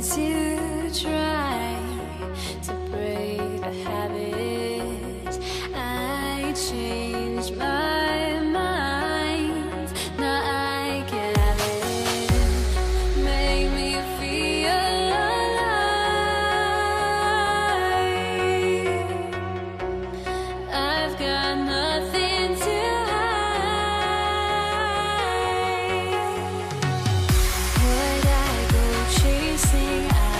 To try to break the habit, I changed my mind. Now I can have it. Make me feel alive. I've got nothing to hide. Would I go chasing?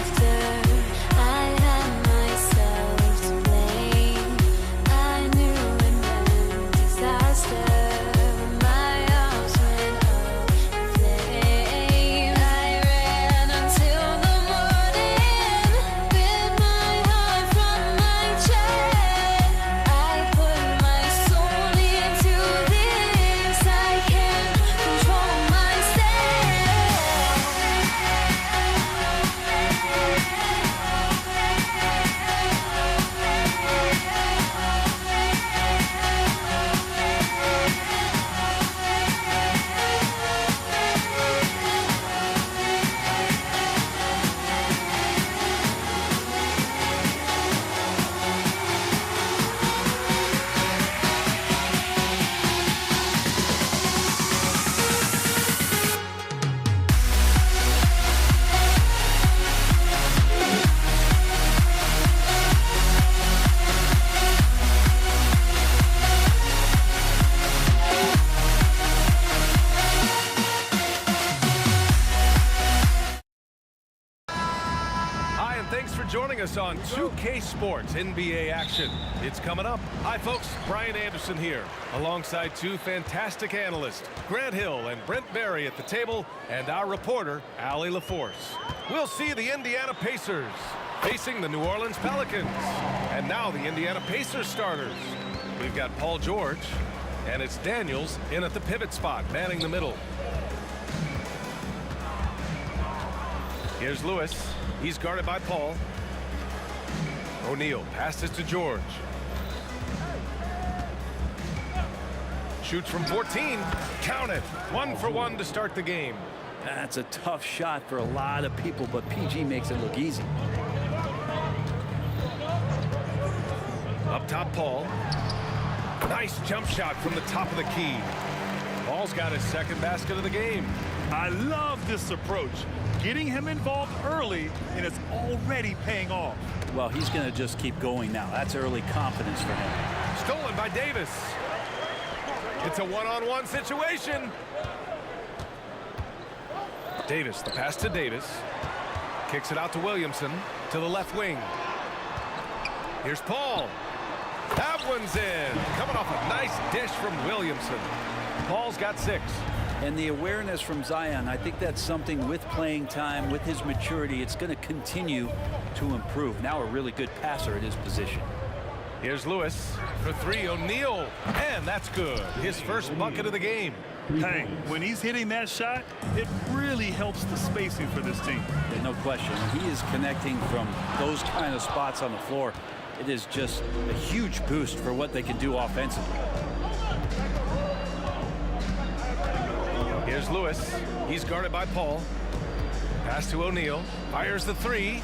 thanks for joining us on 2K Sports NBA action. It's coming up. Hi, folks. Brian Anderson here, alongside two fantastic analysts, Grant Hill and Brent Berry at the table, and our reporter, Allie LaForce. We'll see the Indiana Pacers facing the New Orleans Pelicans. And now the Indiana Pacers starters. We've got Paul George, and it's Daniels in at the pivot spot, manning the middle. Here's Lewis. He's guarded by Paul. O'Neal passes to George. Shoots from 14. Count it. 1 for 1 to start the game. That's a tough shot for a lot of people, but PG makes it look easy. Up top, Paul. Nice jump shot from the top of the key. Paul's got his second basket of the game. I love this approach. Getting him involved early, and it's already paying off. Well, he's going to just keep going now. That's early confidence for him. Stolen by Davis. It's a one-on-one situation. Davis, the pass to Davis. Kicks it out to Williamson to the left wing. Here's Paul. That one's in. Coming off a nice dish from Williamson. Paul's got 6. And the awareness from Zion, I think that's something with playing time, with his maturity, it's going to continue to improve. Now a really good passer at his position. Here's Lewis for 3. O'Neal, and that's good. His first bucket of the game. Hey, when he's hitting that shot, it really helps the spacing for this team. There's no question. He is connecting from those kind of spots on the floor. It is just a huge boost for what they can do offensively. Here's Lewis. He's guarded by Paul. Pass to O'Neal. Fires the 3.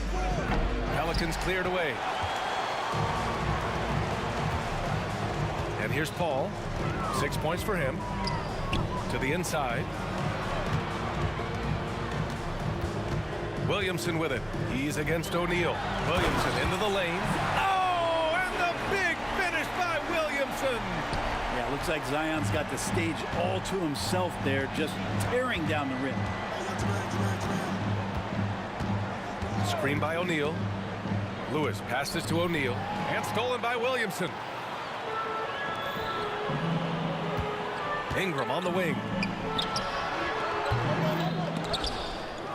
Pelicans cleared away. And here's Paul. 6 points for him. To the inside. Williamson with it. He's against O'Neal. Williamson into the lane. Oh, and the big finish by Williamson. Yeah, looks like Zion's got the stage all to himself there, just tearing down the rim. Screen by O'Neal. Lewis passes to O'Neal, and stolen by Williamson. Ingram on the wing.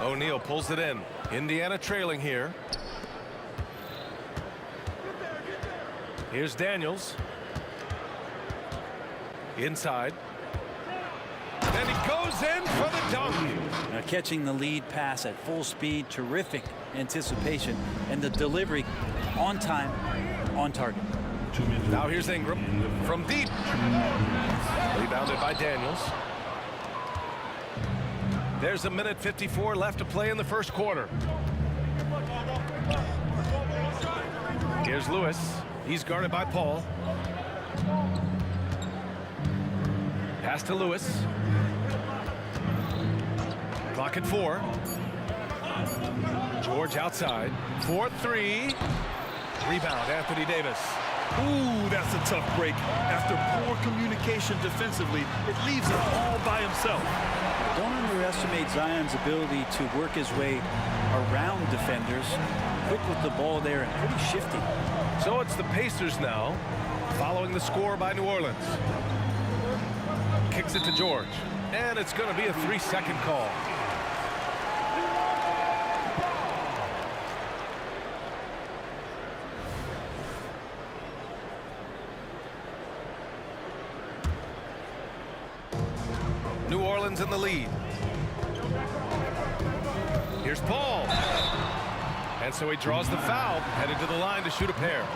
O'Neal pulls it in. Indiana trailing here. Here's Daniels. Inside. And he goes in for the dunk. Now catching the lead pass at full speed, terrific anticipation, and the delivery on time, on target. Now here's Ingram from deep. Rebounded by Daniels. There's 1:54 left to play in the first quarter. Here's Lewis. He's guarded by Paul. Pass to Lewis. Clock at 4. George outside. 4-3. Rebound, Anthony Davis. Ooh, that's a tough break. After poor communication defensively, it leaves him all by himself. Don't underestimate Zion's ability to work his way around defenders. Quick with the ball there and pretty shifty. So it's the Pacers now, following the score by New Orleans. Kicks it to George, and it's going to be a 3-second call. New Orleans in the lead. Here's Paul. And so he draws the foul, headed to the line to shoot a pair.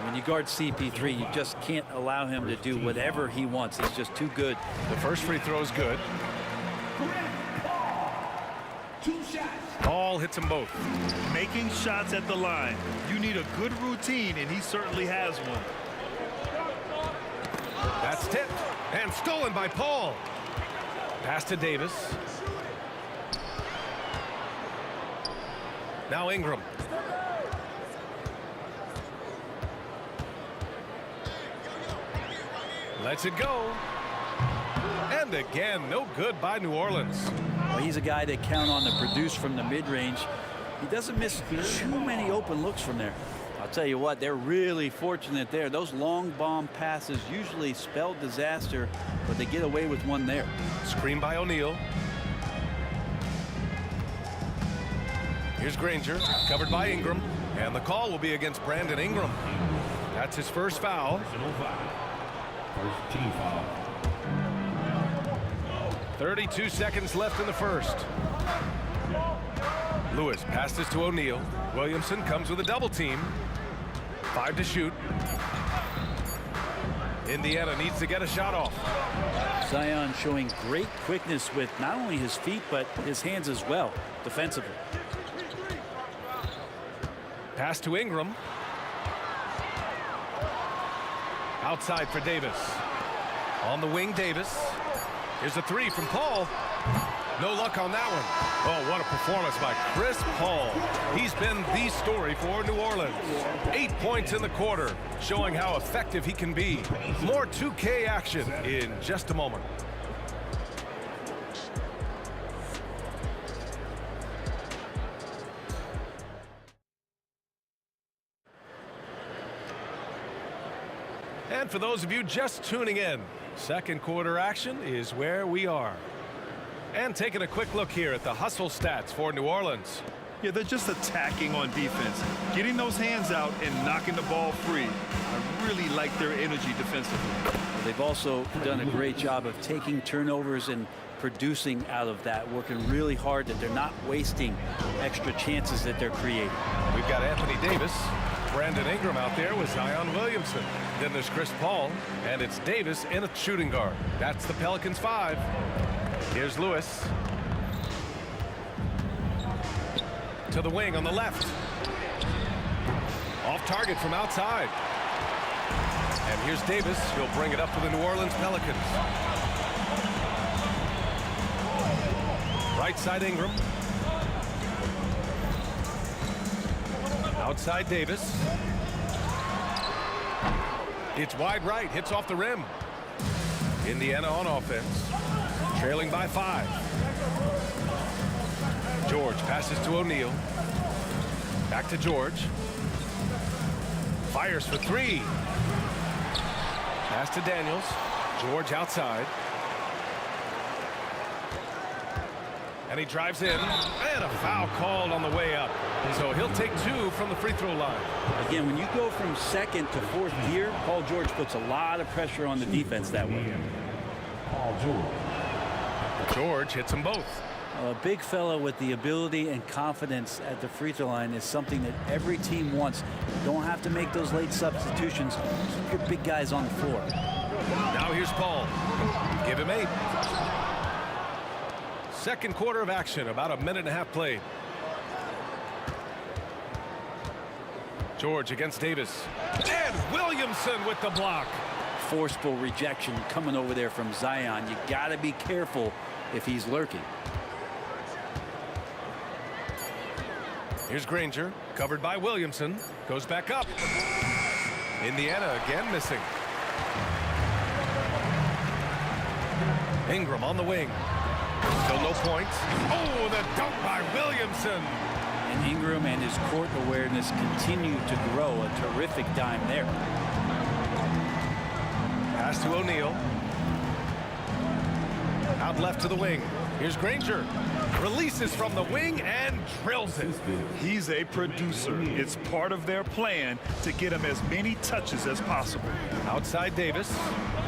When you guard CP3, you just can't allow him to do whatever he wants. He's just too good. The first free throw is good. Paul hits them both. Making shots at the line. You need a good routine, and he certainly has one. That's tipped and stolen by Paul. Pass to Davis. Now Ingram. Lets it go. And again, no good by New Orleans. Well, he's a guy they count on to produce from the mid-range. He doesn't miss too many open looks from there. I'll tell you what, they're really fortunate there. Those long bomb passes usually spell disaster, but they get away with one there. Screen by O'Neal. Here's Granger, covered by Ingram, and the call will be against Brandon Ingram. That's his first foul. First team foul. 32 seconds left in the first. Lewis passes to O'Neal. Williamson comes with a double team. 5 to shoot. Indiana needs to get a shot off. Zion showing great quickness with not only his feet, but his hands as well, defensively. Pass to Ingram. Outside for Davis. On the wing, Davis. Here's a three from Paul. No luck on that one. Oh, what a performance by Chris Paul. He's been the story for New Orleans. 8 points in the quarter, showing how effective he can be. More 2K action in just a moment. And for those of you just tuning in, second quarter action is where we are. And taking a quick look here at the hustle stats for New Orleans. Yeah, they're just attacking on defense, getting those hands out and knocking the ball free. I really like their energy defensively. They've also done a great job of taking turnovers and producing out of that, working really hard that they're not wasting extra chances that they're creating. We've got Anthony Davis, Brandon Ingram out there with Zion Williamson. Then there's Chris Paul, and it's Davis in a shooting guard. That's the Pelicans 5. Here's Lewis. To the wing on the left. Off target from outside. And here's Davis. He'll bring it up for the New Orleans Pelicans. Right side Ingram. Outside Davis. It's wide right. Hits off the rim. Indiana on offense. Trailing by 5. George passes to O'Neal. Back to George. Fires for 3. Pass to Daniels. George outside. And he drives in. And a foul called on the way up. So he'll take 2 from the free throw line. Again, when you go from second to fourth gear, Paul George puts a lot of pressure on the defense that way. Paul George. George hits them both. A big fella with the ability and confidence at the free throw line is something that every team wants. You don't have to make those late substitutions. Keep your big guys on the floor. Now here's Paul. Give him 8. Second quarter of action, about a minute and a half played. George against Davis. And Williamson with the block. Forceful rejection coming over there from Zion. You got to be careful if he's lurking. Here's Granger, covered by Williamson. Goes back up. Indiana again missing. Ingram on the wing. Still no points. Oh, the dunk by Williamson. And Ingram and his court awareness continue to grow. A terrific dime there. Pass to O'Neal. Out left to the wing. Here's Granger. Releases from the wing and drills it. He's a producer. It's part of their plan to get him as many touches as possible. Outside Davis.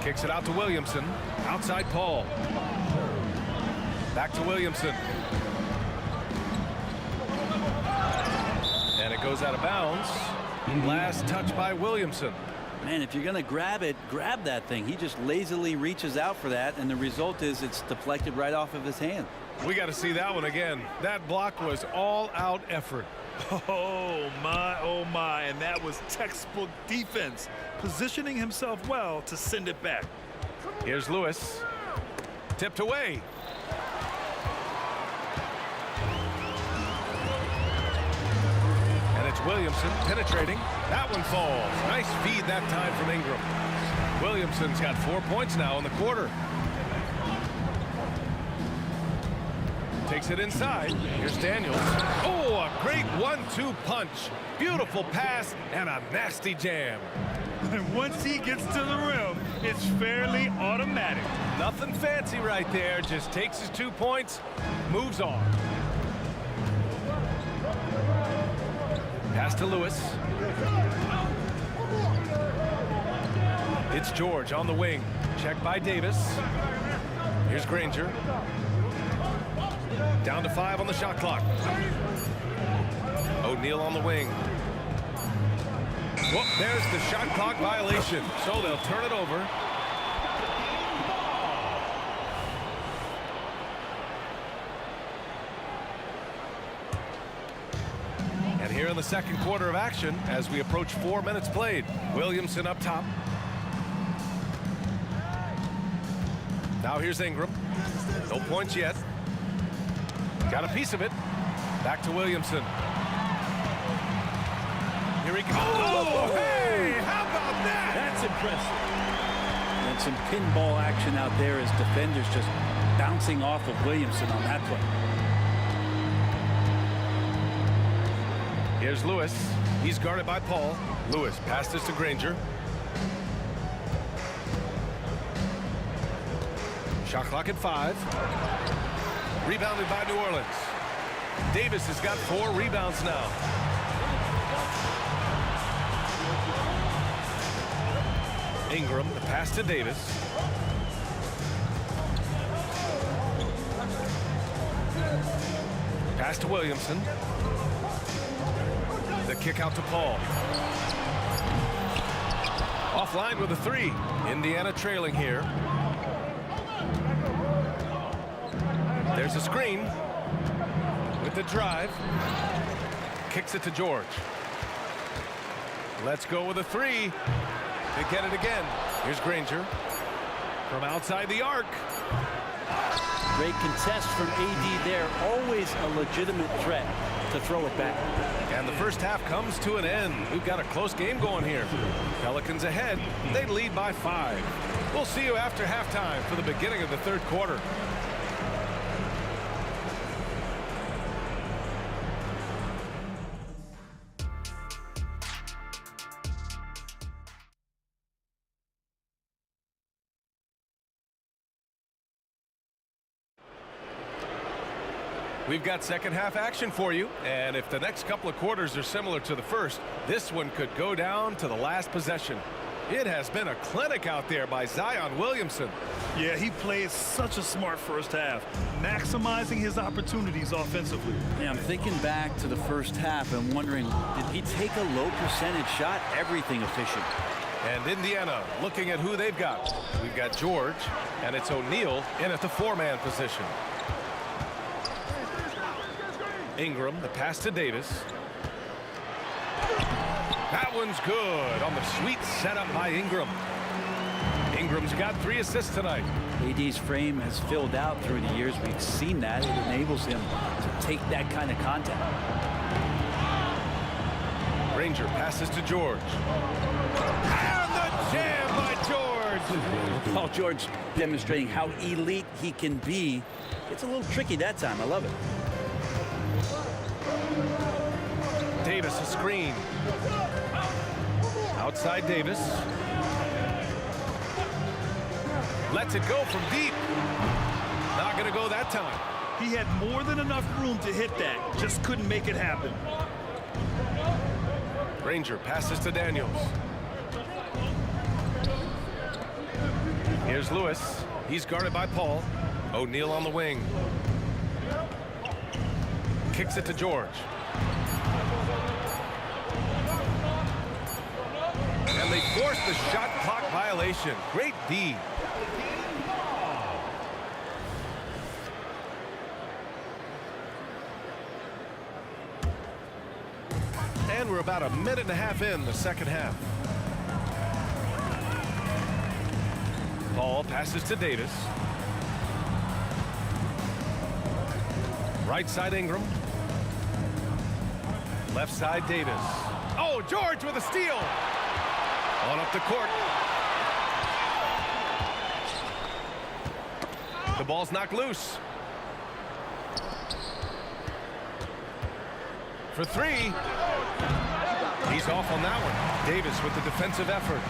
Kicks it out to Williamson. Outside Paul. Back to Williamson. And it goes out of bounds. Last touch by Williamson. Man, if you're going to grab it, grab that thing. He just lazily reaches out for that, and the result is it's deflected right off of his hand. We got to see that one again. That block was all-out effort. Oh, my, and that was textbook defense, positioning himself well to send it back. Here's Lewis. Tipped away. And it's Williamson penetrating. That one falls. Nice feed that time from Ingram. Williamson's got 4 points now in the quarter. Takes it inside. Here's Daniels. Oh, a great 1-2 punch. Beautiful pass and a nasty jam. And once he gets to the rim, it's fairly automatic. Nothing fancy right there. Just takes his 2 points, moves on. Pass to Lewis. It's George on the wing. Check by Davis. Here's Granger. Down to 5 on the shot clock. O'Neal on the wing. Whoop, there's the shot clock violation. So they'll turn it over. And here in the second quarter of action, as we approach 4 minutes played, Williamson up top. Now here's Ingram. No points yet. Got a piece of it. Back to Williamson. Here he goes. Oh, hey, how about that? That's impressive. And some pinball action out there as defenders just bouncing off of Williamson on that play. Here's Lewis. He's guarded by Paul. Lewis passes to Granger. Shot clock at 5. Rebounded by New Orleans. Davis has got 4 rebounds now. Ingram, the pass to Davis. Pass to Williamson. The kick out to Paul. Offline with a 3. Indiana trailing here. There's a screen with the drive. Kicks it to George. Let's go with a 3. They get it again. Here's Granger from outside the arc. Great contest from AD there. Always a legitimate threat to throw it back. And the first half comes to an end. We've got a close game going here. Pelicans ahead. They lead by 5. We'll see you after halftime for the beginning of the third quarter. We've got second half action for you, and if the next couple of quarters are similar to the first, this one could go down to the last possession. It has been a clinic out there by Zion Williamson. Yeah, he played such a smart first half, maximizing his opportunities offensively. Yeah, I'm thinking back to the first half and wondering, did he take a low percentage shot? Everything efficient. And Indiana looking at who they've got. We've got George, and it's O'Neal in at the 4-man position. Ingram, the pass to Davis. That one's good on the sweet setup by Ingram. Ingram's got 3 assists tonight. AD's frame has filled out through the years. We've seen that. It enables him to take that kind of contact. Granger passes to George. And the jam by George. Paul George demonstrating how elite he can be. It's a little tricky that time. I love it. Davis a screen. Outside Davis. Lets it go from deep. Not going to go that time. He had more than enough room to hit that. Just couldn't make it happen. Granger passes to Daniels. Here's Lewis. He's guarded by Paul. O'Neal on the wing. Kicks it to George. And they force the shot clock violation. Great D. And we're about a minute and a half in the second half. Paul passes to Davis. Right side Ingram. Left side Davis. Oh, George with a steal. On up the court. The ball's knocked loose. for three. He's off on that one. Davis with the defensive effort.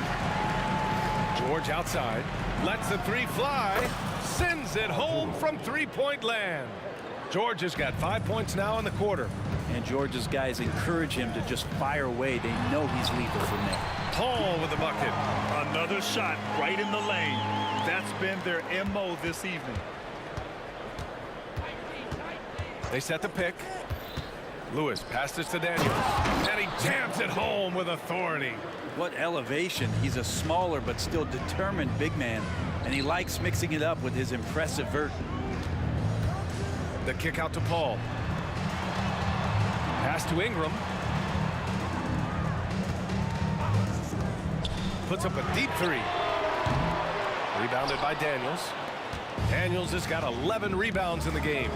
George outside. Lets the three fly. Sends it home from three-point land. George has got 5 points now in the quarter. And George's guys encourage him to just fire away. They know he's lethal from there. Paul with the bucket. Another shot right in the lane. That's been their MO this evening. They set the pick. Lewis passes to Daniels. And he jams it home with authority. What elevation. He's a smaller but still determined big man. And he likes mixing it up with his impressive vert. The kick out to Paul. Pass to Ingram. Puts up a deep three. Rebounded by Daniels. Daniels has got 11 rebounds in the game.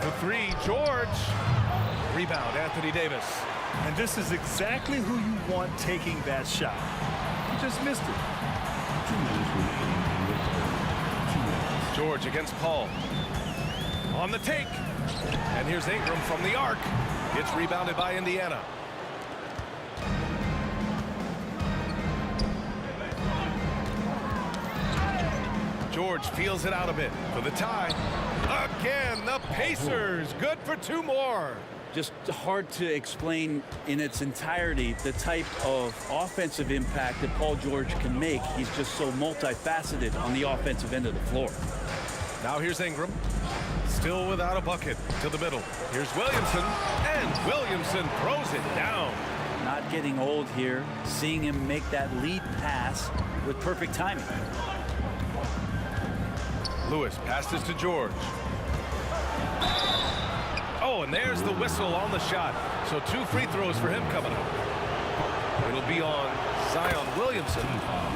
The three, George. Rebound, Anthony Davis. And this is exactly who you want taking that shot. He just missed it. 2 minutes remaining in the third. 2 minutes. George against Paul. On the take. And here's Ingram from the arc. Gets rebounded by Indiana. George feels it out a bit for the tie. Again, the Pacers. Good for 2 more. Just hard to explain in its entirety the type of offensive impact that Paul George can make. He's just so multifaceted on the offensive end of the floor. Now here's Ingram. Still without a bucket to the middle. Here's Williamson. And Williamson throws it down. Not getting old here. Seeing him make that lead pass with perfect timing. Lewis passes to George. Oh, and there's the whistle on the shot. So 2 free throws for him coming up. It'll be on Zion Williamson.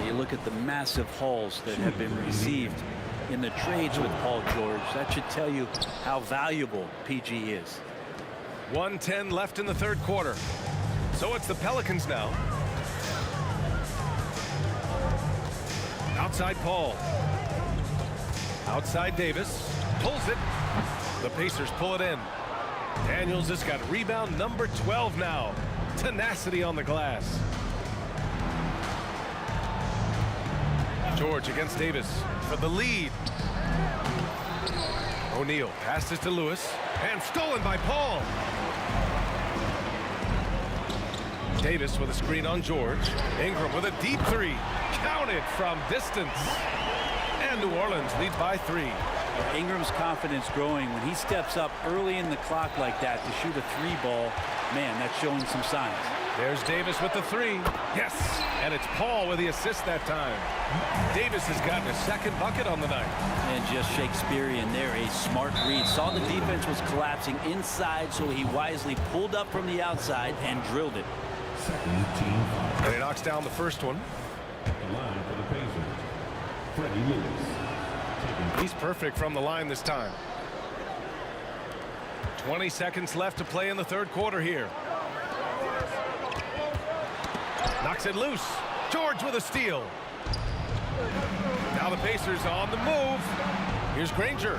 You look at the massive hauls that have been received in the trades with Paul George. That should tell you how valuable PG is. 1:10 left in the third quarter. So it's the Pelicans now. Outside Paul. Outside Davis. Pulls it. The Pacers pull it in. Daniels has got rebound number 12 now. Tenacity on the glass. George against Davis for the lead. O'Neal passes to Lewis and stolen by Paul. Davis with a screen on George. Ingram with a deep three. Counted from distance. And New Orleans leads by 3. Ingram's confidence growing when he steps up early in the clock like that to shoot a 3-ball. Man, that's showing some signs. There's Davis with the 3. Yes, and it's Paul with the assist that time. Davis has gotten a second bucket on the night. And just Shakespearean there, a smart read. Saw the defense was collapsing inside, so he wisely pulled up from the outside and drilled it. Second team foul. And he knocks down the first one. The line for the Pacers. Freddie Lewis. He's perfect from the line this time. 20 seconds left to play in the third quarter here. Knocks it loose. George with a steal. Now the Pacers on the move. Here's Granger.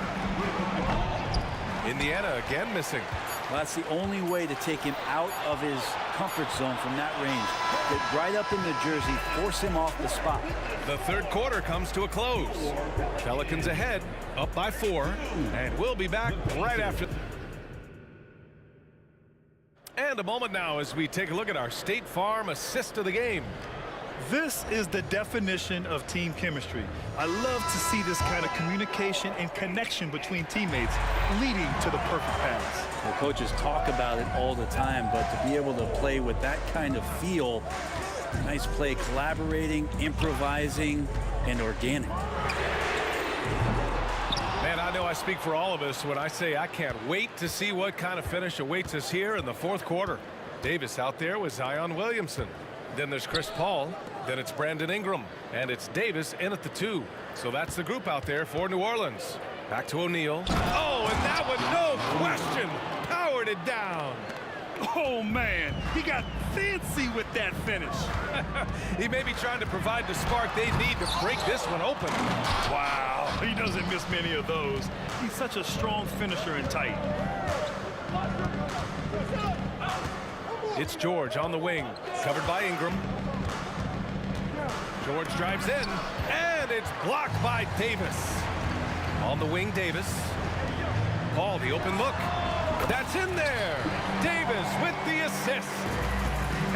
Indiana again missing. Well, that's the only way to take him out of his comfort zone from that range. Get right up in the jersey, force him off the spot. The third quarter comes to a close. Pelicans ahead, up by 4, and we'll be back right after. And a moment now as we take a look at our State Farm assist of the game. This is the definition of team chemistry. I love to see this kind of communication and connection between teammates leading to the perfect pass. The coaches talk about it all the time, but to be able to play with that kind of feel, nice play, collaborating, improvising, and organic. Man, I know I speak for all of us when I say I can't wait to see what kind of finish awaits us here in the fourth quarter. Davis out there with Zion Williamson. Then there's Chris Paul. Then it's Brandon Ingram. And it's Davis in at the 2. So that's the group out there for New Orleans. Back to O'Neal. Oh, and that one, no question, powered it down. Oh, man, he got fancy with that finish. He may be trying to provide the spark they need to break this one open. Wow, he doesn't miss many of those. He's such a strong finisher and tight. It's George on the wing, covered by Ingram. George drives in, and it's blocked by Davis. On the wing, Davis. Paul, the open look. That's in there. Davis with the assist.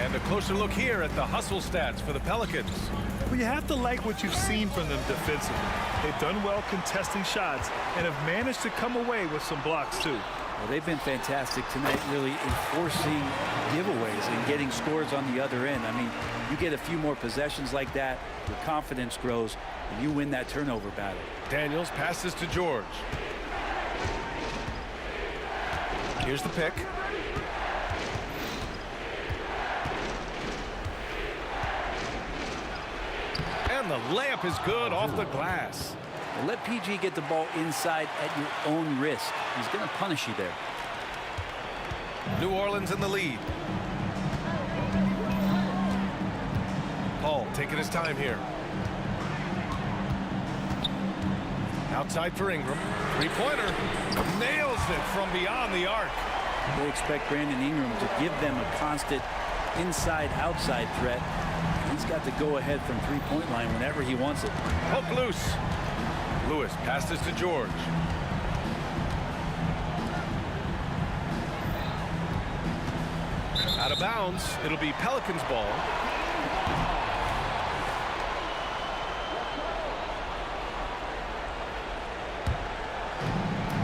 And a closer look here at the hustle stats for the Pelicans. Well, you have to like what you've seen from them defensively. They've done well contesting shots and have managed to come away with some blocks, too. Well, they've been fantastic tonight, really enforcing giveaways and getting scores on the other end. I mean, you get a few more possessions like that, your confidence grows, and you win that turnover battle. Daniels passes to George. Here's the pick. And the layup is good off the glass. Well, let PG get the ball inside at your own risk. He's going to punish you there. New Orleans in the lead. Paul taking his time here. Outside for Ingram. Three-pointer. Nails it from beyond the arc. They expect Brandon Ingram to give them a constant inside-outside threat. He's got to go ahead from three-point line whenever he wants it. Hook loose. Lewis passes to George. Out of bounds. It'll be Pelicans ball.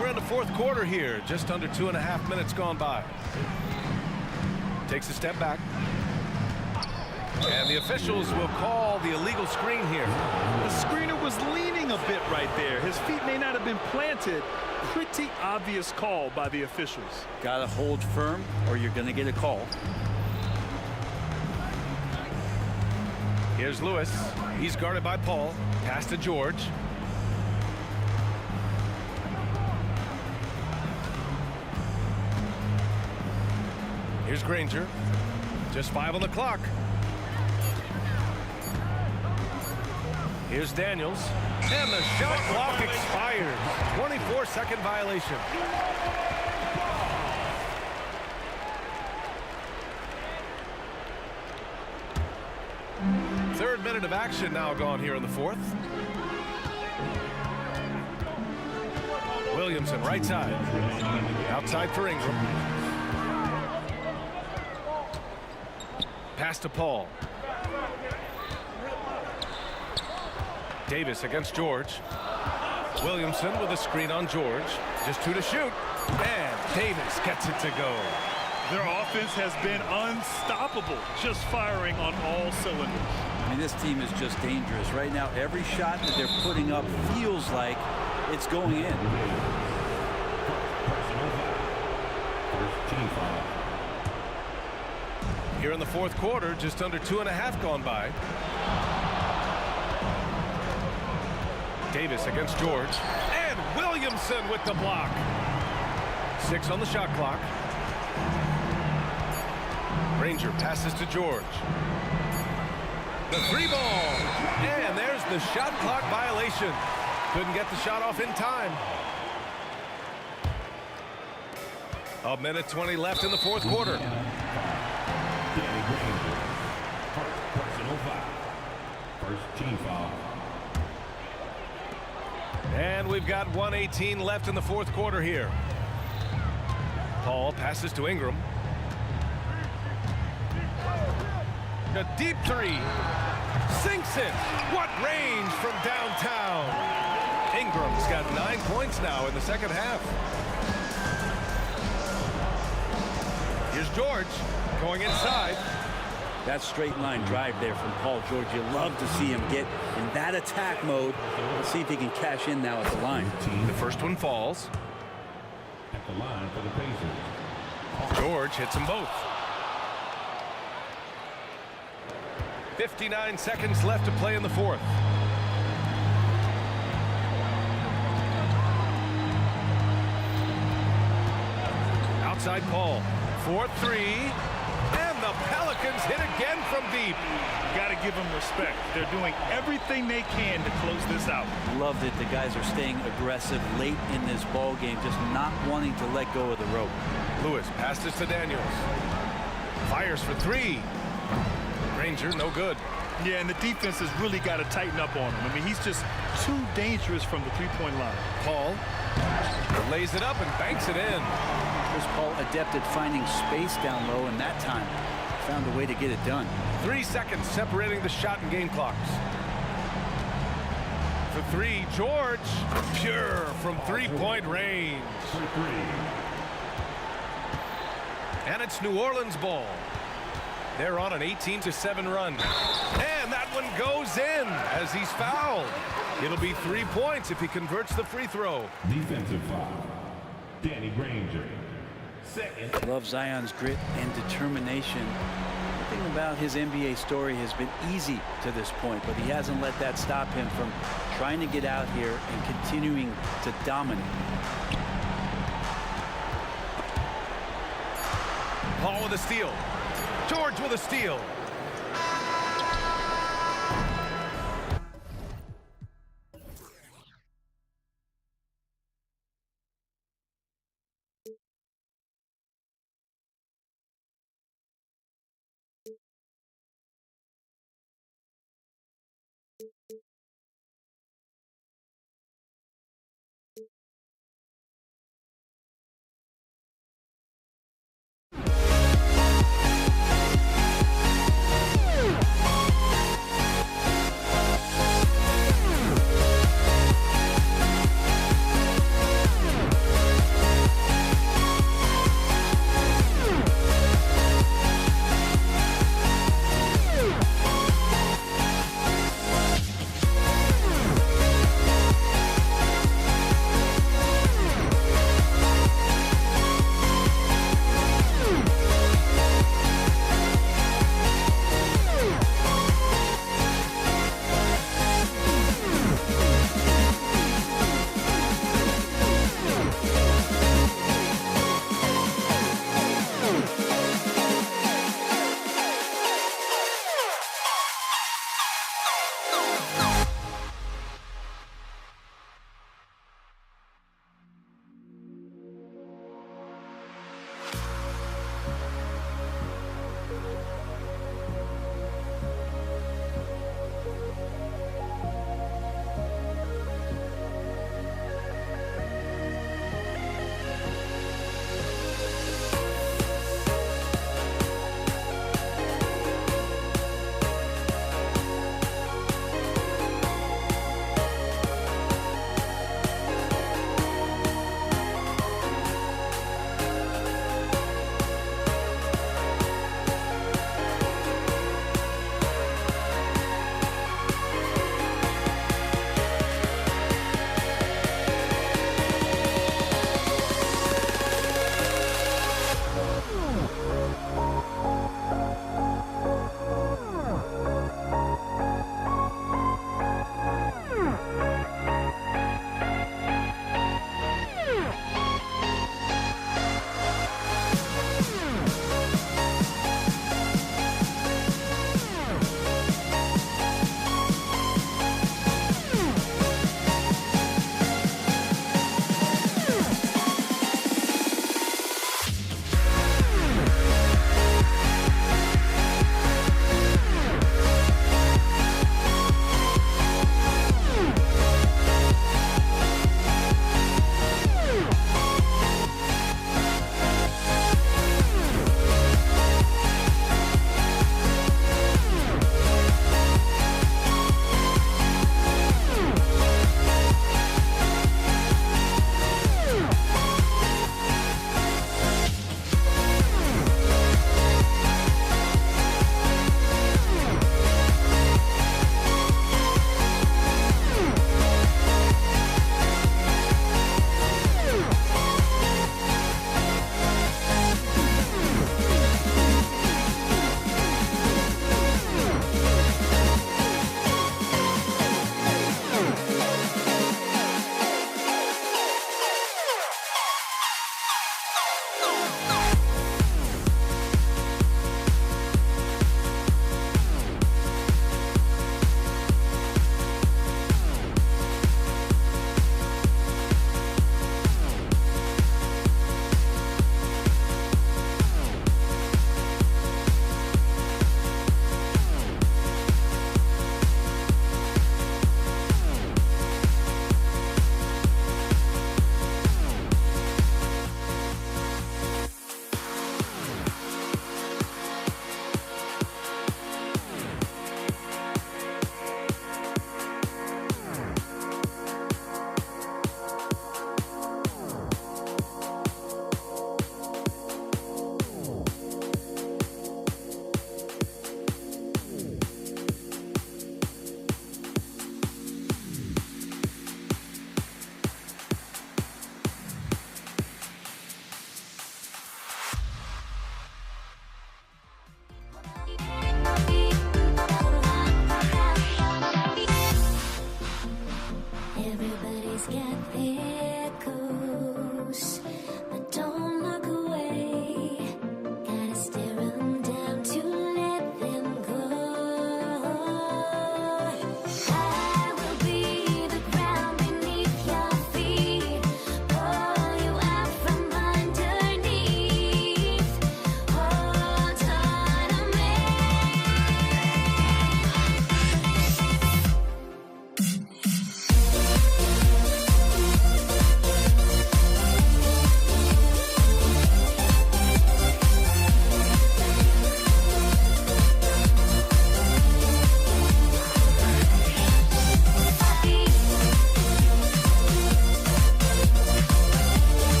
We're in the fourth quarter here. Just under 2.5 minutes gone by. Takes a step back. And the officials will call the illegal screen here. The screener was leaning a bit right there. His feet may not have been planted. Pretty obvious call by the officials. Got to hold firm or you're going to get a call. Here's Lewis. He's guarded by Paul. Pass to George. Here's Granger. Just 5 on the clock. Here's Daniels. And the shot clock expires. 24-second violation. Third minute of action now gone here in the fourth. Williamson right side. Outside for Ingram. Pass to Paul. Davis against George. Williamson with a screen on George. Just 2 to shoot. And Davis gets it to go. Their offense has been unstoppable, just firing on all cylinders. I mean, this team is just dangerous. Right now, every shot that they're putting up feels like it's going in. Here in the fourth quarter, just under 2.5 gone by. Davis against George. And Williamson with the block. 6 on the shot clock. Granger passes to George. The 3-ball. And there's the shot clock violation. Couldn't get the shot off in time. A minute 20 left in the fourth quarter. Personal foul. First team foul. And we've got 1:18 left in the fourth quarter here. Paul passes to Ingram. A deep 3. Sinks it. What range from downtown. Ingram's got 9 points now in the second half. Here's George going inside. That straight line drive there from Paul George. You love to see him get in that attack mode. Let's see if he can cash in now at the line. The first one falls. At the line for the Pacers. George hits them both. 59 seconds left to play in the fourth. Outside Paul. 4-3. And the Pelicans hit again from deep. Got to give them respect. They're doing everything they can to close this out. Love that the guys are staying aggressive late in this ball game, just not wanting to let go of the rope. Lewis passes to Daniels. Fires for three. Granger, no good. Yeah, and the defense has really got to tighten up on him. I mean, he's just too dangerous from the three-point line. Paul lays it up and banks it in. Chris Paul adept at finding space down low, and that time found a way to get it done. 3 seconds separating the shot and game clocks. For three, George. Pure from three-point range. And it's New Orleans ball. They're on an 18-7 run. And that one goes in as he's fouled. It'll be 3 points if he converts the free throw. Defensive foul. Danny Granger. Second. Love Zion's grit and determination. The thing about his NBA story has been easy to this point, but he hasn't let that stop him from trying to get out here and continuing to dominate. Paul with a steal. George with a steal.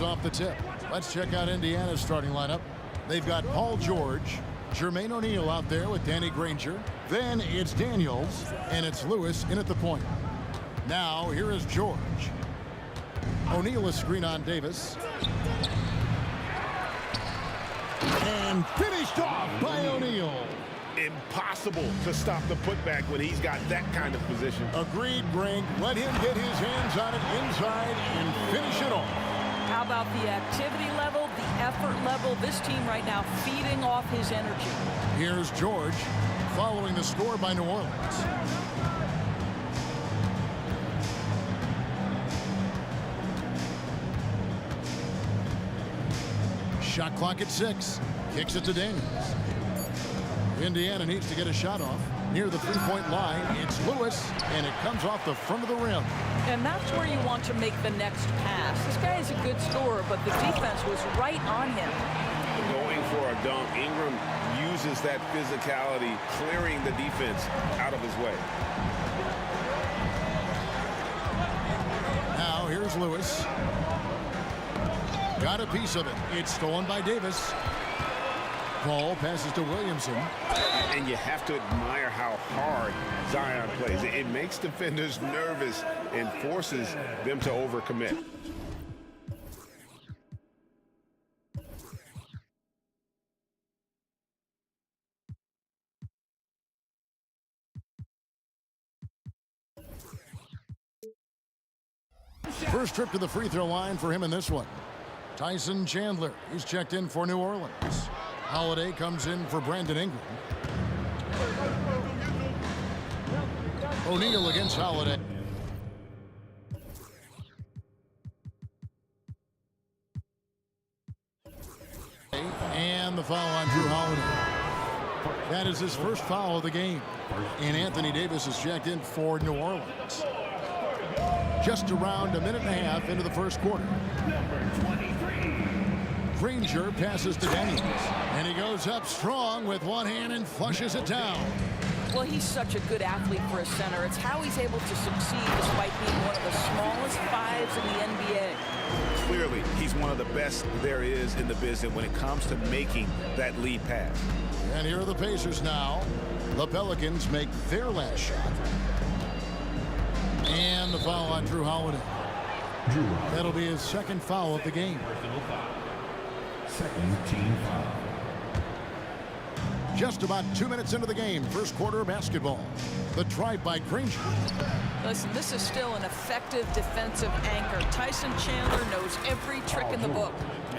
goes off the tip. Let's check out Indiana's starting lineup. They've got Paul George, Jermaine O'Neal out there with Danny Granger. Then it's Daniels, and it's Lewis in at the point. Now, here is George. O'Neal is screen on Davis. And finished off by O'Neal. Impossible to stop the putback when he's got that kind of position. Agreed, Greg. Let him get his hands on it inside and finish it off. How about the activity level, the effort level? This team right now feeding off his energy. Here's George following the score by New Orleans. Shot clock at 6. Kicks it to Daniels. Indiana needs to get a shot off. Near the three-point line, it's Lewis, and it comes off the front of the rim. And that's where you want to make the next pass. This guy is a good scorer, but the defense was right on him. Going for a dunk, Ingram uses that physicality, clearing the defense out of his way. Now here's Lewis. Got a piece of it. It's stolen by Davis. Ball passes to Williamson. And you have to admire how hard Zion plays. It makes defenders nervous and forces them to overcommit. First trip to the free throw line for him in this one. Tyson Chandler, he's checked in for New Orleans. Holiday comes in for Brandon Ingram. O'Neal against Holiday. And the foul on Drew Holiday. That is his first foul of the game. And Anthony Davis is checked in for New Orleans. Just around a minute and a half into the first quarter. Granger passes to Daniels. And he goes up strong with one hand and flushes it down. Well, he's such a good athlete for a center. It's how he's able to succeed despite being one of the smallest fives in the NBA. Clearly, he's one of the best there is in the business when it comes to making that lead pass. And here are the Pacers now. The Pelicans make their last shot. And the foul on Drew Holiday. That'll be his second foul of the game. Second team foul. Just about 2 minutes into the game, first quarter basketball. The drive by Granger. Listen, this is still an effective defensive anchor. Tyson Chandler knows every trick in the book.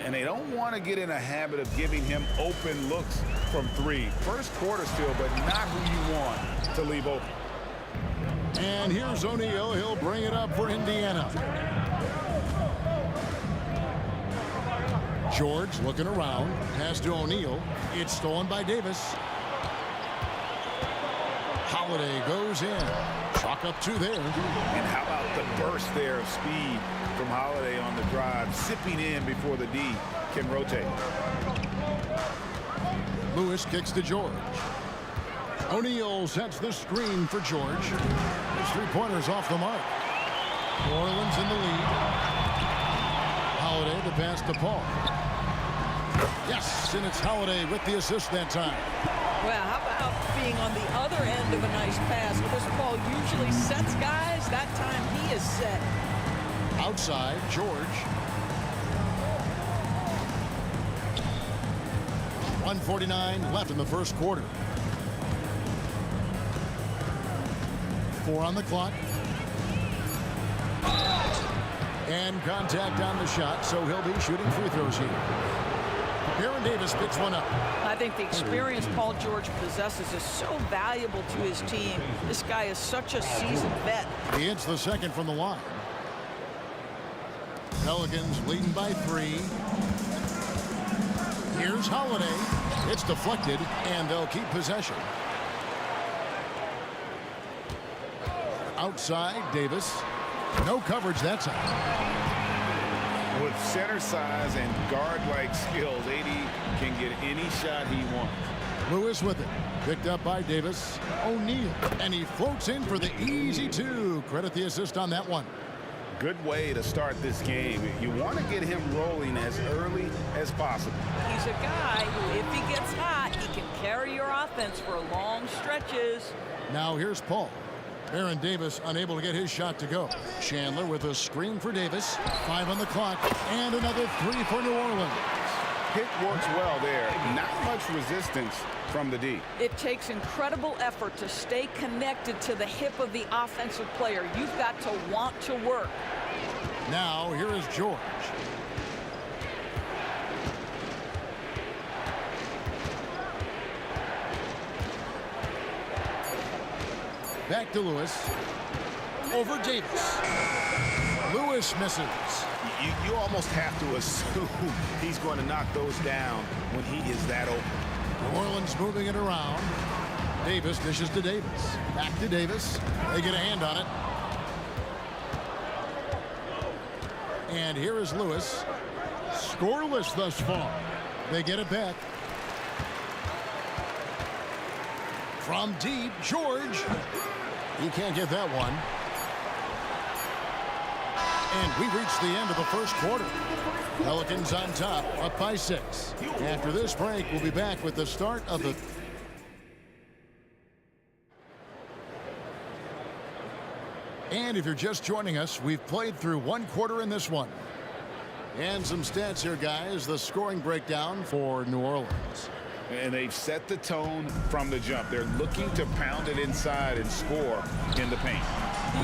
And they don't want to get in a habit of giving him open looks from three. First quarter still, but not who you want to leave open. And here's O'Neal. He'll bring it up for Indiana. George looking around. Pass to O'Neal. It's stolen by Davis. Holiday goes in. Chalk up 2 there. And how about the burst there of speed from Holiday on the drive, sipping in before the D can rotate. Lewis kicks to George. O'Neal sets the screen for George. His three-pointers off the mark. New Orleans in the lead. Holiday the pass to Paul. Yes, and it's Holiday with the assist that time. Well, how about being on the other end of a nice pass? Chris Paul usually sets guys. That time he is set. Outside, George. 1:49 left in the first quarter. 4 on the clock. And contact on the shot, so he'll be shooting free throws here. Aaron Davis picks one up. I think the experience Paul George possesses is so valuable to his team. This guy is such a seasoned vet. He hits the second from the line. Pelicans leading by 3. Here's Holiday. It's deflected, and they'll keep possession. Outside, Davis. No coverage that time. With center size and guard-like skills, AD can get any shot he wants. Lewis with it. Picked up by Davis. O'Neal. And he floats in for the easy 2. Credit the assist on that one. Good way to start this game. You want to get him rolling as early as possible. He's a guy who, if he gets hot, he can carry your offense for long stretches. Now here's Paul. Baron Davis unable to get his shot to go. Chandler with a screen for Davis. 5 on the clock, and another 3 for New Orleans. Pick works well there. Not much resistance from the D. It takes incredible effort to stay connected to the hip of the offensive player. You've got to want to work. Now here is George. Back to Lewis. Over Davis. Lewis misses. You almost have to assume he's going to knock those down when he is that open. New Orleans moving it around. Davis dishes to Davis. Back to Davis. They get a hand on it. And here is Lewis. Scoreless thus far. They get it back. From deep, George. He can't get that one. And we reach the end of the first quarter. Pelicans on top, up by 6. After this break, we'll be back with the start of the... And if you're just joining us, we've played through 1 quarter in this one. And some stats here, guys. The scoring breakdown for New Orleans. And they've set the tone from the jump. They're looking to pound it inside and score in the paint.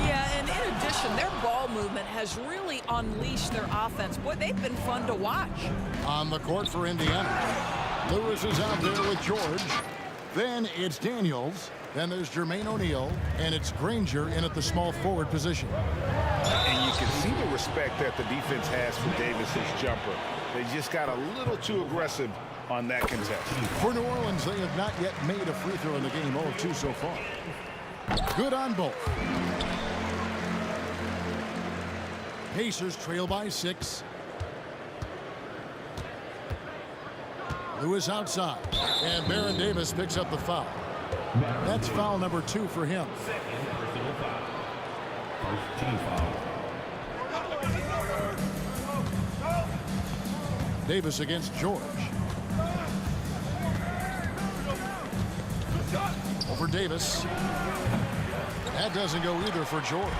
Yeah, and in addition, their ball movement has really unleashed their offense. Boy, they've been fun to watch. On the court for Indiana. Lewis is out there with George. Then it's Daniels. Then there's Jermaine O'Neal. And it's Granger in at the small forward position. And you can see the respect that the defense has for Davis's jumper. They just got a little too aggressive on that contest. For New Orleans, they have not yet made a free throw in the game. 0-2 so far. Good on both. Pacers trail by 6. Lewis outside. And Baron Davis picks up the foul. That's foul number 2 for him. First team foul. Davis against George. Over Davis. That doesn't go either for George.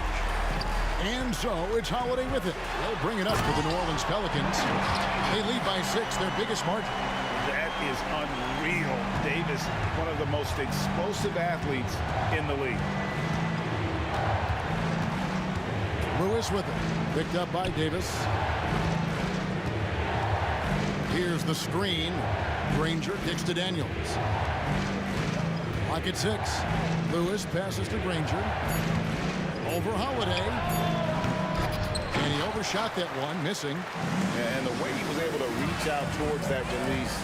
And so it's Holiday with it. They'll bring it up for the New Orleans Pelicans. They lead by 6, their biggest margin. That is unreal. Davis, one of the most explosive athletes in the league. Lewis with it. Picked up by Davis. Here's the screen. Granger kicks to Daniels. Clock at 6. Lewis passes to Granger. Over Holiday. And he overshot that one, missing. And the way he was able to reach out towards that release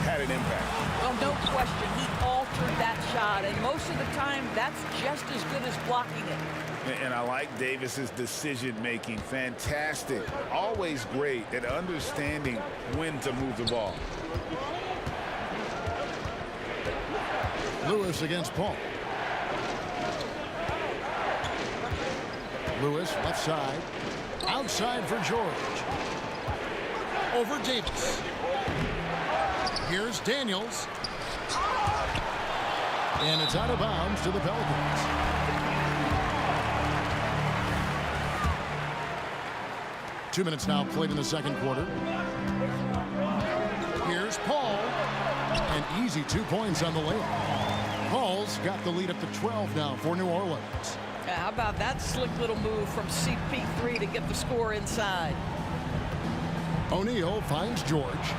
had an impact. Well, no question, he altered that shot, and most of the time, that's just as good as blocking it. And I like Davis's decision-making. Fantastic. Always great at understanding when to move the ball. Lewis against Paul. Lewis left side. Outside for George. Over Davis. Here's Daniels. And it's out of bounds to the Pelicans. Two minutes now played in the second quarter. Here's Paul. And easy 2 points on the layup. Paul's got the lead up to 12 now for New Orleans. How about that slick little move from CP3 to get the score inside? O'Neal finds George.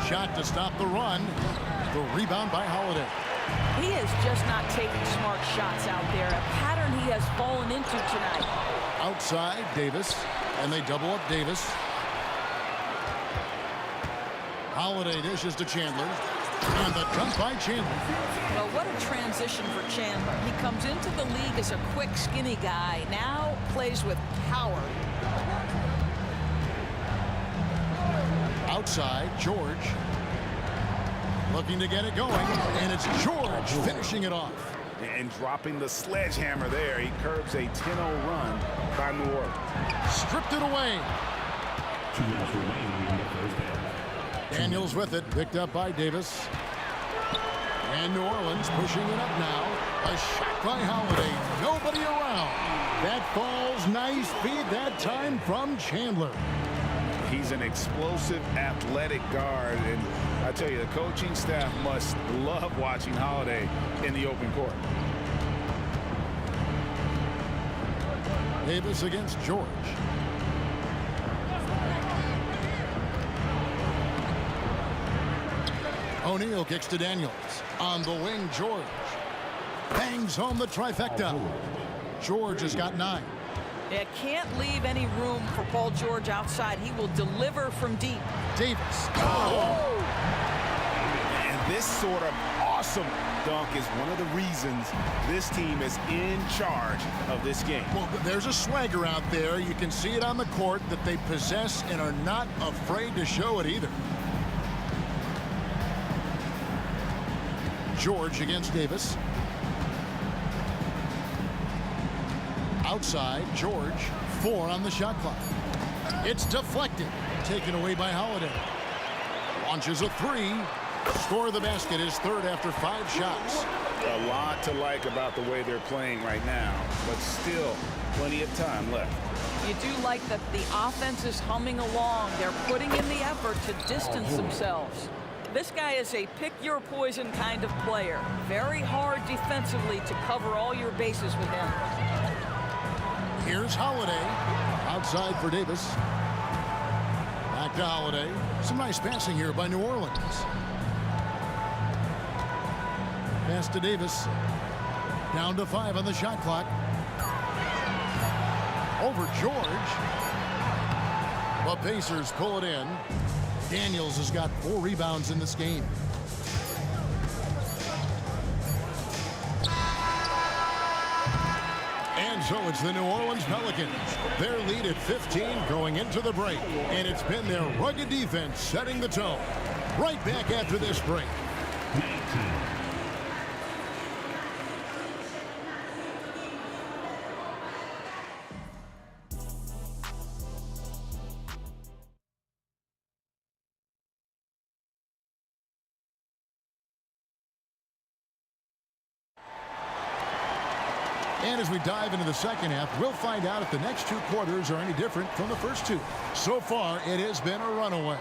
Shot to stop the run. The rebound by Holiday. He is just not taking smart shots out there. A pattern he has fallen into tonight. Outside, Davis. And they double up Davis. Holiday dishes to Chandler. And the dunk by Chandler. Well, what a transition for Chandler. He comes into the league as a quick, skinny guy. Now plays with power. Outside, George. Looking to get it going, and it's George finishing it off. And dropping the sledgehammer there. He curbs a 10-0 run by New Orleans. Stripped it away. 2 minutes remaining in the first half. Daniels with it, picked up by Davis. And New Orleans pushing it up now. A shot by Holiday. Nobody around. That falls nice feed that time from Chandler. He's an explosive, athletic guard, and I tell you, the coaching staff must love watching Holiday in the open court. Davis against George. O'Neal kicks to Daniels. On the wing, George. Bangs home the trifecta. George has got 9. Yeah, can't leave any room for Paul George outside. He will deliver from deep. Davis. Oh! And this sort of awesome dunk is one of the reasons this team is in charge of this game. Well, there's a swagger out there. You can see it on the court that they possess and are not afraid to show it either. George against Davis. Outside, George, 4 on the shot clock. It's deflected, taken away by Holiday. Launches a 3. Score of the basket is 3rd after 5 shots. A lot to like about the way they're playing right now, but still plenty of time left. You do like that the offense is humming along. They're putting in the effort to distance themselves. This guy is a pick-your-poison kind of player. Very hard defensively to cover all your bases with him. Here's Holiday. Outside for Davis. Back to Holiday. Some nice passing here by New Orleans. Pass to Davis. Down to 5 on the shot clock. Over George. The Pacers pull it in. Daniels has got 4 rebounds in this game. And so it's the New Orleans Pelicans. Their lead at 15 going into the break. And it's been their rugged defense setting the tone. Right back after this break. And as we dive into the second half, we'll find out if the next 2 quarters are any different from the first 2. So far, it has been a runaway.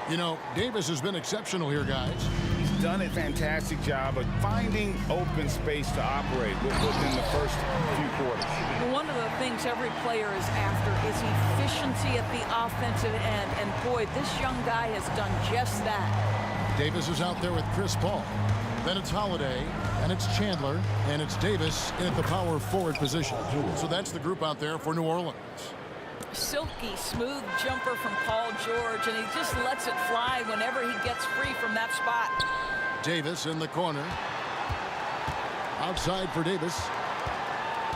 You know, Davis has been exceptional here, guys. He's done a fantastic job of finding open space to operate within the first few quarters. One of the things every player is after is efficiency at the offensive end. And boy, this young guy has done just that. Davis is out there with Chris Paul. Then it's Holiday, and it's Chandler, and it's Davis in at the power forward position. So that's the group out there for New Orleans. Silky smooth jumper from Paul George, and he just lets it fly whenever he gets free from that spot. Davis in the corner. Outside for Davis.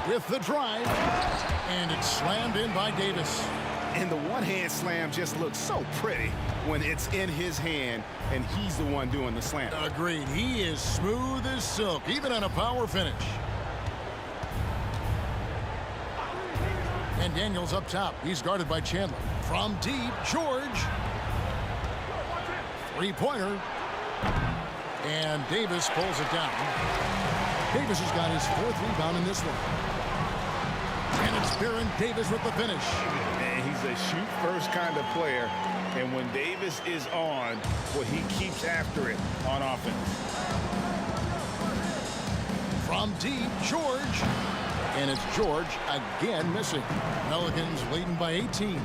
With the drive, and it's slammed in by Davis. And the one-hand slam just looks so pretty when it's in his hand and he's the one doing the slam. Agreed. He is smooth as silk, even on a power finish. And Daniels up top. He's guarded by Chandler. From deep, George. 3-pointer. And Davis pulls it down. Davis has got his 4th rebound in this one. And it's Baron Davis with the finish. And he's a shoot-first kind of player. And when Davis is on, well, he keeps after it on offense. From deep, George. And it's George again missing. Pelicans leading by 18.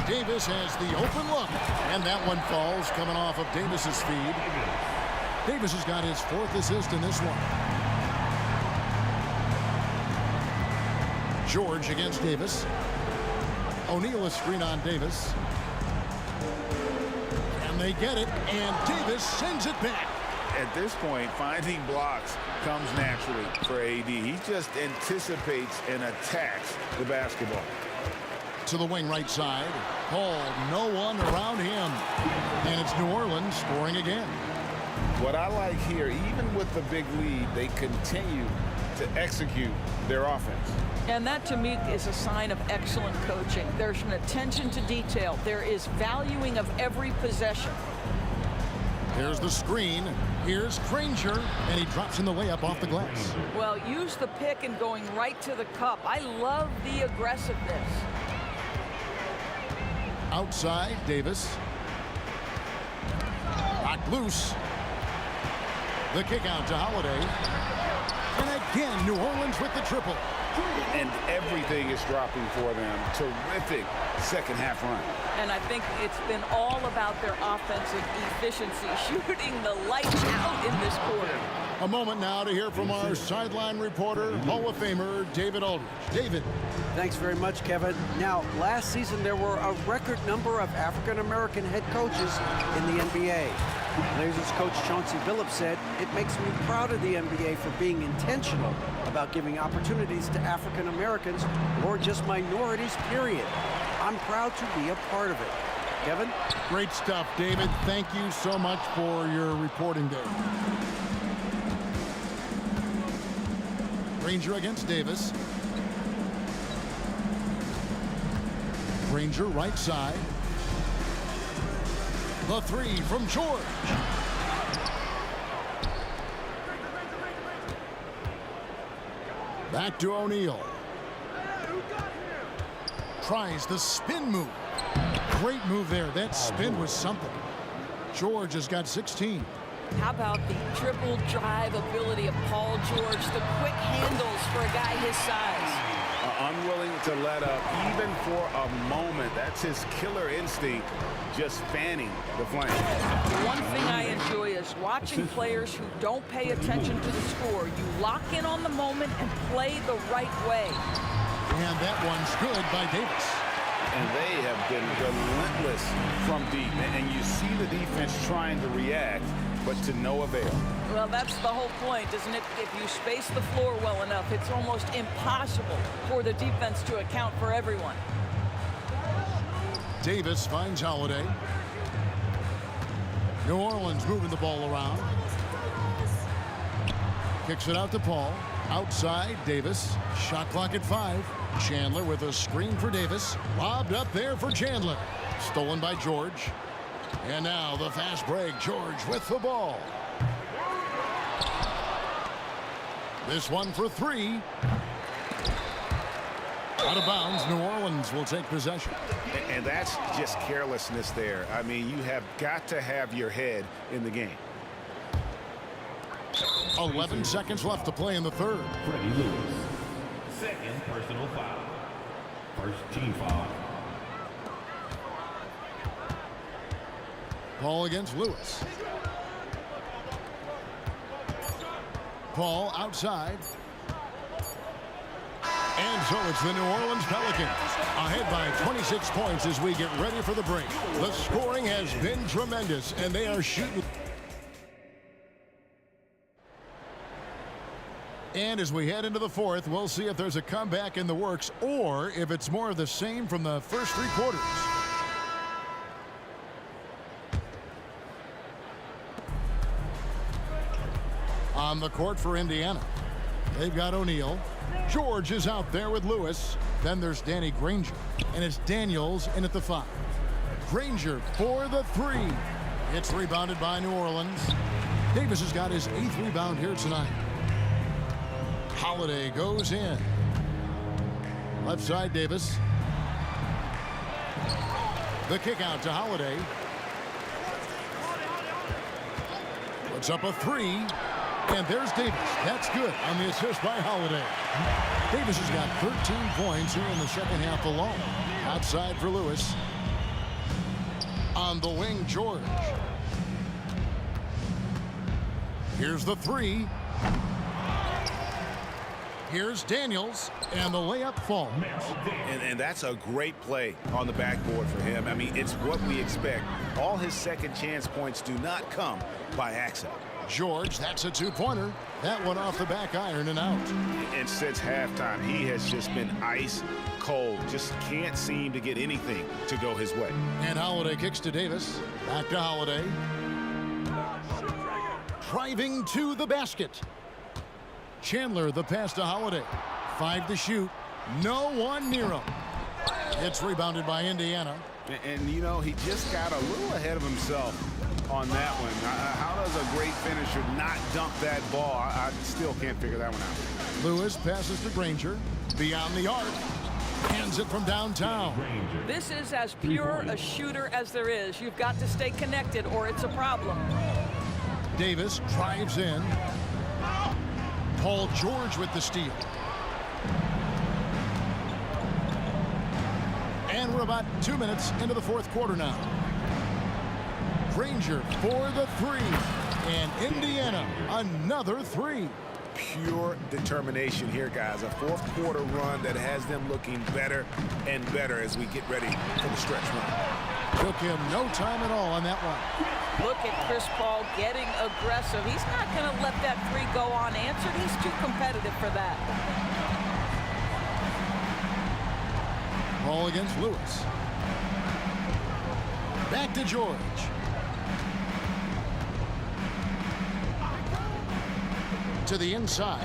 Davis has the open look. And that one falls coming off of Davis's feed. Davis has got his 4th assist in this one. George against Davis. O'Neal a screen on Davis. And they get it, and Davis sends it back. At this point, finding blocks comes naturally for AD. He just anticipates and attacks the basketball. To the wing right side. Paul, no one around him. And it's New Orleans scoring again. What I like here, even with the big lead, they continue to execute their offense. And that, to me, is a sign of excellent coaching. There's an attention to detail. There is valuing of every possession. Here's the screen. Here's Granger, and he drops in the layup off the glass. Well, use the pick and going right to the cup. I love the aggressiveness. Outside, Davis. Knocked loose. The kick out to Holiday. And again, New Orleans with the triple. And everything is dropping for them. Terrific second half run. And I think it's been all about their offensive efficiency, shooting the lights out in this quarter. A moment now to hear from our sideline reporter, Hall of Famer David Aldridge. David. Thanks very much, Kevin. Now, last season there were a record number of African-American head coaches in the NBA. Blazers coach Chauncey Billups said, "It makes me proud of the NBA for being intentional about giving opportunities to African Americans or just minorities, period. I'm proud to be a part of it." Kevin? Great stuff, David. Thank you so much for your reporting there. Granger against Davis. Granger right side. The three from George. Back to O'Neal. Tries the spin move. Great move there. That spin was something. George has got 16. How about the triple drive ability of Paul George, the quick handles for a guy his size. Unwilling to let up even for a moment. That's his killer instinct, just fanning the flame. One thing I enjoy is watching players who don't pay attention to the score. You lock in on the moment and play the right way. And that one's good by Davis. And they have been relentless from deep. And you see the defense trying to react, but to no avail. Well, that's the whole point, isn't it? If you space the floor well enough, it's almost impossible for the defense to account for everyone. Davis finds Holiday. New Orleans moving the ball around. Kicks it out to Paul. Outside, Davis. Shot clock at 5. Chandler with a screen for Davis. Lobbed up there for Chandler. Stolen by George. And now the fast break. George with the ball. This one for 3. Out of bounds. New Orleans will take possession. And that's just carelessness there. I mean, you have got to have your head in the game. 11 seconds left to play in the third. Freddie Lewis. Second personal foul. First team foul. Paul against Lewis. Paul outside. And so it's the New Orleans Pelicans ahead by 26 points as we get ready for the break. The scoring has been tremendous, and they are shooting. And as we head into the fourth, we'll see if there's a comeback in the works or if it's more of the same from the first 3 quarters. On the court for Indiana, they've got O'Neal. George is out there with Lewis. Then there's Danny Granger. And it's Daniels in at the 5. Granger for the 3. It's rebounded by New Orleans. Davis has got his 8th rebound here tonight. Holiday goes in. Left side, Davis. The kick out to Holiday. Puts up a 3. And there's Davis. That's good on the assist by Holiday. Davis has got 13 points here in the second half alone. Outside for Lewis. On the wing, George. Here's the 3. Here's Daniels, and the layup falls. And that's a great play on the backboard for him. I mean, it's what we expect. All his second chance points do not come by accident. George, that's a 2-pointer. That one off the back iron and out. And since halftime, he has just been ice cold. Just can't seem to get anything to go his way. And Holiday kicks to Davis. Back to Holiday. driving to the basket. Chandler the pass to Holiday. 5 to shoot. No one near him. It's rebounded by Indiana. And you know, he just got a little ahead of himself on that one. How does a great finisher not dunk that ball? I still can't figure that one out. Lewis passes to Granger. Beyond the arc. Hands it from downtown. This is as pure a shooter as there is. You've got to stay connected or it's a problem. Davis drives in. Paul George with the steal. And we're about 2 minutes into the fourth quarter now. Granger for the three. And Indiana, another three. Pure determination here, guys. A fourth quarter run that has them looking better and better as we get ready for the stretch run. Took him no time at all on that one. Look at Chris Paul getting aggressive. He's not going to let that three go unanswered. He's too competitive for that. Ball against Lewis. Back to George. To the inside.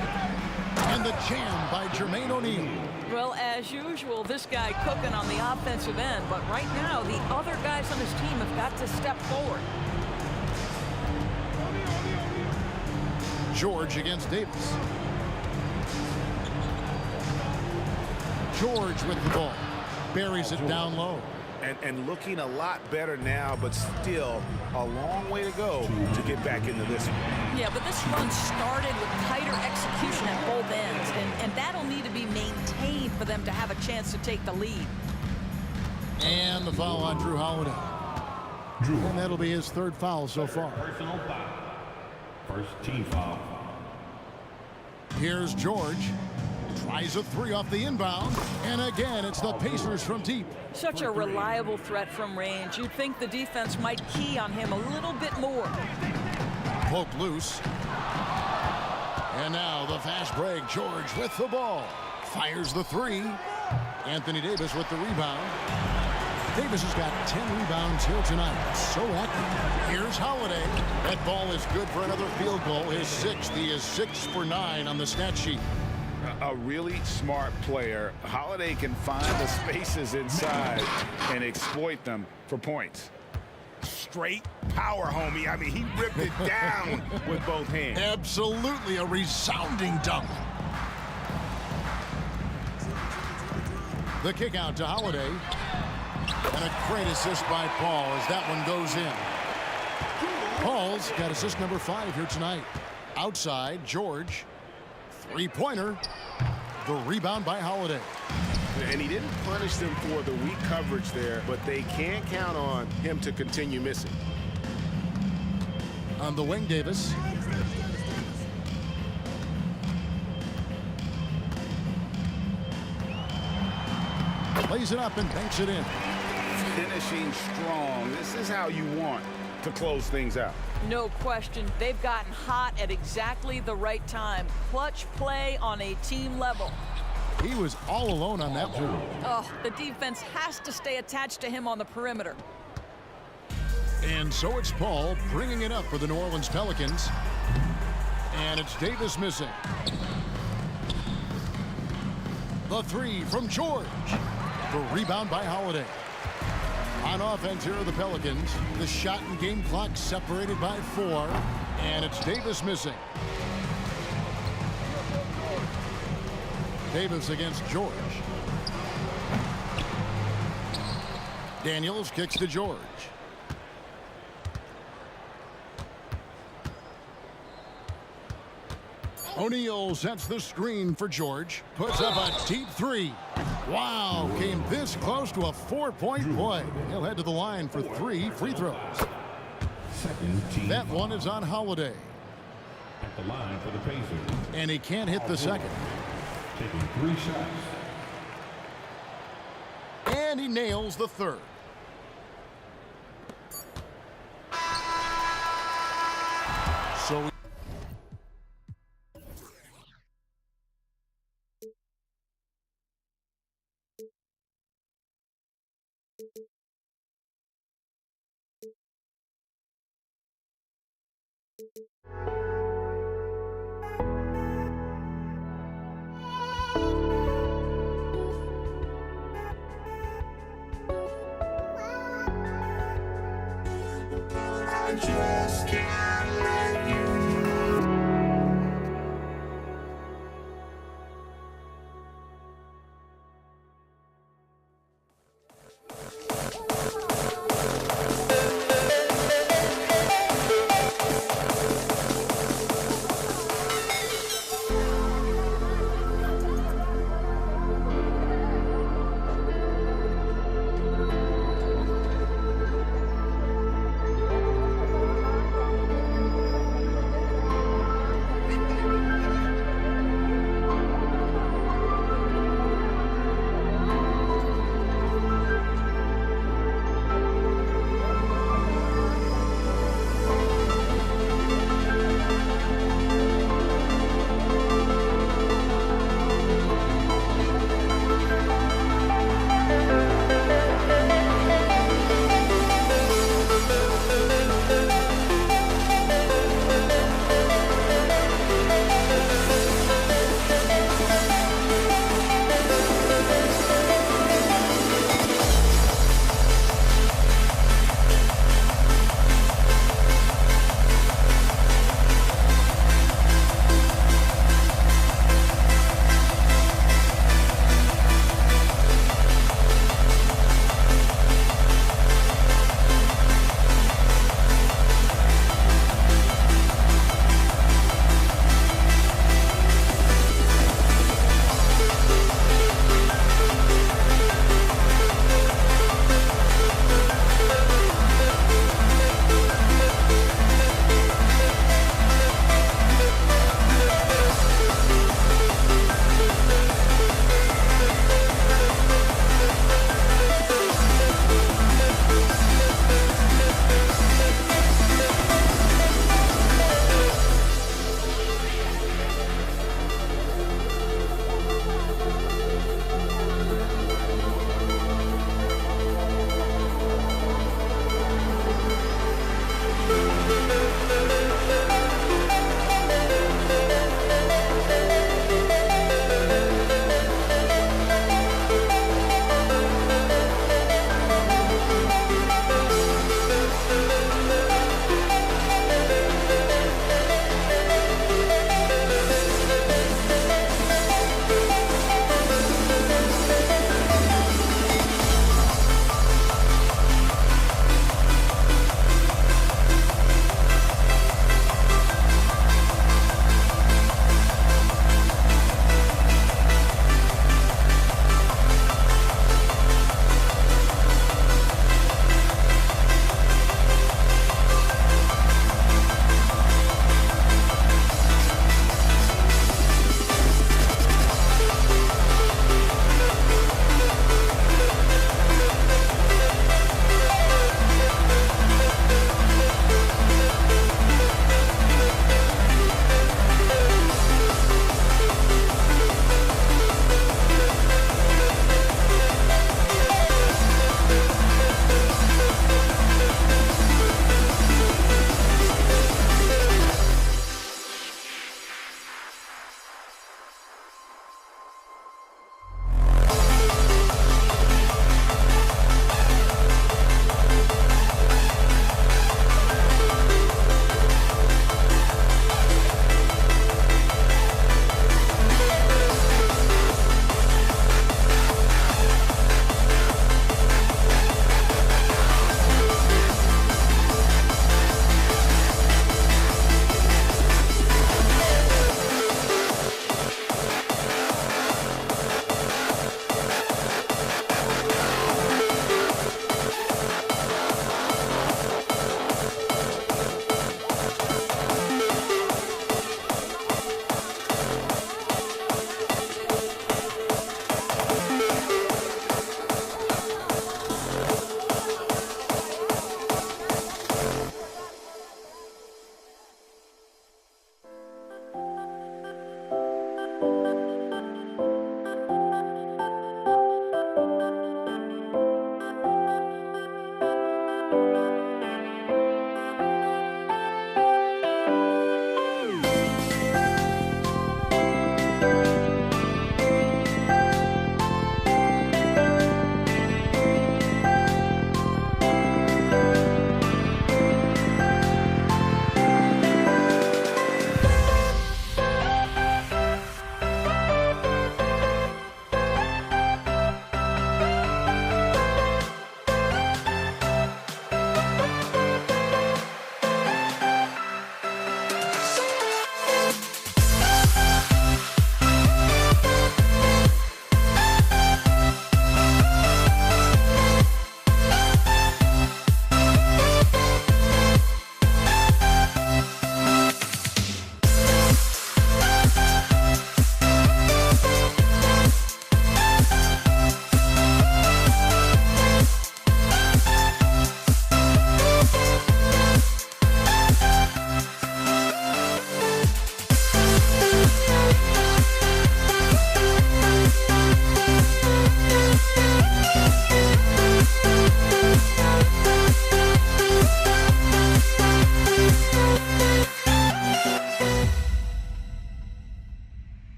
And the jam by Jermaine O'Neal. Well, as usual, this guy cooking on the offensive end. But right now, the other guys on his team have got to step forward. George against Davis. George with the ball. Buries it down low. And looking a lot better now, but still a long way to go to get back into this one. Yeah, but this run started with tighter execution at both ends, and that'll need to be maintained for them to have a chance to take the lead. And the foul on Drew Holiday. And that'll be his third foul so far. Personal foul. First team foul. Here's George. Tries a three off the inbound. And again, it's the Pacers from deep. Such a reliable threat from range. You'd think the defense might key on him a little bit more. Poke loose. And now the fast break. George with the ball. Fires the three. Anthony Davis with the rebound. Davis has got 10 rebounds here tonight. So active. Here's Holiday. That ball is good for another field goal. His sixth. He is 6 for 9 on the stat sheet. A really smart player. Holiday can find the spaces inside and exploit them for points. Straight power, homie. I mean, he ripped it down with both hands. Absolutely a resounding dunk. The kick out to Holiday. And a great assist by Paul as that one goes in. Paul's got assist number 5 here tonight. Outside, George. Three-pointer. The rebound by Holiday. And he didn't punish them for the weak coverage there, but they can't count on him to continue missing. On the wing, Davis. Plays it up and banks it in. Finishing strong. This is how you want to close things out. No question. They've gotten hot at exactly the right time. Clutch play on a team level. He was all alone on that one. Oh, the defense has to stay attached to him on the perimeter. And so it's Paul bringing it up for the New Orleans Pelicans. And it's Davis missing. The three from George. The rebound by Holiday. On offense here are the Pelicans. The shot and game clock separated by 4. And it's Davis missing. Davis against George. Daniels kicks to George. O'Neal sets the screen for George. Puts up a deep three. Wow, came this close to a 4-point play. He'll head to the line for 3 free throws. Second team That foul. one is on Holiday. At the line for the Pacers. And he can't hit the second. Taking 3 shots. And he nails the third. So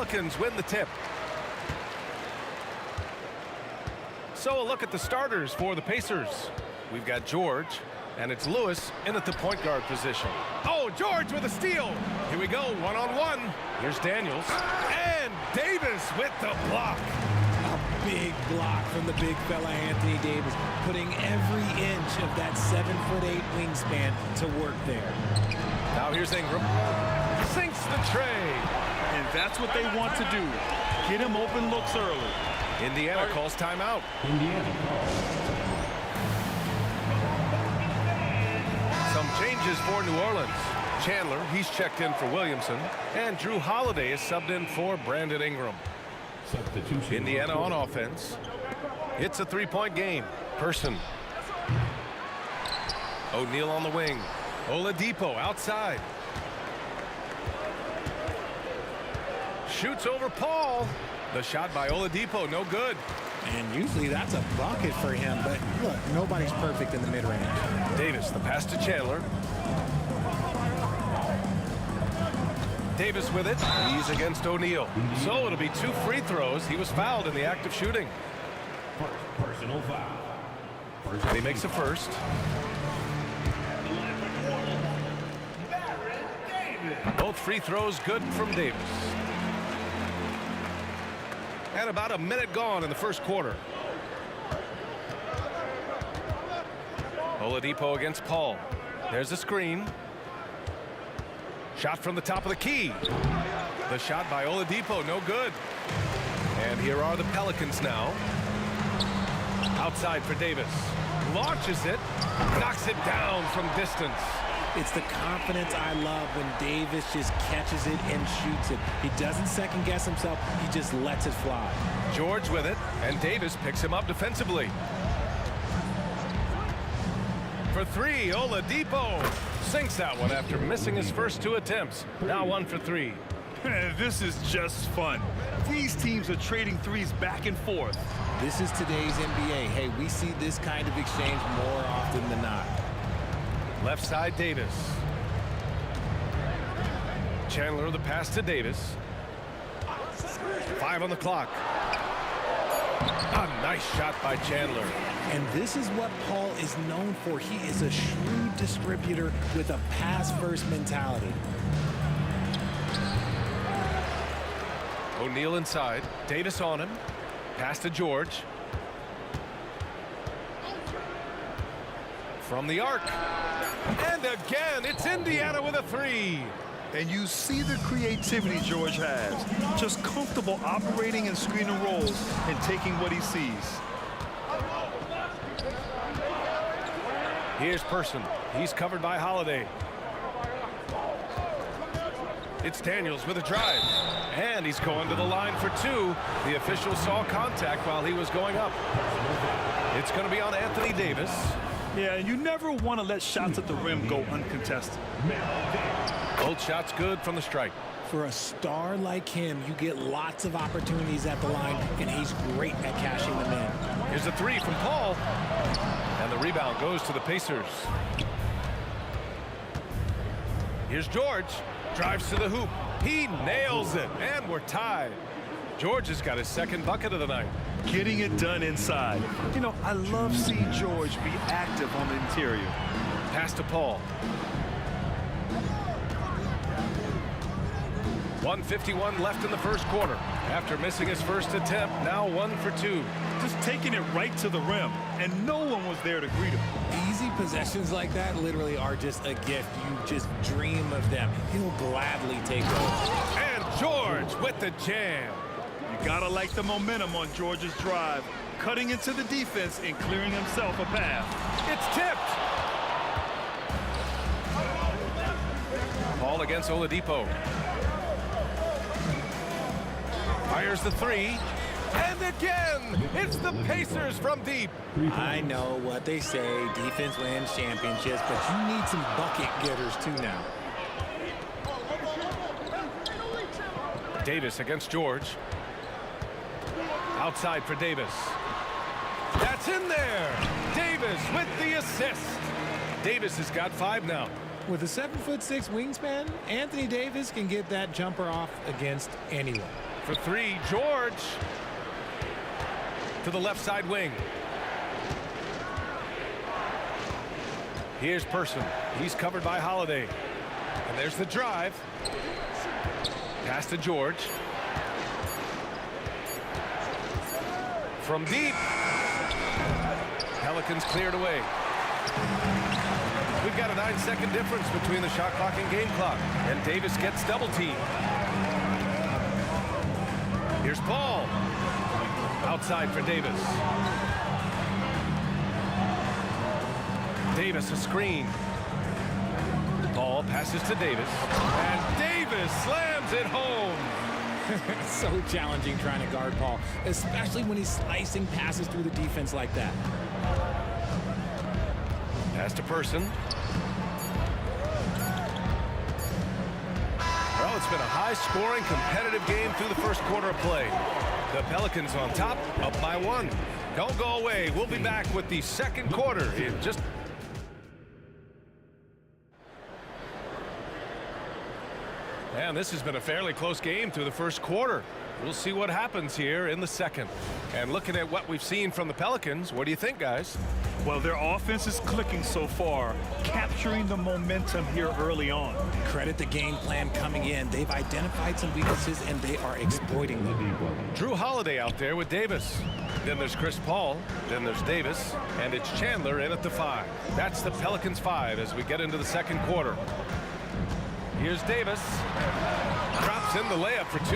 Pelicans win the tip. So a look at the starters for the Pacers. We've got George, and it's Lewis in at the point guard position. Oh, George with a steal. Here we go, one-on-one. Here's Daniels, and Davis with the block. A big block from the big fella Anthony Davis, putting every inch of that 7'8" wingspan to work there. Now here's Ingram. Sinks the tray. And that's what they want to do. Get him open looks early. Indiana calls timeout. Some changes for New Orleans. Chandler, he's checked in for Williamson. And Drew Holiday is subbed in for Brandon Ingram. Indiana on offense. It's a three-point game. Person. O'Neal on the wing. Oladipo outside. Shoots over Paul. The shot by Oladipo, no good. And usually that's a bucket for him, but look, nobody's perfect in the mid-range. Davis, the pass to Chandler. Davis with it. He's against O'Neal. So it'll be 2 free throws. He was fouled in the act of shooting. Personal foul. And he makes a first. Both free throws good from Davis. And about a minute gone in the first quarter. Oladipo against Paul. There's a screen. Shot from the top of the key. The shot by Oladipo, no good. And here are the Pelicans now. Outside for Davis. Launches it. Knocks it down from distance. It's the confidence I love when Davis just catches it and shoots it. He doesn't second guess himself. He just lets it fly. George with it, and Davis picks him up defensively. For 3, Oladipo sinks that one after missing his first 2 attempts. Now 1 for 3. This is just fun. These teams are trading threes back and forth. This is today's NBA. Hey, we see this kind of exchange more often than not. Left side, Davis. Chandler the pass to Davis. 5 on the clock. A nice shot by Chandler. And this is what Paul is known for. He is a shrewd distributor with a pass-first mentality. O'Neal inside. Davis on him. Pass to George. From the arc. And again, it's Indiana with a 3. And you see the creativity George has. Just comfortable operating in screen and rolls and taking what he sees. Here's Person. He's covered by Holiday. It's Daniels with a drive. And he's going to the line for 2. The official saw contact while he was going up. It's going to be on Anthony Davis. Yeah, and you never want to let shots at the rim go uncontested. Both shots good from the stripe. For a star like him, you get lots of opportunities at the line, and he's great at cashing them in. Here's a 3 from Paul. And the rebound goes to the Pacers. Here's George. Drives to the hoop. He nails it. And we're tied. George has got his 2nd bucket of the night. Getting it done inside. You know, I love seeing George be active on the interior. Pass to Paul. 1:51 left in the first quarter. After missing his first attempt, now 1 for 2. Just taking it right to the rim, and no one was there to greet him. Easy possessions like that literally are just a gift. You just dream of them. He'll gladly take those. And George with the jam. You gotta like the momentum on George's drive, cutting into the defense and clearing himself a path. It's tipped. Paul against Oladipo. Fires the 3. And again, it's the Pacers from deep. I know what they say, defense wins championships, but you need some bucket getters too now. Davis against George. Outside for Davis. That's in there. Davis with the assist. Davis has got 5 now. With a 7'6" wingspan, Anthony Davis can get that jumper off against anyone. for three. George to the left side wing. Here's Person. He's covered by Holiday. And there's the drive. Pass to George. From deep. Pelicans cleared away. We've got a 9-second difference between the shot clock and game clock. And Davis gets double teamed. Here's Paul. Outside for Davis. Davis a screen. Paul passes to Davis. And Davis slams it home. So challenging trying to guard Paul, especially when he's slicing passes through the defense like that. Pass to Person. Well, it's been a high-scoring, competitive game through the first quarter of play. The Pelicans on top, up by 1. Don't go away. We'll be back with the second quarter in just... And this has been a fairly close game through the first quarter. We'll see what happens here in the second. And looking at what we've seen from the Pelicans, what do you think, guys? Well, their offense is clicking so far, capturing the momentum here early on. Credit the game plan coming in. They've identified some weaknesses, and they are exploiting them. Drew Holiday out there with Davis. Then there's Chris Paul. Then there's Davis. And it's Chandler in at the 5. That's the Pelicans 5 as we get into the second quarter. Here's Davis. Drops in the layup for 2.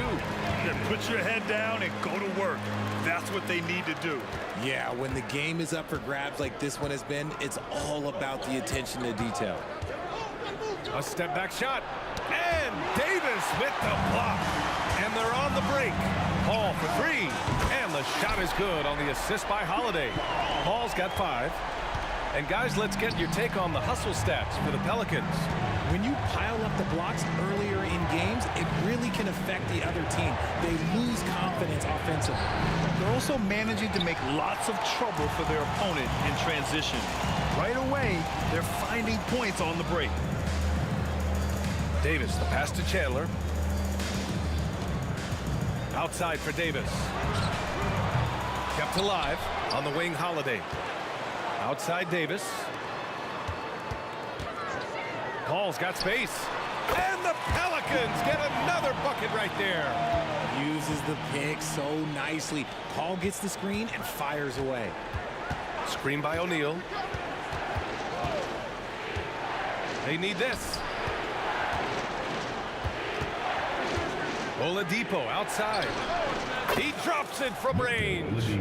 Then put your head down and go to work. That's what they need to do. Yeah, when the game is up for grabs like this one has been, it's all about the attention to detail. A step back shot. And Davis with the block. And they're on the break. Paul for 3. And the shot is good on the assist by Holiday. Paul's got 5. And guys, let's get your take on the hustle stats for the Pelicans. When you pile up the blocks earlier in games, it really can affect the other team. They lose confidence offensively. They're also managing to make lots of trouble for their opponent in transition. Right away, they're finding points on the break. Davis, the pass to Chandler. Outside for Davis. Kept alive on the wing, Holiday. Outside Davis. Paul's got space. And the Pelicans get another bucket right there. Uses the pick so nicely. Paul gets the screen and fires away. Screen by O'Neal. They need this. Oladipo outside. He drops it from range.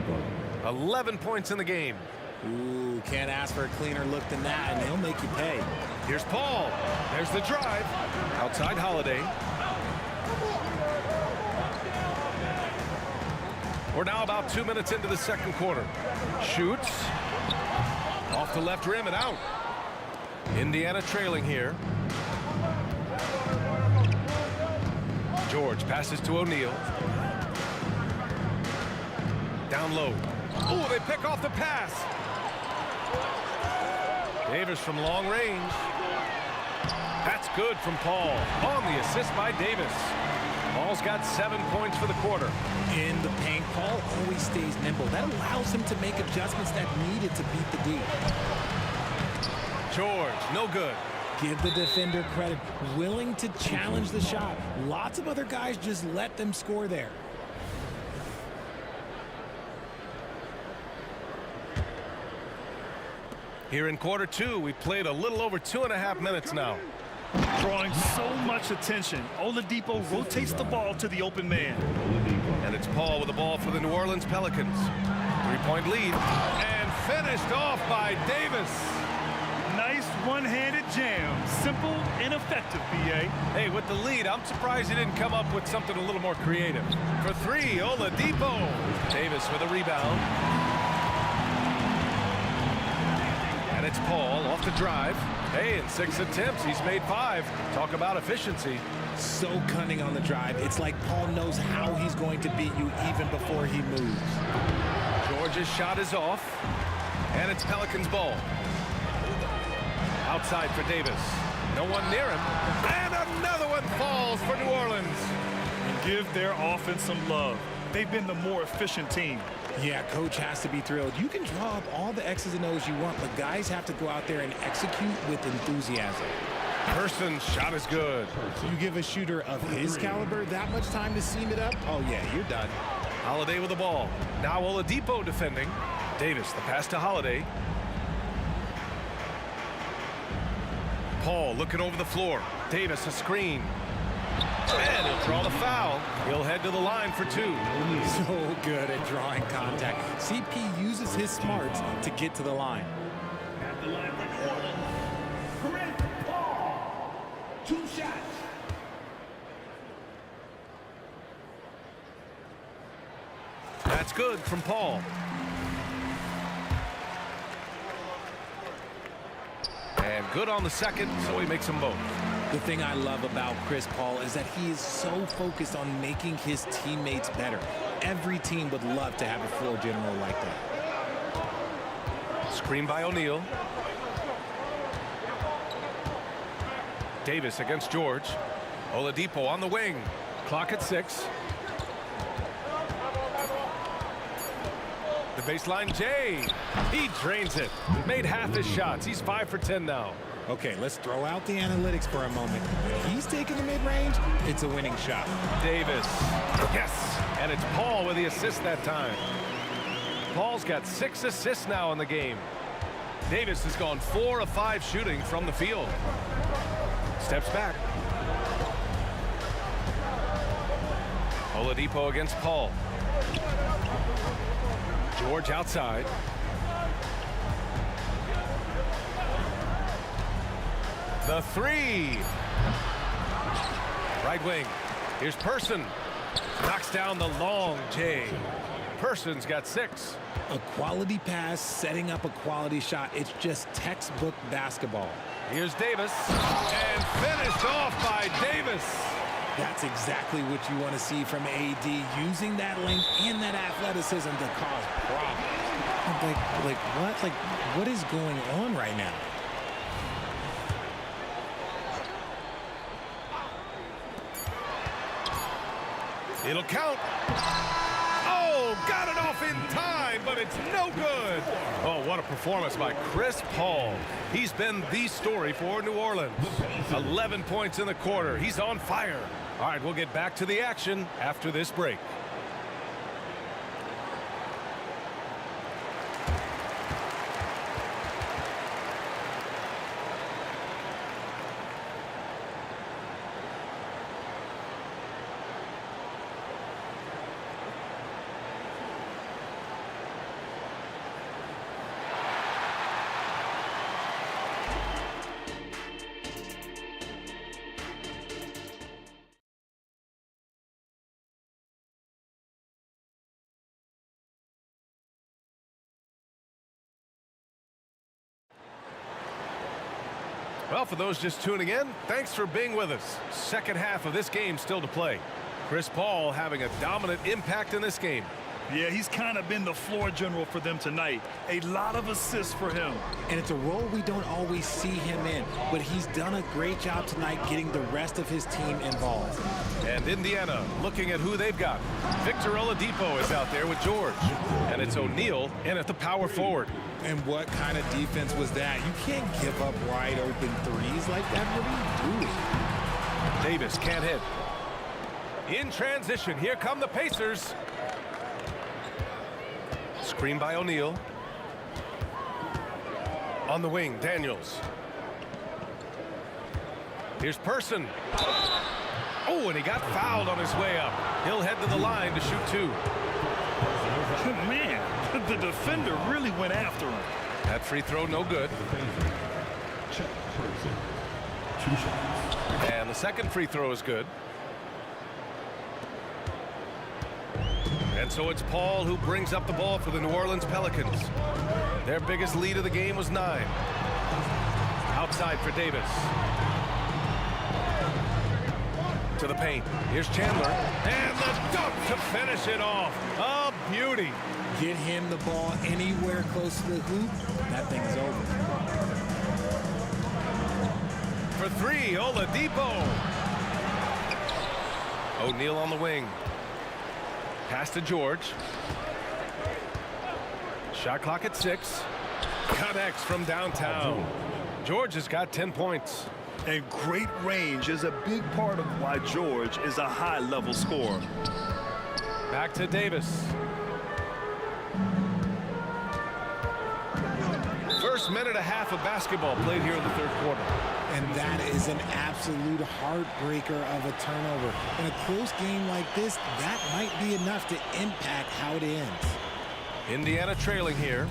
11 points in the game. Ooh, can't ask for a cleaner look than that, and they'll make you pay. Here's Paul. There's the drive. Outside Holiday. We're now about 2 minutes into the second quarter. Shoots. Off the left rim and out. Indiana trailing here. George passes to O'Neal. Down low. Oh, they pick off the pass. Davis from long range. That's good from Paul. On the assist by Davis. Paul's got 7 points for the quarter. In the paint, Paul always stays nimble. That allows him to make adjustments that needed to beat the D. George, no good. Give the defender credit. Willing to challenge the shot. Lots of other guys just let them score there. Here in quarter 2, we played a little over 2.5 minutes now. Drawing so much attention, Oladipo rotates the ball to the open man. And it's Paul with the ball for the New Orleans Pelicans. 3-point lead. And finished off by Davis. Nice one-handed jam. Simple and effective, B.A. Hey, with the lead, I'm surprised he didn't come up with something a little more creative. For 3, Oladipo. Davis with a rebound. And it's Paul off the drive. Hey, in 6 attempts, he's made 5. Talk about efficiency. So cunning on the drive. It's like Paul knows how he's going to beat you even before he moves. George's shot is off. And it's Pelicans ball. Outside for Davis. No one near him. And another one falls for New Orleans. Give their offense some love. They've been the more efficient team. Yeah, coach has to be thrilled. You can draw up all the X's and O's you want, but guys have to go out there and execute with enthusiasm. Person's shot is good. You give a shooter of his caliber that much time to seam it up, oh yeah, you're done. Holiday with the ball. Now Oladipo defending. Davis, the pass to Holiday. Paul looking over the floor. Davis, a screen. And he'll draw the foul. He'll head to the line for 2. So good at drawing contact. CP uses his smarts to get to the line. At the line for New Orleans, Chris Paul. 2 shots. That's good from Paul. And good on the second, so he makes them both. The thing I love about Chris Paul is that he is so focused on making his teammates better. Every team would love to have a floor general like that. Screen by O'Neal. Davis against George. Oladipo on the wing. Clock at 6. The baseline, Jay. He drains it. Made half his shots. He's 5 for 10 now. Okay, let's throw out the analytics for a moment. When he's taking the mid-range, it's a winning shot. Davis. Yes. And it's Paul with the assist that time. Paul's got 6 assists now in the game. Davis has gone 4 of 5 shooting from the field. Steps back. Oladipo against Paul. George outside. The 3. Right wing. Here's Person. Knocks down the long J. Person's got 6. A quality pass, setting up a quality shot. It's just textbook basketball. Here's Davis. And finished off by Davis. That's exactly what you want to see from AD, using that length and that athleticism to cause problems. What is going on right now? It'll count. Oh, got it off in time, but it's no good. Oh, what a performance by Chris Paul. He's been the story for New Orleans. 11 points in the quarter. He's on fire. All right, we'll get back to the action after this break. Well, for those just tuning in, thanks for being with us. Second half of this game still to play. Chris Paul having a dominant impact in this game. Yeah, he's kind of been the floor general for them tonight. A lot of assists for him. And it's a role we don't always see him in, but he's done a great job tonight getting the rest of his team involved. And Indiana looking at who they've got. Victor Oladipo is out there with George. And it's O'Neal in at the power forward. And what kind of defense was that? You can't give up wide open threes like that. What are you doing? Davis can't hit. In transition, here come the Pacers. Screen by O'Neal. On the wing, Daniels. Here's Person. Oh, and he got fouled on his way up. He'll head to the line to shoot 2. Man, the defender really went after him. That free throw no good. And the second free throw is good. And so it's Paul who brings up the ball for the New Orleans Pelicans. Their biggest lead of the game was 9. Outside for Davis. To the paint. Here's Chandler. And the dunk to finish it off. A beauty. Get him the ball anywhere close to the hoop, that thing is over. For 3, Oladipo. O'Neal on the wing. Pass to George. Shot clock at 6. Connects from downtown. George has got 10 points. And great range is a big part of why George is a high-level scorer. Back to Davis. First minute and a half of basketball played here in the third quarter. And that is an absolute heartbreaker of a turnover. In a close game like this, that might be enough to impact how it ends. Indiana trailing here.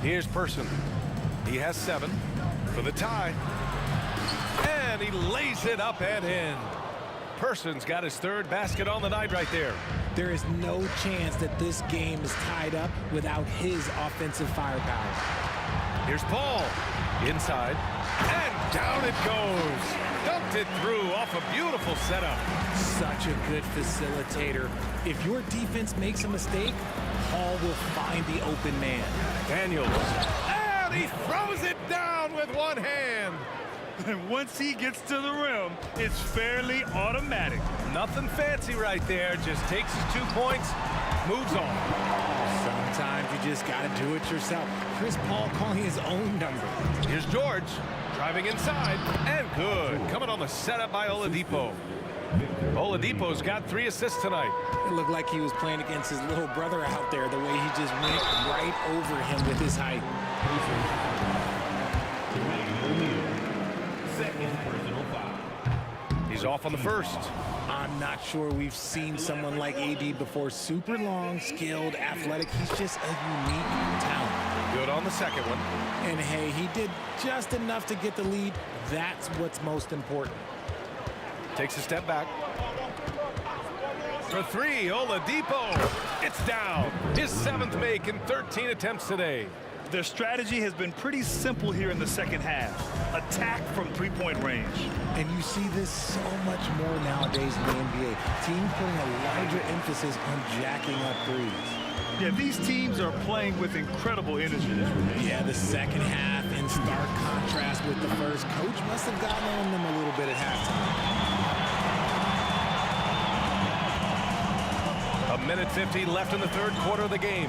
Here's Person. He has 7 for the tie. And he lays it up and in. Person's got his 3rd basket on the night right there. There is no chance that this game is tied up without his offensive firepower. Here's Paul. Inside. And down it goes. Dumped it through off a beautiful setup. Such a good facilitator. If your defense makes a mistake, Paul will find the open man. Daniels. And he throws it down with one hand. And once he gets to the rim, it's fairly automatic. Nothing fancy right there. Just takes his 2 points, moves on. Sometimes you just got to do it yourself. Chris Paul calling his own number. Here's George driving inside and good. Coming on the setup by Oladipo. Oladipo's got 3 assists tonight. It looked like he was playing against his little brother out there, the way he just went right over him with his height. He's off on the first. I'm not sure we've seen someone like AD before. Super long, skilled, athletic. He's just a unique talent. Good on the second one. And hey, he did just enough to get the lead. That's what's most important. Takes a step back. For 3, Oladipo. It's down. His 7th make in 13 attempts today. Their strategy has been pretty simple here in the second half. Attack from 3-point range. And you see this so much more nowadays in the NBA. Teams putting a larger emphasis on jacking up threes. Yeah, these teams are playing with incredible energy. Yeah, the second half in stark contrast with the first. Coach must have gotten on them a little bit at halftime. 1:50 left in the third quarter of the game.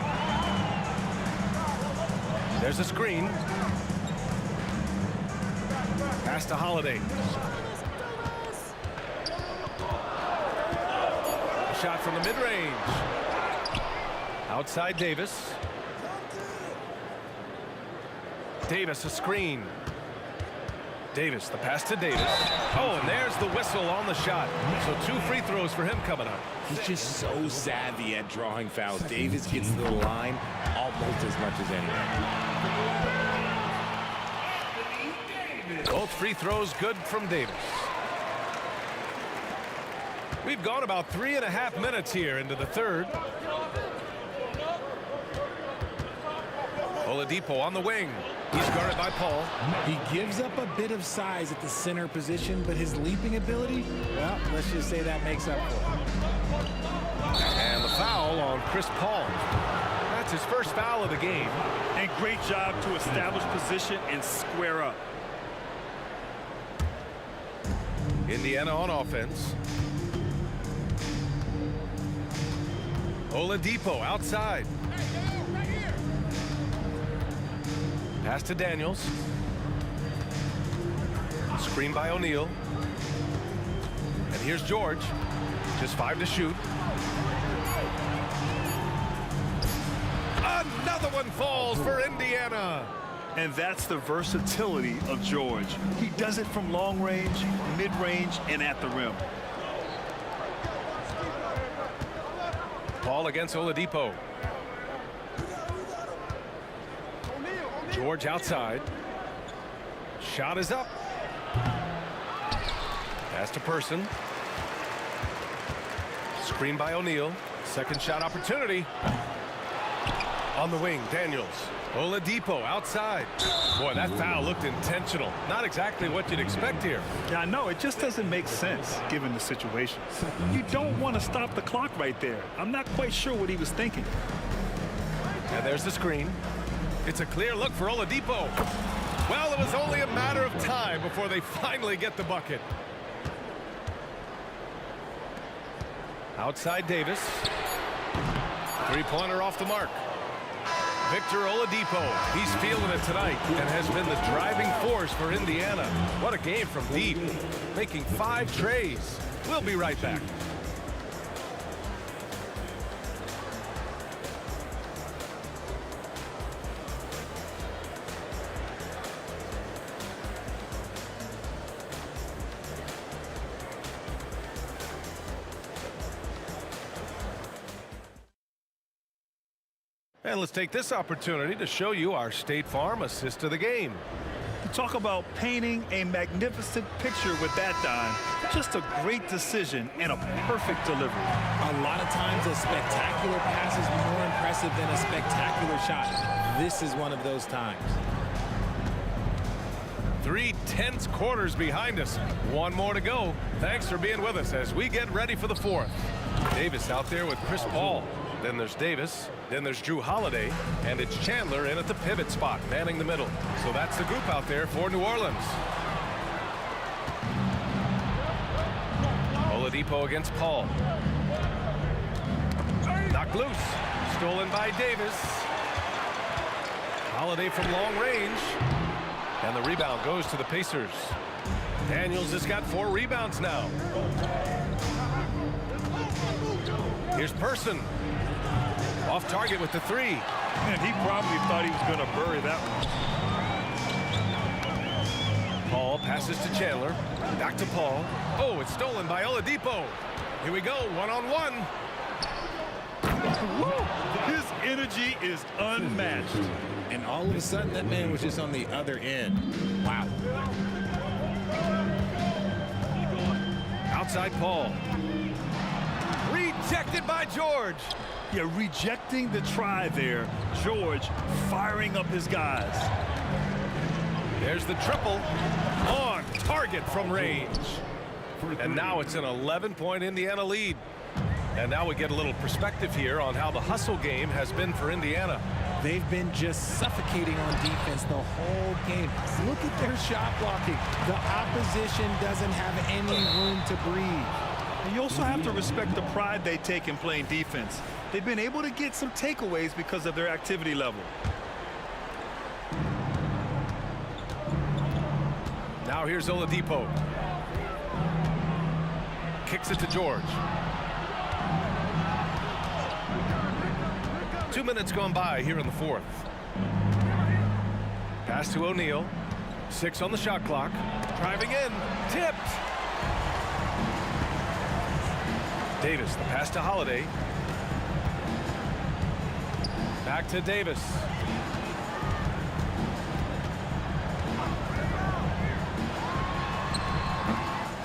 There's a screen. Pass to Holiday. Shot from the mid-range. Outside Davis. Davis, a screen. Davis, the pass to Davis. Oh, and there's the whistle on the shot. So 2 free throws for him coming up. He's just so savvy at drawing fouls. Davis gets to the line almost as much as anyone. Both free throws good from Davis. We've gone about 3.5 minutes here into the third. Oladipo on the wing. He's guarded by Paul. He gives up a bit of size at the center position, but his leaping ability, well, let's just say that makes up for it. And the foul on Chris Paul. That's his first foul of the game. And great job to establish position and square up. Indiana on offense. Oladipo outside. Pass to Daniels. Screen by O'Neal. And here's George. Just 5 to shoot. Another one falls for Indiana. And that's the versatility of George. He does it from long range, mid-range, and at the rim. Ball against Oladipo. George outside. Shot is up. Pass to Person. Screen by O'Neal. Second shot opportunity. On the wing, Daniels. Oladipo outside. Boy, that foul looked intentional. Not exactly what you'd expect here. Yeah, I know. It just doesn't make sense given the situation. You don't want to stop the clock right there. I'm not quite sure what he was thinking. And there's the screen. It's a clear look for Oladipo. Well, it was only a matter of time before they finally get the bucket. Outside Davis. Three-pointer off the mark. Victor Oladipo, he's feeling it tonight and has been the driving force for Indiana. What a game from deep, making 5 trays. We'll be right back. And let's take this opportunity to show you our State Farm assist of the game. You talk about painting a magnificent picture with that dime. Just a great decision and a perfect delivery. A lot of times a spectacular pass is more impressive than a spectacular shot. This is one of those times. 3 tense quarters behind us. 1 more to go. Thanks for being with us as we get ready for the 4th. Davis out there with Chris Paul. Then there's Davis, then there's Drew Holiday, and it's Chandler in at the pivot spot, manning the middle. So that's the group out there for New Orleans. Oladipo against Paul. Knocked loose. Stolen by Davis. Holiday from long range. And the rebound goes to the Pacers. Daniels has got 4 rebounds now. Here's Person. Off target with the 3. And he probably thought he was going to bury that one. Paul passes to Chandler. Back to Paul. Oh, it's stolen by Oladipo. Here we go, 1-on-1. His energy is unmatched. And all of a sudden, that man was just on the other end. Wow. Outside Paul. Rejected by George. Yeah, rejecting the try there. George firing up his guys. There's the triple. On target from range. And now it's an 11-point Indiana lead. And now we get a little perspective here on how the hustle game has been for Indiana. They've been just suffocating on defense the whole game. Look at their shot blocking. The opposition doesn't have any room to breathe. And you also have to respect the pride they take in playing defense. They've been able to get some takeaways because of their activity level. Now here's Oladipo. Kicks it to George. 2 minutes gone by here in the 4th. Pass to O'Neal. 6 on the shot clock. Driving in. Tipped. Davis, the pass to Holiday. Back to Davis.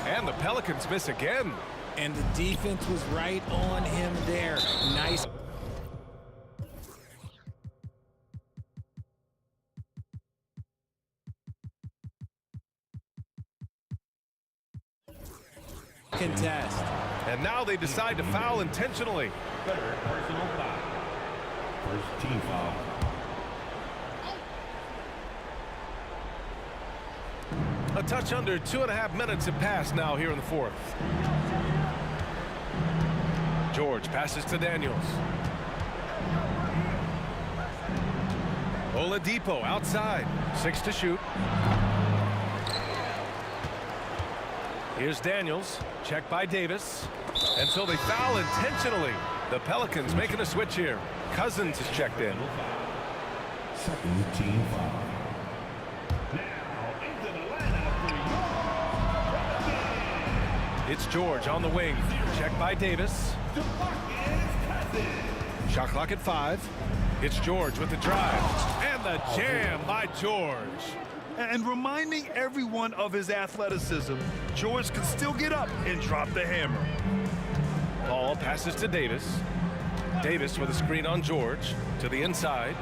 And the Pelicans miss again. And the defense was right on him there. Nice. Contest. And now they decide to foul intentionally. Better personal foul. First team foul. A touch under 2.5 minutes have passed now here in the 4th. George passes to Daniels. Oladipo outside. 6 to shoot. Here's Daniels. Checked by Davis. And so they foul intentionally. The Pelicans making a switch here. Cousins is checked in. Second team foul. It's George on the wing. Checked by Davis. Shot clock at 5. It's George with the drive. And the jam by George. And reminding everyone of his athleticism, George can still get up and drop the hammer. Paul passes to Davis. Davis with a screen on George to the inside.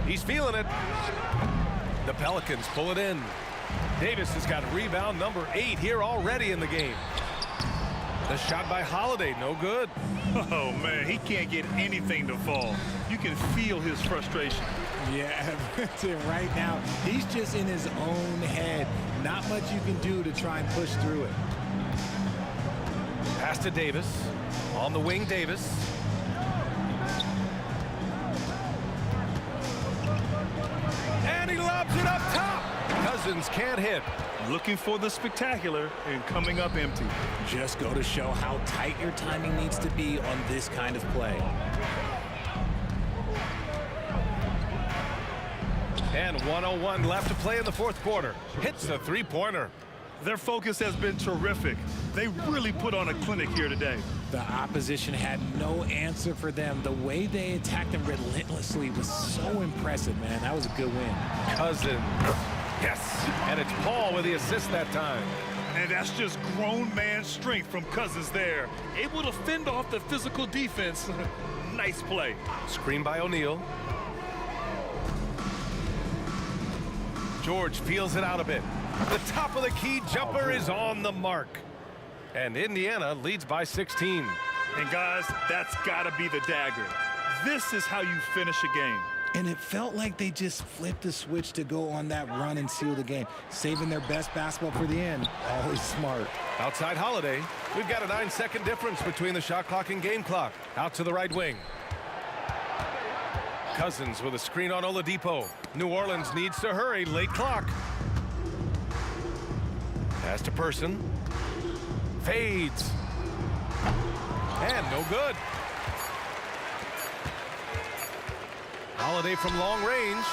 He's feeling it. The Pelicans pull it in. Davis has got rebound number 8 here already in the game. The shot by Holiday, no good. Oh, man, he can't get anything to fall. You can feel his frustration. Yeah, right now, he's just in his own head. Not much you can do to try and push through it. Pass to Davis. On the wing, Davis. And he lobs it up top. Cousins can't hit. Looking for the spectacular and coming up empty. Just go to show how tight your timing needs to be on this kind of play. And 1:01 left to play in the fourth quarter. Hits a three-pointer. Their focus has been terrific. They really put on a clinic here today. The opposition had no answer for them. The way they attacked them relentlessly was so impressive, man. That was a good win. Cousins. Yes. And it's Paul with the assist that time. And that's just grown man strength from Cousins there. Able to fend off the physical defense. Nice play. Screen by O'Neal. George feels it out a bit. The top of the key jumper is on the mark. And Indiana leads by 16. And guys, that's got to be the dagger. This is how you finish a game. And it felt like they just flipped the switch to go on that run and seal the game. Saving their best basketball for the end. Always smart. Outside Holiday. We've got a 9-second difference between the shot clock and game clock. Out to the right wing. Cousins with a screen on Oladipo. New Orleans needs to hurry. Late clock. Pass to Person. Fades. And no good. Holiday from long range.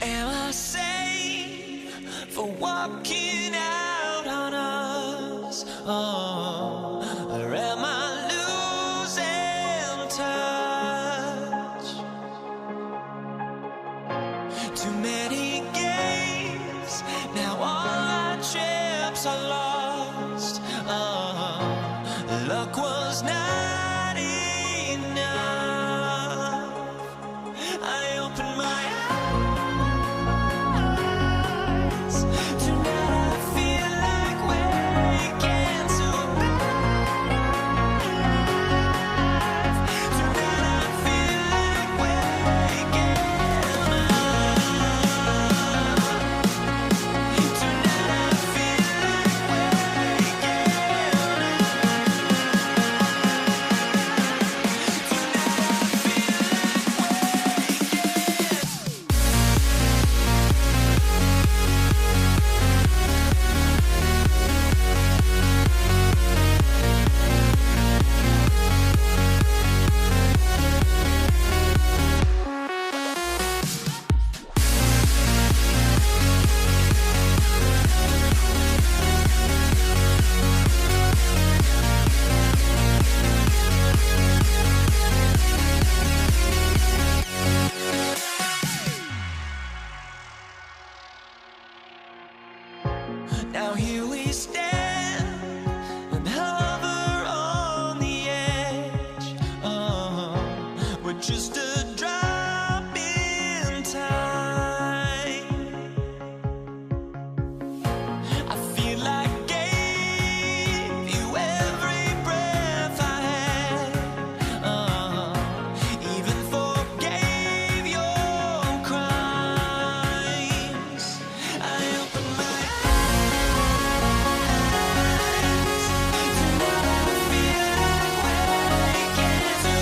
Am I safe for walking out on us? Oh, or am I losing touch? Too many games, now all our chips are lost. Oh, luck was not enough. I opened my eyes. here we stand and hover on the edge. We're just a drop in time. I feel like I gave you every breath I had, even forgave your crimes. I open my eyes, tonight I feel like waking to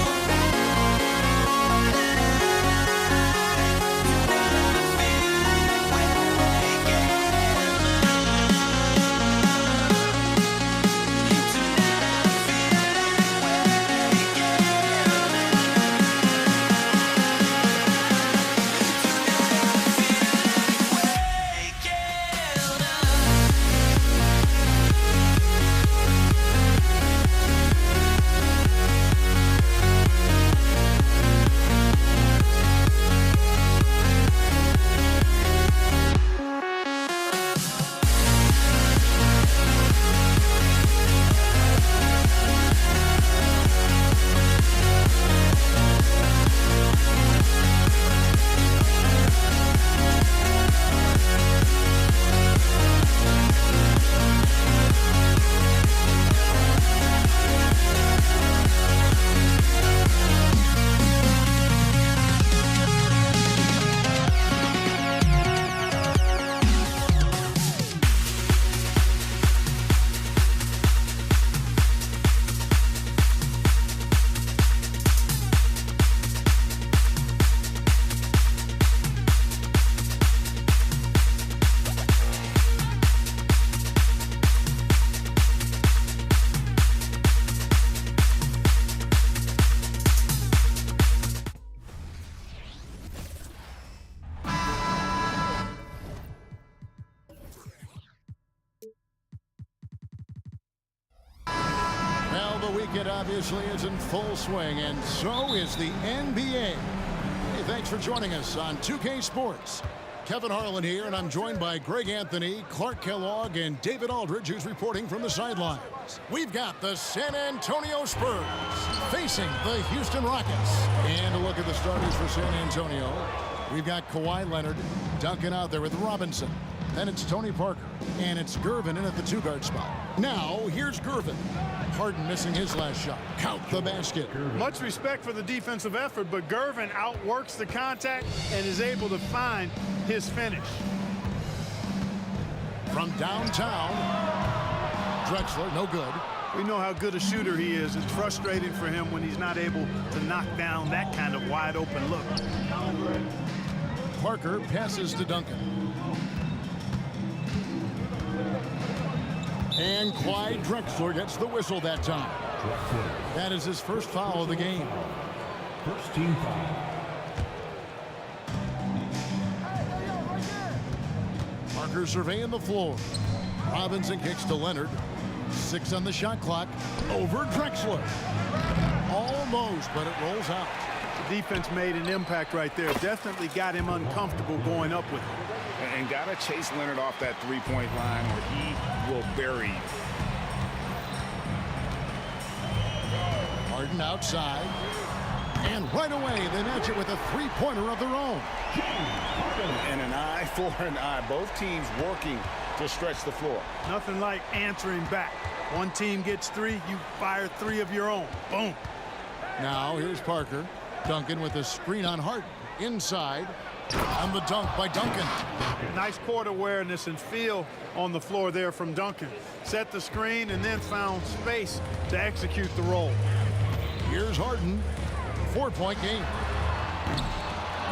Well, the weekend obviously is in full swing, and so is the NBA. Hey, thanks for joining us on 2K Sports. Kevin Harlan here, and I'm joined by Greg Anthony, Clark Kellogg, and David Aldridge, who's reporting from the sidelines. We've got the San Antonio Spurs facing the Houston Rockets. And a look at the starters for San Antonio. We've got Kawhi Leonard, Duncan out there with Robinson. Then it's Tony Parker, and it's Gervin in at the two-guard spot. Now, here's Gervin. Harden missing his last shot. Count the basket. Much respect for the defensive effort, but Gervin outworks the contact and is able to find his finish. From downtown, Drexler, no good. We know how good a shooter he is. It's frustrating for him when he's not able to knock down that kind of wide open look. Parker passes to Duncan. And Clyde Drexler gets the whistle that time. That is his first foul of the game. First team foul. Parker surveying the floor. Robinson kicks to Leonard. 6 on the shot clock. Over Drexler. Almost, but it rolls out. The defense made an impact right there. Definitely got him uncomfortable going up with it. And got to chase Leonard off that three-point line or he will bury you. Harden outside. And right away, they match it with a three-pointer of their own. And an eye for an eye. Both teams working to stretch the floor. Nothing like answering back. One team gets 3, you fire 3 of your own. Boom. Now, here's Parker. Duncan with a screen on Harden. Inside. And the dunk by Duncan. Nice court awareness and feel on the floor there from Duncan. Set the screen and then found space to execute the roll. Here's Harden. 4-point game.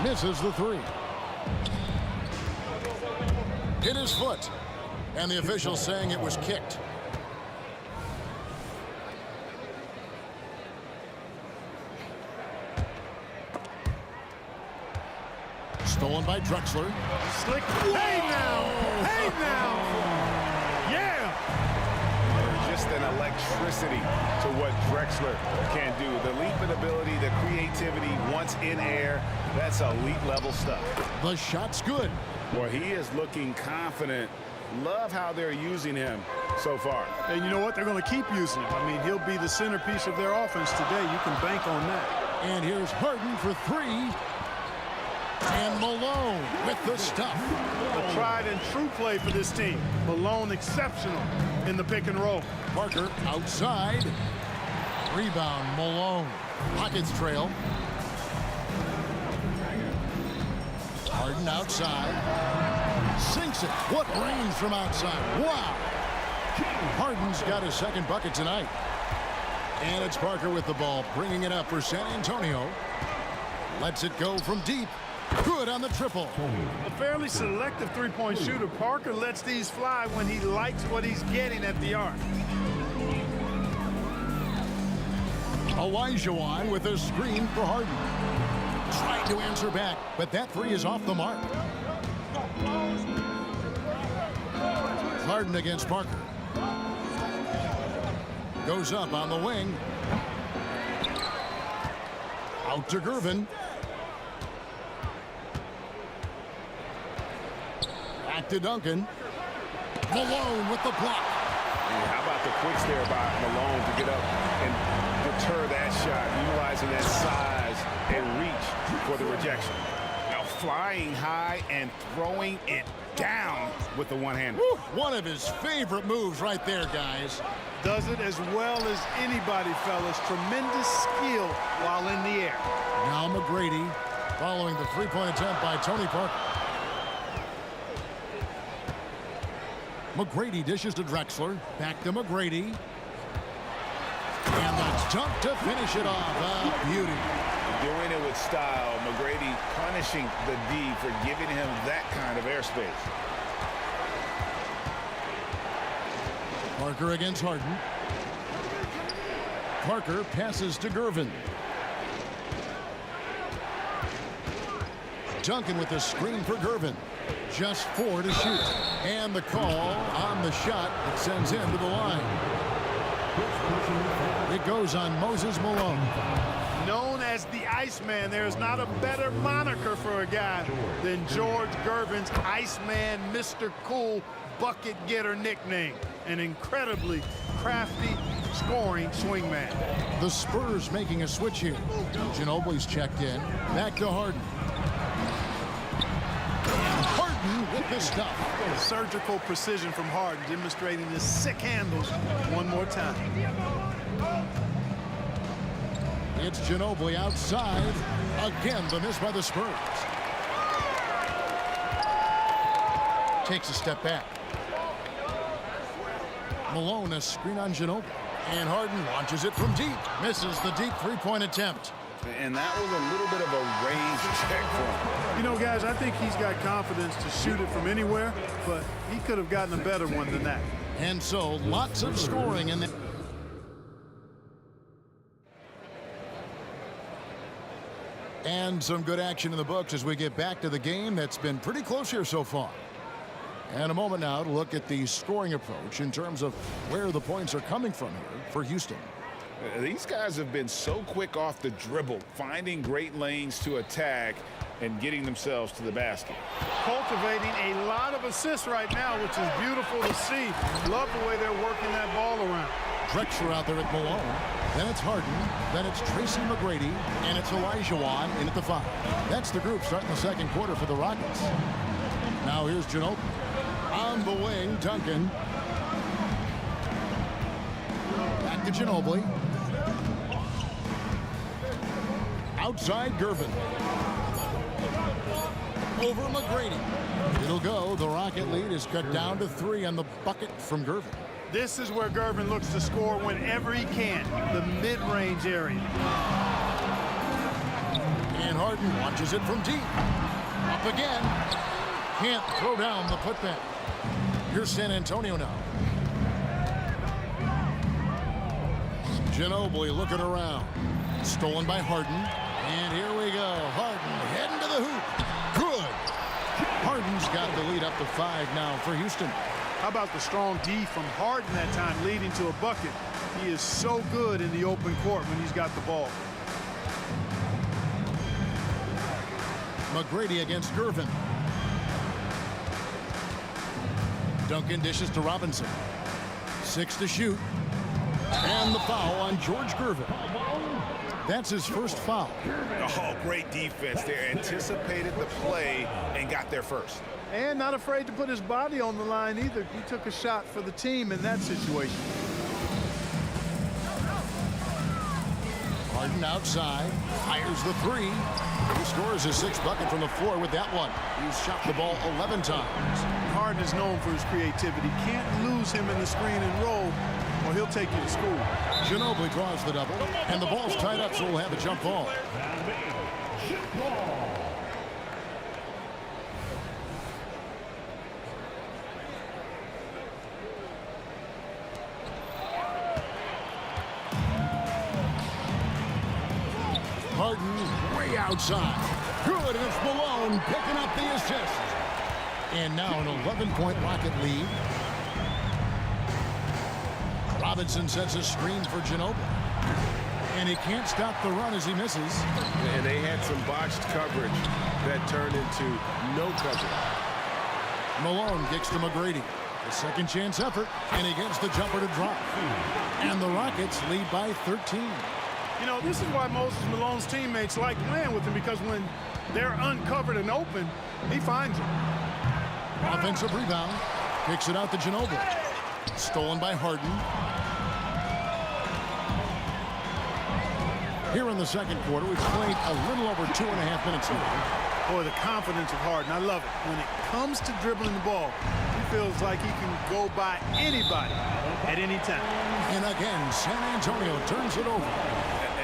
Misses the 3. Hit his foot. And the official saying it was kicked. Stolen by Drexler. Slick. Hey now! Hey now! Yeah! Just an electricity to what Drexler can do. The leaping ability, the creativity once in air, that's elite level stuff. The shot's good. Well, he is looking confident Love how they're using him so far. And you know what? They're going to keep using him. I mean, he'll be the centerpiece of their offense today. You can bank on that. And here's Harden for three. And Malone with the stuff. A tried and true play for this team. Malone exceptional in the pick and roll. Parker outside. Rebound, Malone. Rockets trail. Harden outside. Sinks it. What range from outside. Wow. Harden's got his second bucket tonight. And it's Parker with the ball, bringing it up for San Antonio. Lets it go from deep. Good on the triple. A fairly selective three-point shooter. Parker lets these fly when he likes what he's getting at the arc. Olajuwon with a screen for Harden. Trying to answer back, but that three is off the mark. Harden against Parker. Goes up on the wing. Out to Gervin. Back to Duncan. Malone with the block. How about the quicks there by Malone to get up and deter that shot, utilizing that size and reach for the rejection. Now flying high and throwing it down with the one-hander. One of his favorite moves right there, guys. Does it as well as anybody, fellas. Tremendous skill while in the air. Now McGrady following the three-point attempt by Tony Parker. McGrady dishes to Drexler. Back to McGrady. And the dunk to finish it off. A beauty. Doing it with style. McGrady punishing the D for giving him that kind of airspace. Parker against Harden. Parker passes to Gervin. Duncan with the screen for Gervin. Just 4 to shoot. And the call on the shot that sends him to the line. It goes on Moses Malone. Known as the Iceman, there's not a better moniker for a guy than George Gervin's Iceman, Mr. Cool bucket getter nickname. An incredibly crafty scoring swingman. The Spurs making a switch here. Ginobili's checked in. Back to Harden. Harden with the stuff. Surgical precision from Harden, demonstrating his sick handles one more time. It's Ginobili outside. Again, the miss by the Spurs. Takes a step back. Malone, a screen on Ginobili. And Harden launches it from deep. Misses the deep three-point attempt. And that was a little bit of a range check for him. You know, guys, I think he's got confidence to shoot it from anywhere, but he could have gotten a better one than that. And so, lots of scoring in the... And some good action in the books as we get back to the game that's been pretty close here so far. And a moment now to look at the scoring approach in terms of where the points are coming from here for Houston. These guys have been so quick off the dribble, finding great lanes to attack and getting themselves to the basket. Cultivating a lot of assists right now, which is beautiful to see. Love the way they're working that ball around. Drexler out there at Malone. Then it's Harden. Then it's Tracy McGrady. And it's Olajuwon in at the 5. That's the group starting the second quarter for the Rockets. Now here's Ginobili. On the wing, Duncan. Back to Ginobili. Outside, Gervin. Over McGrady. It'll go. The Rocket lead is cut down to 3 on the bucket from Gervin. This is where Gervin looks to score whenever he can, the mid-range area. And Harden launches it from deep. Up again. Can't throw down the putback. Here's San Antonio now. Ginobili looking around. Stolen by Harden. And here we go. Harden heading to the hoop. Good. Harden's got the lead up to 5 now for Houston. How about the strong D from Harden that time leading to a bucket? He is so good in the open court when he's got the ball. McGrady against Gervin. Duncan dishes to Robinson. 6 to shoot. And the foul on George Gervin. That's his first foul. Oh, great defense there. Anticipated the play and got there first. And not afraid to put his body on the line either. He took a shot for the team in that situation. Harden outside, fires the three. He scores his 6th bucket from the floor with that one. He's shot the ball 11 times. Harden is known for his creativity. Can't lose him in the screen and roll, or he'll take you to school. Ginobili draws the double, and the ball's tied up, so we'll have a jump ball. Harden way outside. Good, and it's Malone picking up the assist. And now an 11-point Rocket lead. Robinson sets a screen for Ginobili. And he can't stop the run as he misses. And they had some botched coverage that turned into no coverage. Malone kicks to McGrady. A second chance effort, and he gets the jumper to drop. And the Rockets lead by 13. You know, this is why Moses Malone's teammates like playing with him, because when they're uncovered and open, he finds them. Offensive rebound. Kicks it out to Ginobili. Stolen by Harden. Here in the second quarter, we've played a little over 2.5 minutes now. Boy, the confidence of Harden, I love it. When it comes to dribbling the ball, he feels like he can go by anybody at any time. And again, San Antonio turns it over.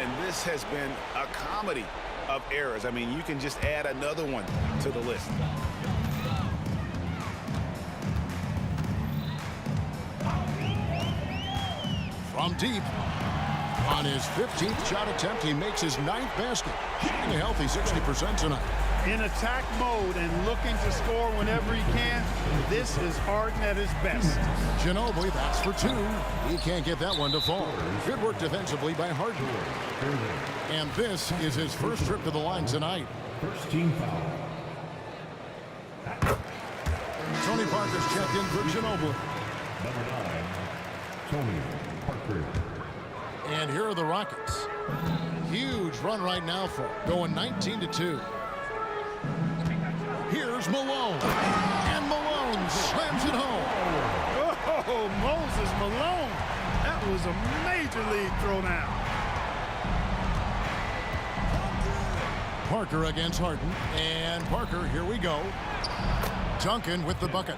And this has been a comedy of errors. I mean, you can just add another one to the list. From deep. On his 15th shot attempt, he makes his 9th basket. Shooting a healthy 60% tonight. In attack mode and looking to score whenever he can, this is Harden at his best. Ginobili, that's for 2. He can't get that one to fall. Good work defensively by Harden. And this is his first trip to the line tonight. First team foul. Tony Parker's checked in for Ginobili. Number 9, Tony Parker. And here are the Rockets. Huge run right now for going 19-2. Here's Malone. And Malone slams it home. Oh, Moses Malone. That was a major league throwdown. Parker against Harden. And Parker, here we go. Duncan with the bucket.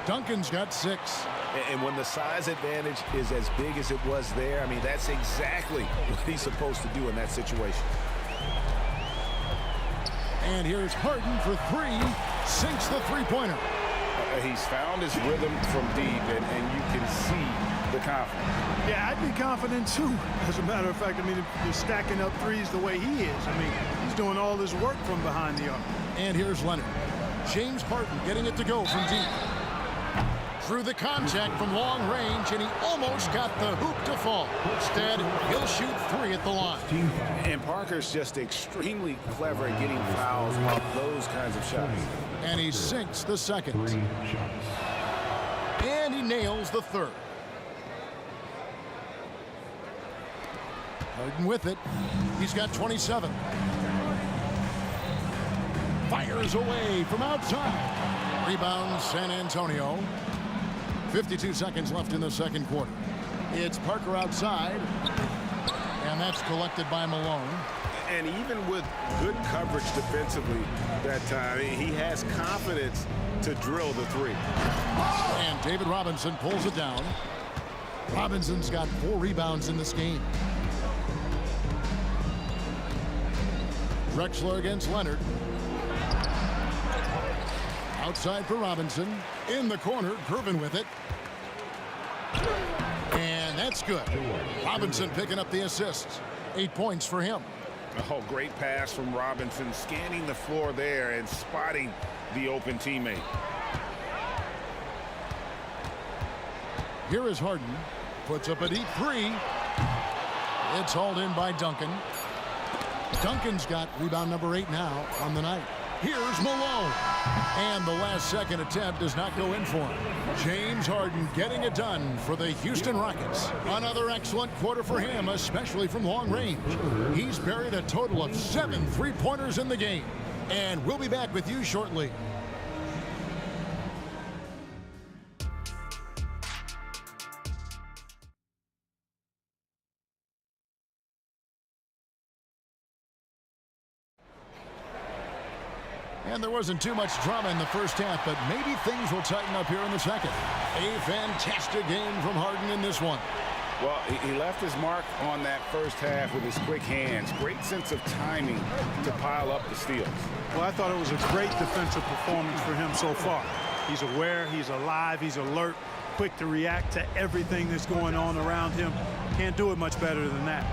Duncan's got 6. And when the size advantage is as big as it was there, I mean, that's exactly what he's supposed to do in that situation. And here's Harden for 3. Sinks the three-pointer. He's found his rhythm from deep, and you can see the confidence. Yeah, I'd be confident too. As a matter of fact, I mean, if you're stacking up threes the way he is, I mean, he's doing all this work from behind the arc. And here's Leonard. James Harden getting it to go from deep. Through the contact from long range, and he almost got the hoop to fall. Instead, he'll shoot 3 at the line. And Parker's just extremely clever at getting fouls off those kinds of shots. And he sinks the second. And he nails the third. Harden with it. He's got 27. Fires away from outside. Rebound San Antonio. 52 seconds left in the second quarter. It's Parker outside. And that's collected by Malone. And even with good coverage defensively that time, he has confidence to drill the 3. And David Robinson pulls it down. Robinson's got 4 rebounds in this game. Drexler against Leonard. Outside for Robinson. In the corner, Gervin with it. And that's good. Robinson picking up the assists. 8 points for him. Oh, great pass from Robinson, scanning the floor there and spotting the open teammate. Here is Harden. Puts up a deep 3. It's hauled in by Duncan. Duncan's got rebound number 8 now on the night. Here's Malone. And the last second attempt does not go in for him. James Harden getting it done for the Houston Rockets. Another excellent quarter for him, especially from long range. He's buried a total of 7 3-pointers in the game. And we'll be back with you shortly. And there wasn't too much drama in the first half, but maybe things will tighten up here in the second. A fantastic game from Harden in this one. Well, he left his mark on that first half with his quick hands. Great sense of timing to pile up the steals. Well, I thought it was a great defensive performance for him so far. He's aware, he's alive, he's alert, quick to react to everything that's going on around him. Can't do it much better than that.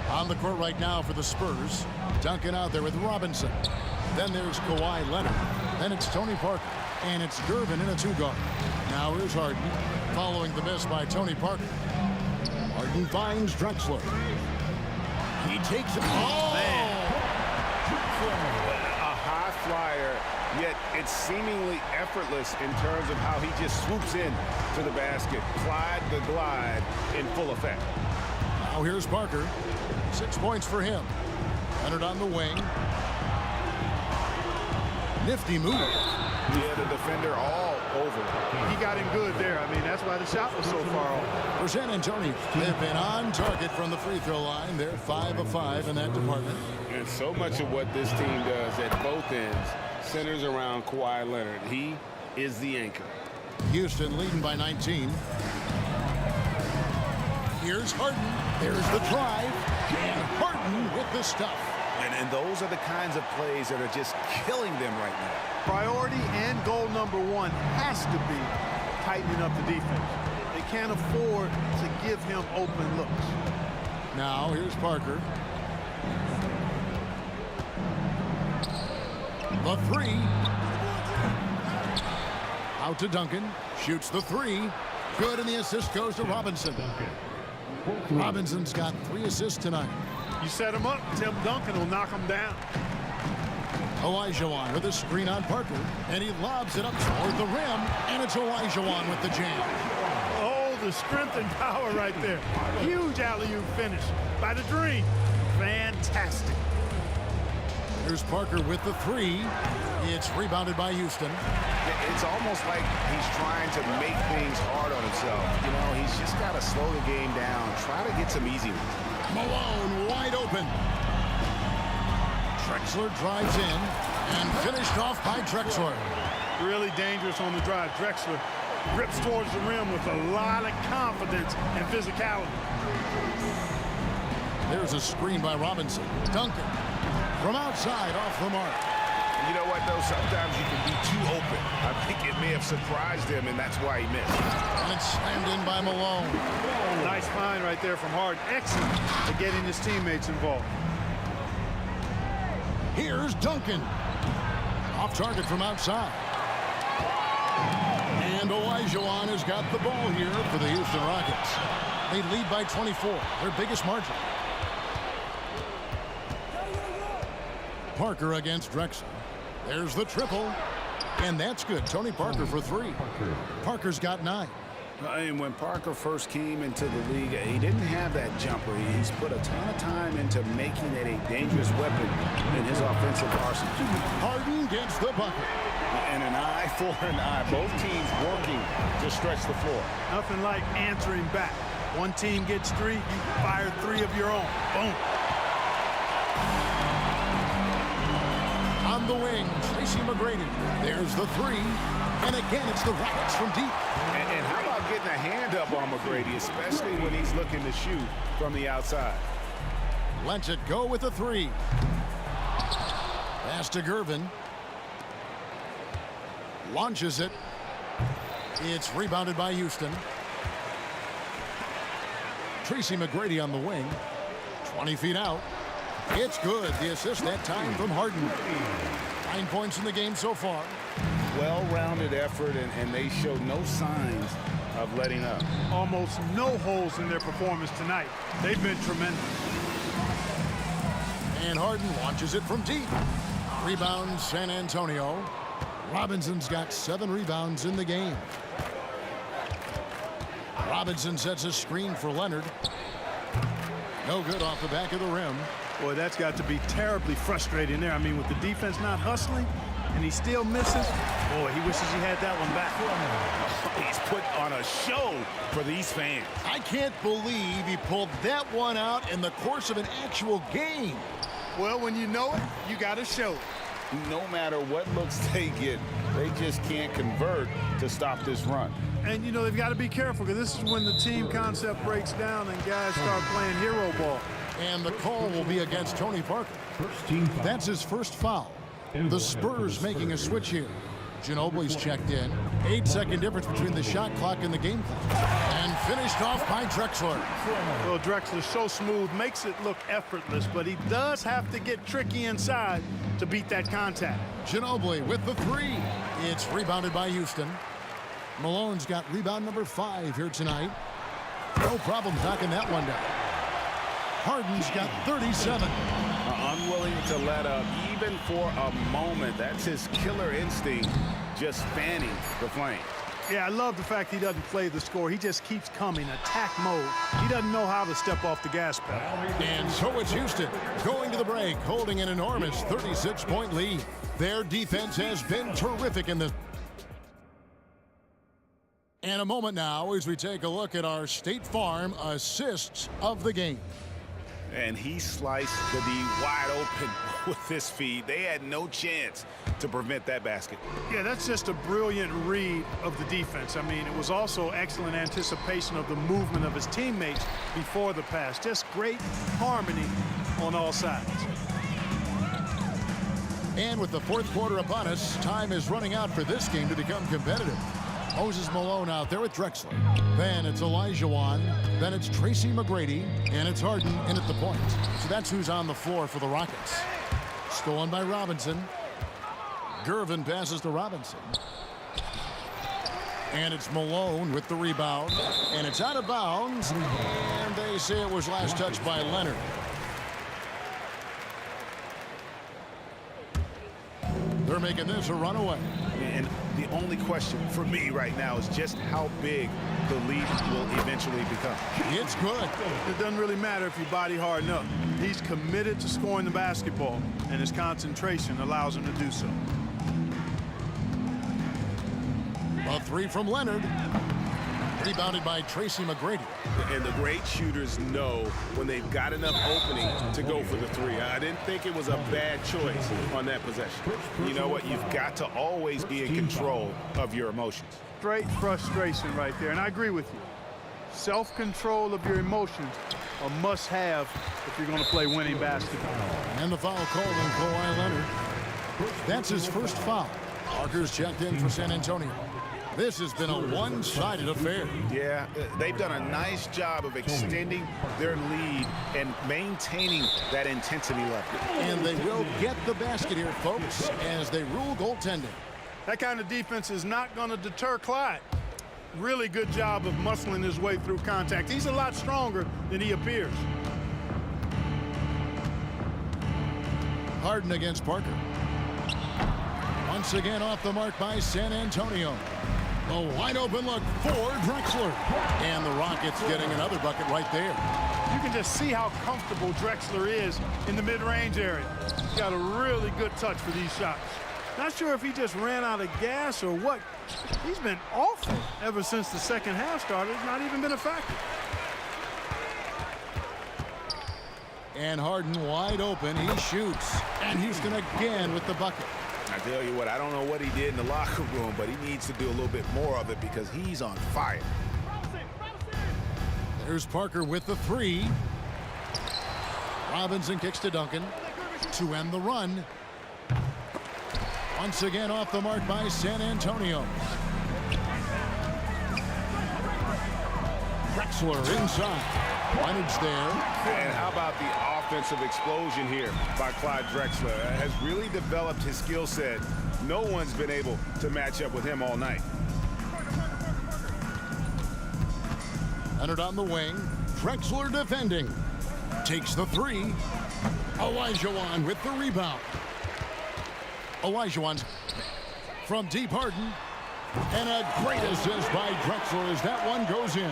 On the court right now for the Spurs. Duncan out there with Robinson. Then there's Kawhi Leonard. Then it's Tony Parker. And it's Gervin in a 2-guard. Now here's Harden, following the miss by Tony Parker. Harden finds Drexler. He takes it. Oh! Man. A high flyer, yet it's seemingly effortless in terms of how he just swoops in to the basket. Clyde the glide in full effect. Now here's Parker. 6 points for him. Leonard on the wing. Nifty move. Yeah, the defender all over. He got him good there. I mean, that's why the shot was so far off. For San Antonio, they've been on target from the free throw line. They're 5 of 5 in that department. And so much of what this team does at both ends centers around Kawhi Leonard. He is the anchor. Houston leading by 19. Here's Harden. There's the drive. And Harden with the stuff. And those are the kinds of plays that are just killing them right now. Priority and goal number 1 has to be tightening up the defense. They can't afford to give him open looks. Now here's Parker. The 3. Out to Duncan. Shoots the 3. Good, and the assist goes to Robinson. Robinson's got 3 assists tonight. You set him up, Tim Duncan will knock him down. Olajuwon with a screen on Parker, and he lobs it up toward the rim, and it's Olajuwon with the jam. Oh, the strength and power right there. Huge alley-oop finish by the Dream. Fantastic. Here's Parker with the 3. It's rebounded by Houston. It's almost like he's trying to make things hard on himself. You know, he's just got to slow the game down, try to get some easy ones. Malone wide open. Drexler drives in and finished off by Drexler. Really dangerous on the drive. Drexler grips towards the rim with a lot of confidence and physicality. There's a screen by Robinson. Duncan from outside off the mark. You know what, though? Sometimes you can be too open. I think it may have surprised him, and that's why he missed. And it's slammed in by Malone. Nice find right there from Harden. Excellent at getting his teammates involved. Here's Duncan. Off target from outside. And Olajuwon has got the ball here for the Houston Rockets. They lead by 24, their biggest margin. Parker against Drexler. There's the triple. And that's good. Tony Parker for 3. Parker's got 9. And when Parker first came into the league, he didn't have that jumper. He's put a ton of time into making it a dangerous weapon in his offensive arsenal. Harden gets the bucket. And an eye for an eye. Both teams working to stretch the floor. Nothing like answering back. One team gets 3, you fire 3 of your own. Boom. On the wing, Tracy McGrady. There's the 3. And again, it's the Rockets from deep. And how about getting a hand up on McGrady, especially when he's looking to shoot from the outside? Lets it go with the 3. Pass to Gervin. Launches it. It's rebounded by Houston. Tracy McGrady on the wing. 20 feet out. It's good. The assist that time from Harden. 9 points in the game so far. Well-rounded effort, and they show no signs of letting up. Almost no holes in their performance tonight. They've been tremendous. And Harden launches it from deep. Rebound, San Antonio. Robinson's got 7 rebounds in the game. Robinson sets a screen for Leonard. No good off the back of the rim. Boy, that's got to be terribly frustrating there. I mean, with the defense not hustling and he still misses, boy, he wishes he had that one back. He's put on a show for these fans. I can't believe he pulled that one out in the course of an actual game. Well, when you know it, you got to show it. No matter what looks they get, they just can't convert to stop this run. And, you know, they've got to be careful because this is when the team concept breaks down and guys start playing hero ball. And the call will be against Tony Parker. That's his first foul. The Spurs making a switch here. Ginobili's checked in. 8-second difference between the shot clock and the game clock. And finished off by Drexler. Well, Drexler's so smooth, makes it look effortless, but he does have to get tricky inside to beat that contact. Ginobili with the 3. It's rebounded by Houston. Malone's got rebound number 5 here tonight. No problem knocking that one down. Harden's got 37. Unwilling to let up even for a moment. That's his killer instinct, just fanning the flame. Yeah, I love the fact he doesn't play the score. He just keeps coming, attack mode. He doesn't know how to step off the gas pedal. And so it's Houston going to the break, holding an enormous 36-point lead. Their defense has been terrific in this. And a moment now as we take a look at our State Farm assists of the game. And he sliced the D wide open with this feed. They had no chance to prevent that basket. Yeah, that's just a brilliant read of the defense. I mean, it was also excellent anticipation of the movement of his teammates before the pass. Just great harmony on all sides. And with the fourth quarter upon us, time is running out for this game to become competitive. Moses Malone out there with Drexler. Then it's Olajuwon. Then it's Tracy McGrady. And it's Harden in at the point. So that's who's on the floor for the Rockets. Stolen by Robinson. Gervin passes to Robinson. And it's Malone with the rebound. And it's out of bounds. And they say it was last touched by Leonard. They're making this a runaway. And the only question for me right now is just how big the lead will eventually become. It's good. It doesn't really matter if you body hard enough. He's committed to scoring the basketball, and his concentration allows him to do so. A 3 from Leonard. Rebounded by Tracy McGrady. And the great shooters know when they've got enough opening to go for the 3. I didn't think it was a bad choice on that possession. You know what? You've got to always be in control of your emotions. Straight frustration right there, and I agree with you. Self-control of your emotions a must-have if you're going to play winning basketball. And the foul called on Kawhi Leonard. That's his first foul. Parker's checked in for San Antonio. This has been a one-sided affair. Yeah, they've done a nice job of extending their lead and maintaining that intensity level. And they will get the basket here, folks, as they rule goaltending. That kind of defense is not going to deter Clyde. Really good job of muscling his way through contact. He's a lot stronger than he appears. Harden against Parker. Once again off the mark by San Antonio. A wide open look for Drexler. And the Rockets getting another bucket right there. You can just see how comfortable Drexler is in the mid-range area. He's got a really good touch for these shots. Not sure if he just ran out of gas or what. He's been awful ever since the second half started. Not even been effective. And Harden wide open. He shoots. And Houston again with the bucket. I tell you what, I don't know what he did in the locker room, but he needs to do a little bit more of it because he's on fire. There's Parker with the 3. Robinson kicks to Duncan to end the run. Once again off the mark by San Antonio. Drexler inside. Leonard's there. And how about the offensive explosion here by Clyde Drexler? Has really developed his skill set. No one's been able to match up with him all night. Leonard on the wing. Drexler defending. Takes the 3. Olajuwon with the rebound. Olajuwon from deep. Harden. And a great assist by Drexler as that one goes in.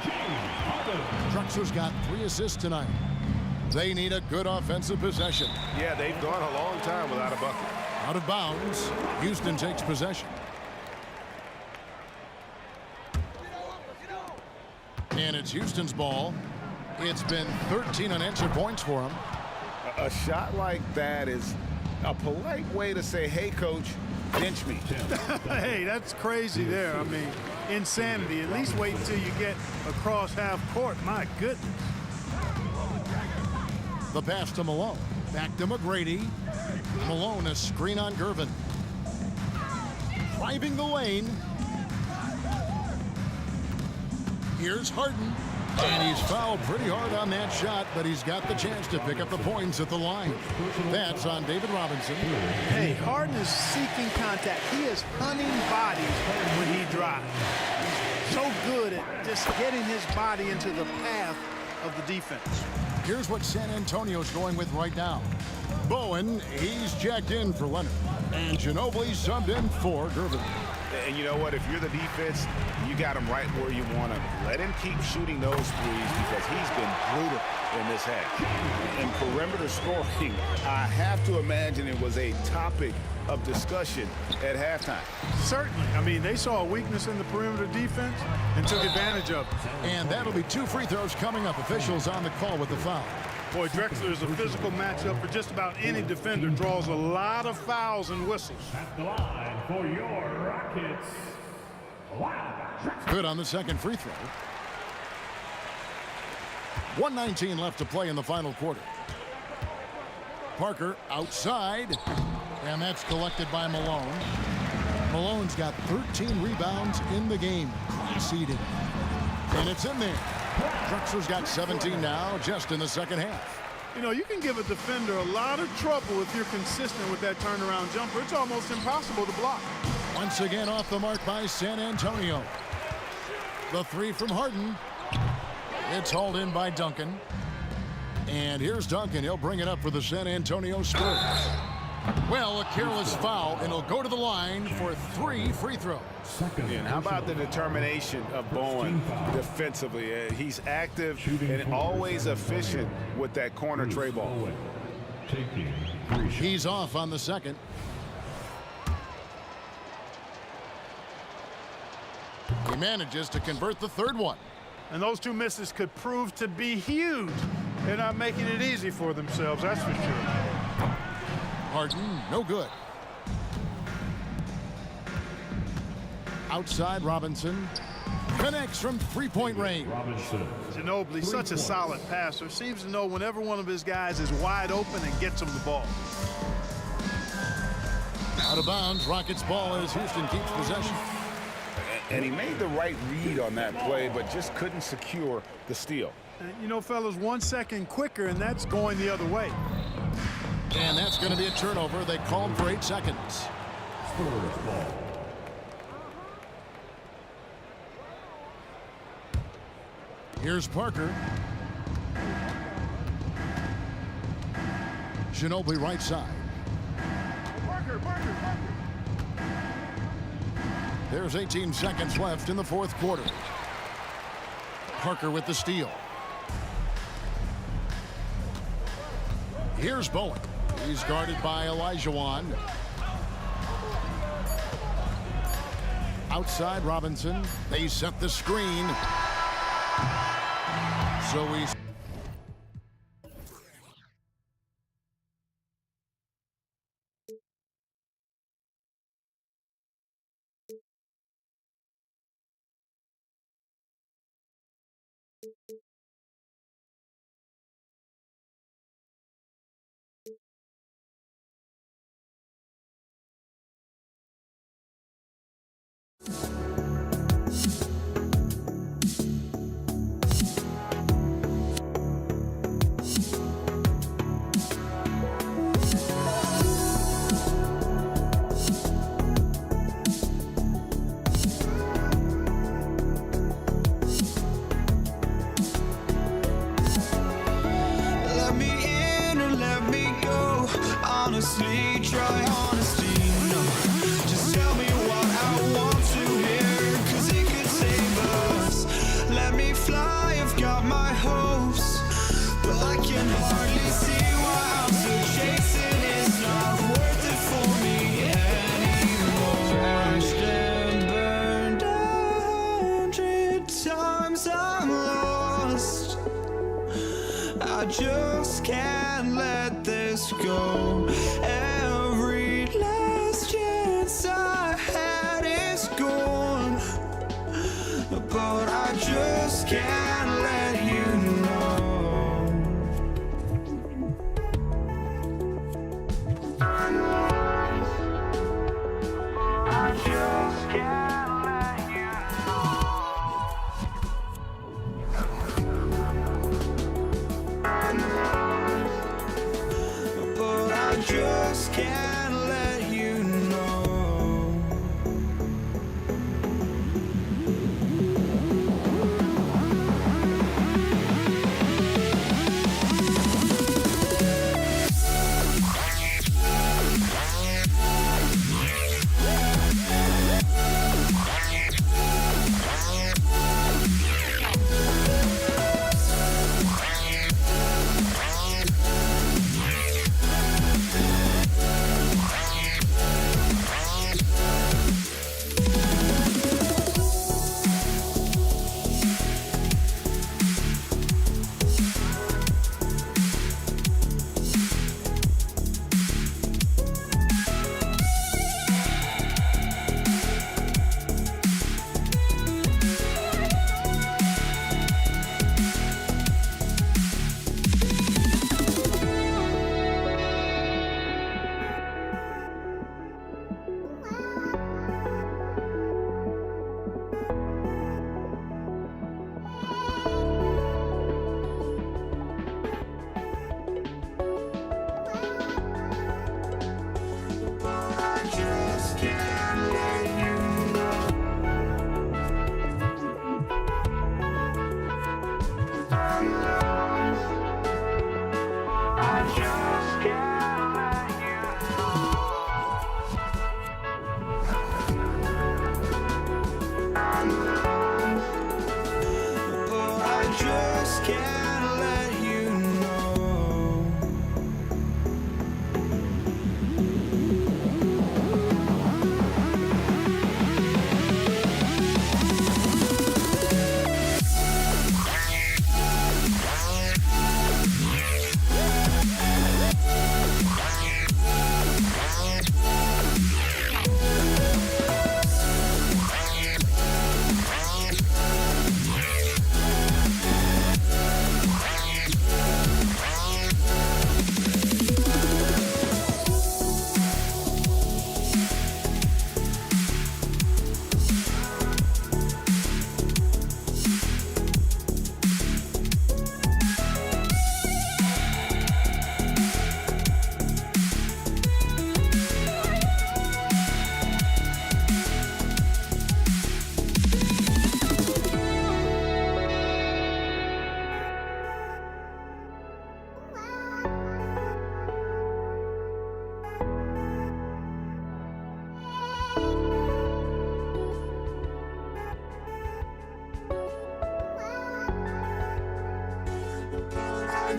Drexler's got 3 assists tonight. They need a good offensive possession. Yeah, they've gone a long time without a bucket. Out of bounds. Houston takes possession. And it's Houston's ball. It's been 13 unanswered points for him. A shot like that is a polite way to say, hey, coach, bench me. Hey, that's crazy there. I mean, insanity. At least wait until you get across half court. My goodness. The pass to Malone. Back to McGrady. Malone, a screen on Gervin. Driving the lane. Here's Harden. And he's fouled pretty hard on that shot, but he's got the chance to pick up the points at the line. That's on David Robinson. Hey, Harden is seeking contact. He is hunting bodies when he drives. He's so good at just getting his body into the path of the defense. Here's what San Antonio's going with right now. Bowen, he's jacked in for Leonard. And Ginobili subbed in for Gervin. And you know what? If you're the defense, you got him right where you want him. Let him keep shooting those threes because he's been brutal in this half. And perimeter scoring, I have to imagine it was a topic of discussion at halftime. Certainly. I mean, they saw a weakness in the perimeter defense and took advantage of it. And that'll be 2 free throws coming up. Officials on the call with the foul. Boy, Drexler is a physical matchup for just about any defender. Draws a lot of fouls and whistles. At the line for your Rockets. Wow. Good on the second free throw. 1:19 left to play in the final quarter. Parker outside. And that's collected by Malone. Malone's got 13 rebounds in the game. Class-eating. And it's in there. Drexler's got 17 now, just in the second half. You know, you can give a defender a lot of trouble if you're consistent with that turnaround jumper. It's almost impossible to block. Once again off the mark by San Antonio. The 3 from Harden. It's hauled in by Duncan. And here's Duncan. He'll bring it up for the San Antonio Spurs. Well, a careless foul, and he'll go to the line for 3 free throws. And how about the determination of Bowen defensively? He's active and always efficient with that corner tray ball. He's off on the second. He manages to convert the third one. And those 2 misses could prove to be huge. They're not making it easy for themselves, that's for sure. Harden, no good. Outside, Robinson connects from 3-point range. Ginobili, such a solid passer, seems to know whenever one of his guys is wide open and gets him the ball. Out of bounds, Rockets ball as Houston keeps possession. And he made the right read on that play, but just couldn't secure the steal. And you know, fellas, 1 second quicker, and that's going the other way. And that's going to be a turnover. They called for 8 seconds. Here's Parker. Ginobili right side. Parker. There's 18 seconds left in the fourth quarter. Parker with the steal. Here's Bowen. He's guarded by Olajuwon. Outside Robinson. They set the screen. So he's Well, I can hardly see why I'm still chasing. It's not worth it for me anymore. Crashed and burned 100 times I'm lost. I just can't let this go. Every last chance I had is gone, but I just can't let you know. I just can't let you know. But I just can't let you know.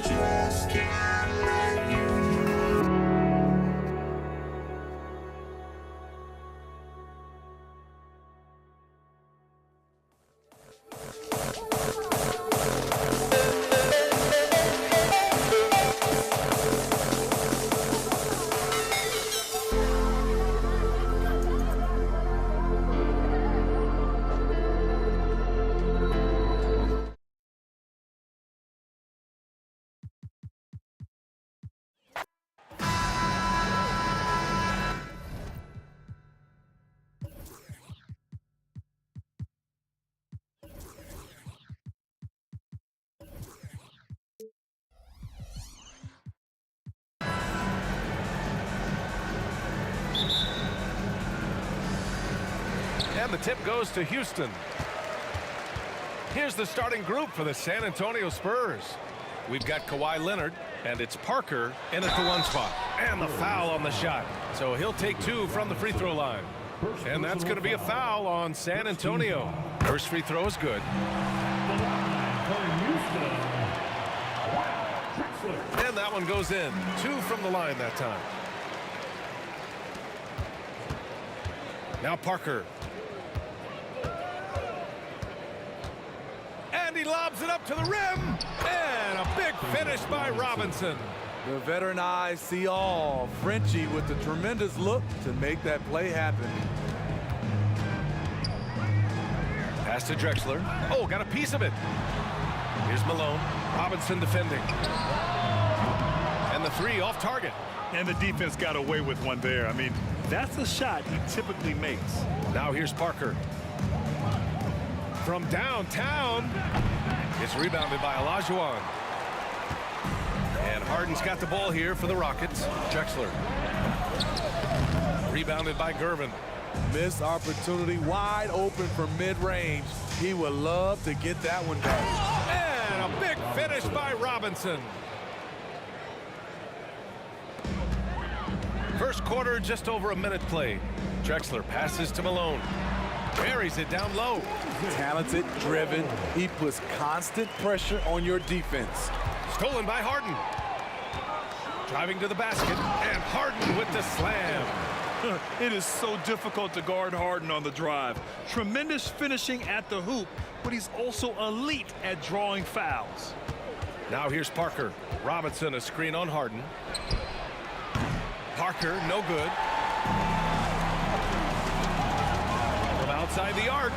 Just can't let you know. And the tip goes to Houston. Here's the starting group for the San Antonio Spurs. We've got Kawhi Leonard, and it's Parker in at the one spot. And the foul on the shot. So he'll take two from the free throw line. And that's going to be a foul on San Antonio. First free throw is good. That one goes in. 2 from the line that time. Now Parker. And he lobs it up to the rim. And a big finish by Robinson. The veteran eyes see all. Frenchie with the tremendous look to make that play happen. Pass to Drexler. Oh, got a piece of it. Here's Malone. Robinson defending. And the 3 off target. And the defense got away with one there. I mean, that's a shot he typically makes. Now here's Parker. From downtown. It's rebounded by Olajuwon. And Harden's got the ball here for the Rockets. Drexler. Rebounded by Gervin. Missed opportunity, wide open from mid-range. He would love to get that one back. And a big finish by Robinson. First quarter, just over a minute played. Drexler passes to Malone. Buries it down low. Talented, driven. He puts constant pressure on your defense. Stolen by Harden. Driving to the basket, and Harden with the slam. It is so difficult to guard Harden on the drive. Tremendous finishing at the hoop, but he's also elite at drawing fouls. Now here's Parker. Robinson, a screen on Harden. Parker, no good. From outside the arc,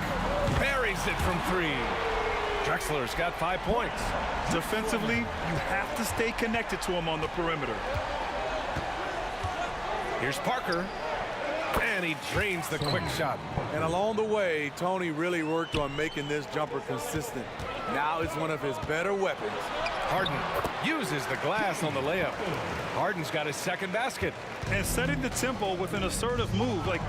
buries it from 3. Drexler's got 5 points. Defensively, you have to stay connected to him on the perimeter. Here's Parker. And he drains the quick shot. And along the way, Tony really worked on making this jumper consistent. Now it's one of his better weapons. Harden uses the glass on the layup. Harden's got his second basket. And setting the tempo with an assertive move. Like,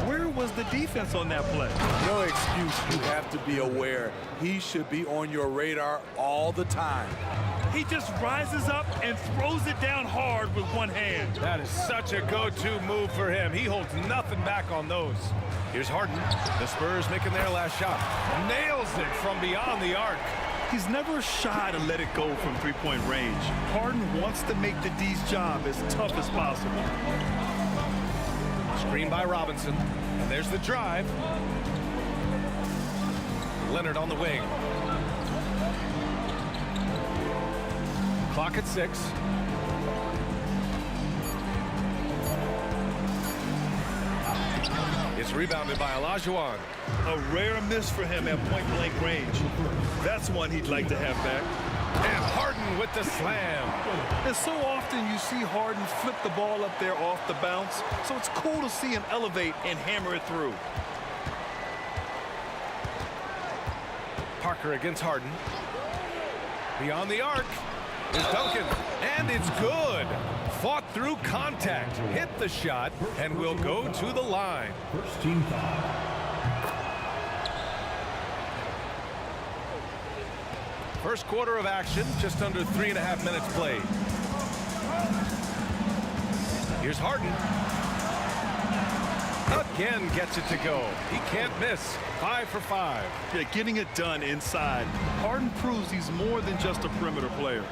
where was the defense on that play? No excuse. You have to be aware. He should be on your radar all the time. He just rises up and throws it down hard with one hand. That is such a go-to move for him. He holds nothing back on those. Here's Harden. The Spurs making their last shot. Nails it from beyond the arc. He's never shy to let it go from three-point range. Harden wants to make the D's job as tough as possible. Screen by Robinson. And there's the drive. Leonard on the wing. Clock at 6. It's rebounded by Olajuwon. A rare miss for him at point-blank range. That's one he'd like to have back. And Harden with the slam. And so often you see Harden flip the ball up there off the bounce, so it's cool to see him elevate and hammer it through. Parker against Harden. Beyond the arc is Duncan, and it's good. Fought through contact, hit the shot, and will go to the line. First team foul. First quarter of action, just under 3.5 minutes played. Here's Harden. Again gets it to go. He can't miss. 5 for 5. Yeah, getting it done inside. Harden proves he's more than just a perimeter player.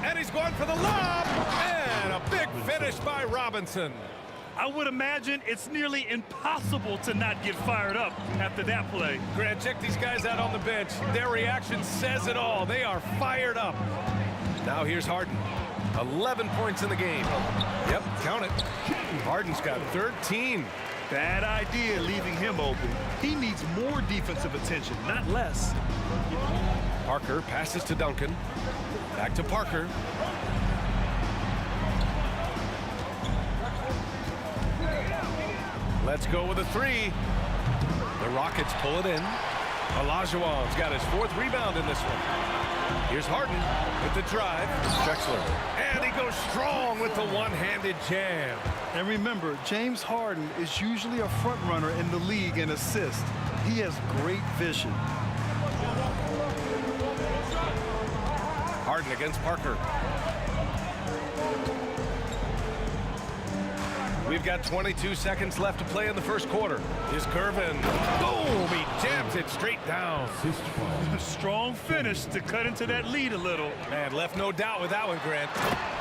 And he's going for the lob. And a big finish by Robinson. I would imagine it's nearly impossible to not get fired up after that play. Grant, check these guys out on the bench. Their reaction says it all. They are fired up. Now here's Harden. 11 points in the game. Yep, count it. Harden's got 13. Bad idea leaving him open. He needs more defensive attention, not less. Parker passes to Duncan. Back to Parker. Let's go with a 3. The Rockets pull it in. Olajuwon's got his 4th rebound in this one. Here's Harden with the drive. Drexler. And he goes strong with the one-handed jam. And remember, James Harden is usually a front runner in the league in assists. He has great vision. Harden against Parker. We've got 22 seconds left to play in the first quarter. Here's Gervin. Boom! He jams it straight down. Strong finish to cut into that lead a little. Man, left no doubt with that one, Grant.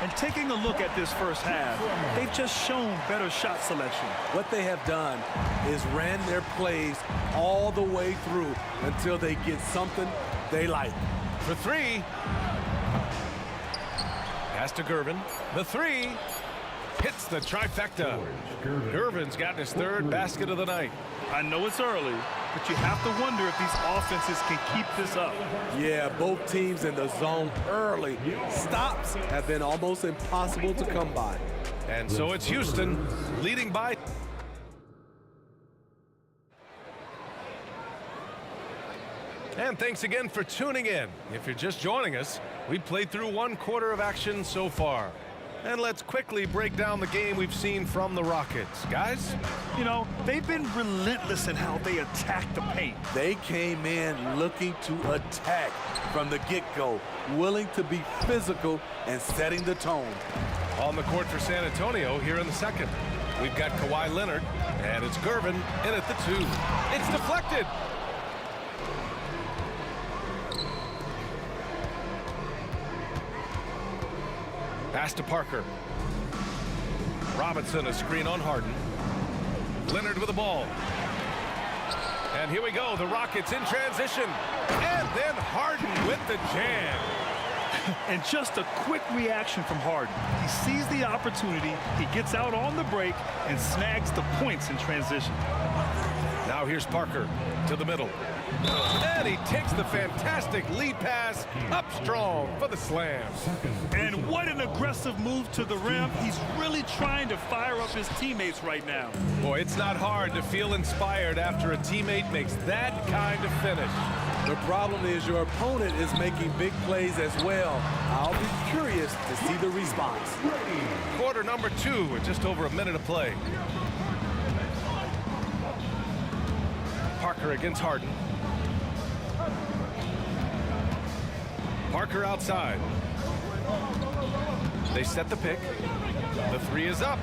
And taking a look at this first half, they've just shown better shot selection. What they have done is ran their plays all the way through until they get something they like. For three. Pass to Gervin. The three. Hits the trifecta. Gervin's gotten his third basket of the night. I know it's early, but you have to wonder if these offenses can keep this up. Yeah, both teams in the zone early. Stops have been almost impossible to come by. And so it's Houston leading by. And thanks again for tuning in. If you're just joining us, we played through one quarter of action so far. And let's quickly break down the game we've seen from the Rockets. Guys? You know, they've been relentless in how they attack the paint. They came in looking to attack from the get-go, willing to be physical and setting the tone. On the court for San Antonio here in the second. We've got Kawhi Leonard, and it's Gervin in at the 2. It's deflected. Pass to Parker. Robinson, a screen on Harden. Leonard with the ball. And here we go, the Rockets in transition. And then Harden with the jam. And just a quick reaction from Harden. He sees the opportunity, he gets out on the break, and snags the points in transition. Now here's Parker to the middle. And he takes the fantastic lead pass up strong for the slam. And what an aggressive move to the rim. He's really trying to fire up his teammates right now. Boy, it's not hard to feel inspired after a teammate makes that kind of finish. The problem is your opponent is making big plays as well. I'll be curious to see the response. Quarter number 2 with just over a minute of play. Parker against Harden. Parker outside. They set the pick. The 3 is up.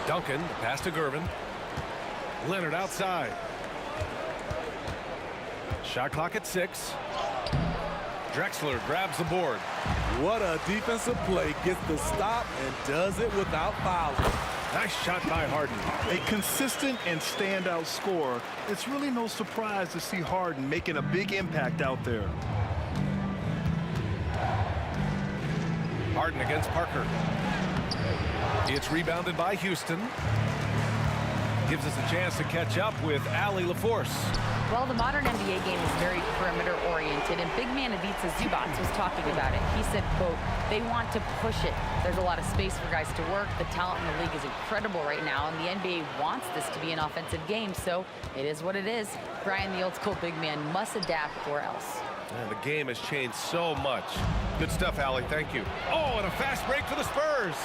Duncan, pass to Gervin. Leonard outside. Shot clock at 6. Drexler grabs the board. What a defensive play. Gets the stop and does it without fouling. Nice shot by Harden. A consistent and standout scorer. It's really no surprise to see Harden making a big impact out there. Harden against Parker. It's rebounded by Houston. Gives us a chance to catch up with Allie LaForce. Well, the modern NBA game is very perimeter-oriented, and big man Ivica Zubac was talking about it. He said, quote, they want to push it. There's a lot of space for guys to work. The talent in the league is incredible right now, and the NBA wants this to be an offensive game, so it is what it is. Brian, the old-school big man, must adapt or else. And the game has changed so much. Good stuff, Allie. Thank you. Oh, and a fast break for the Spurs.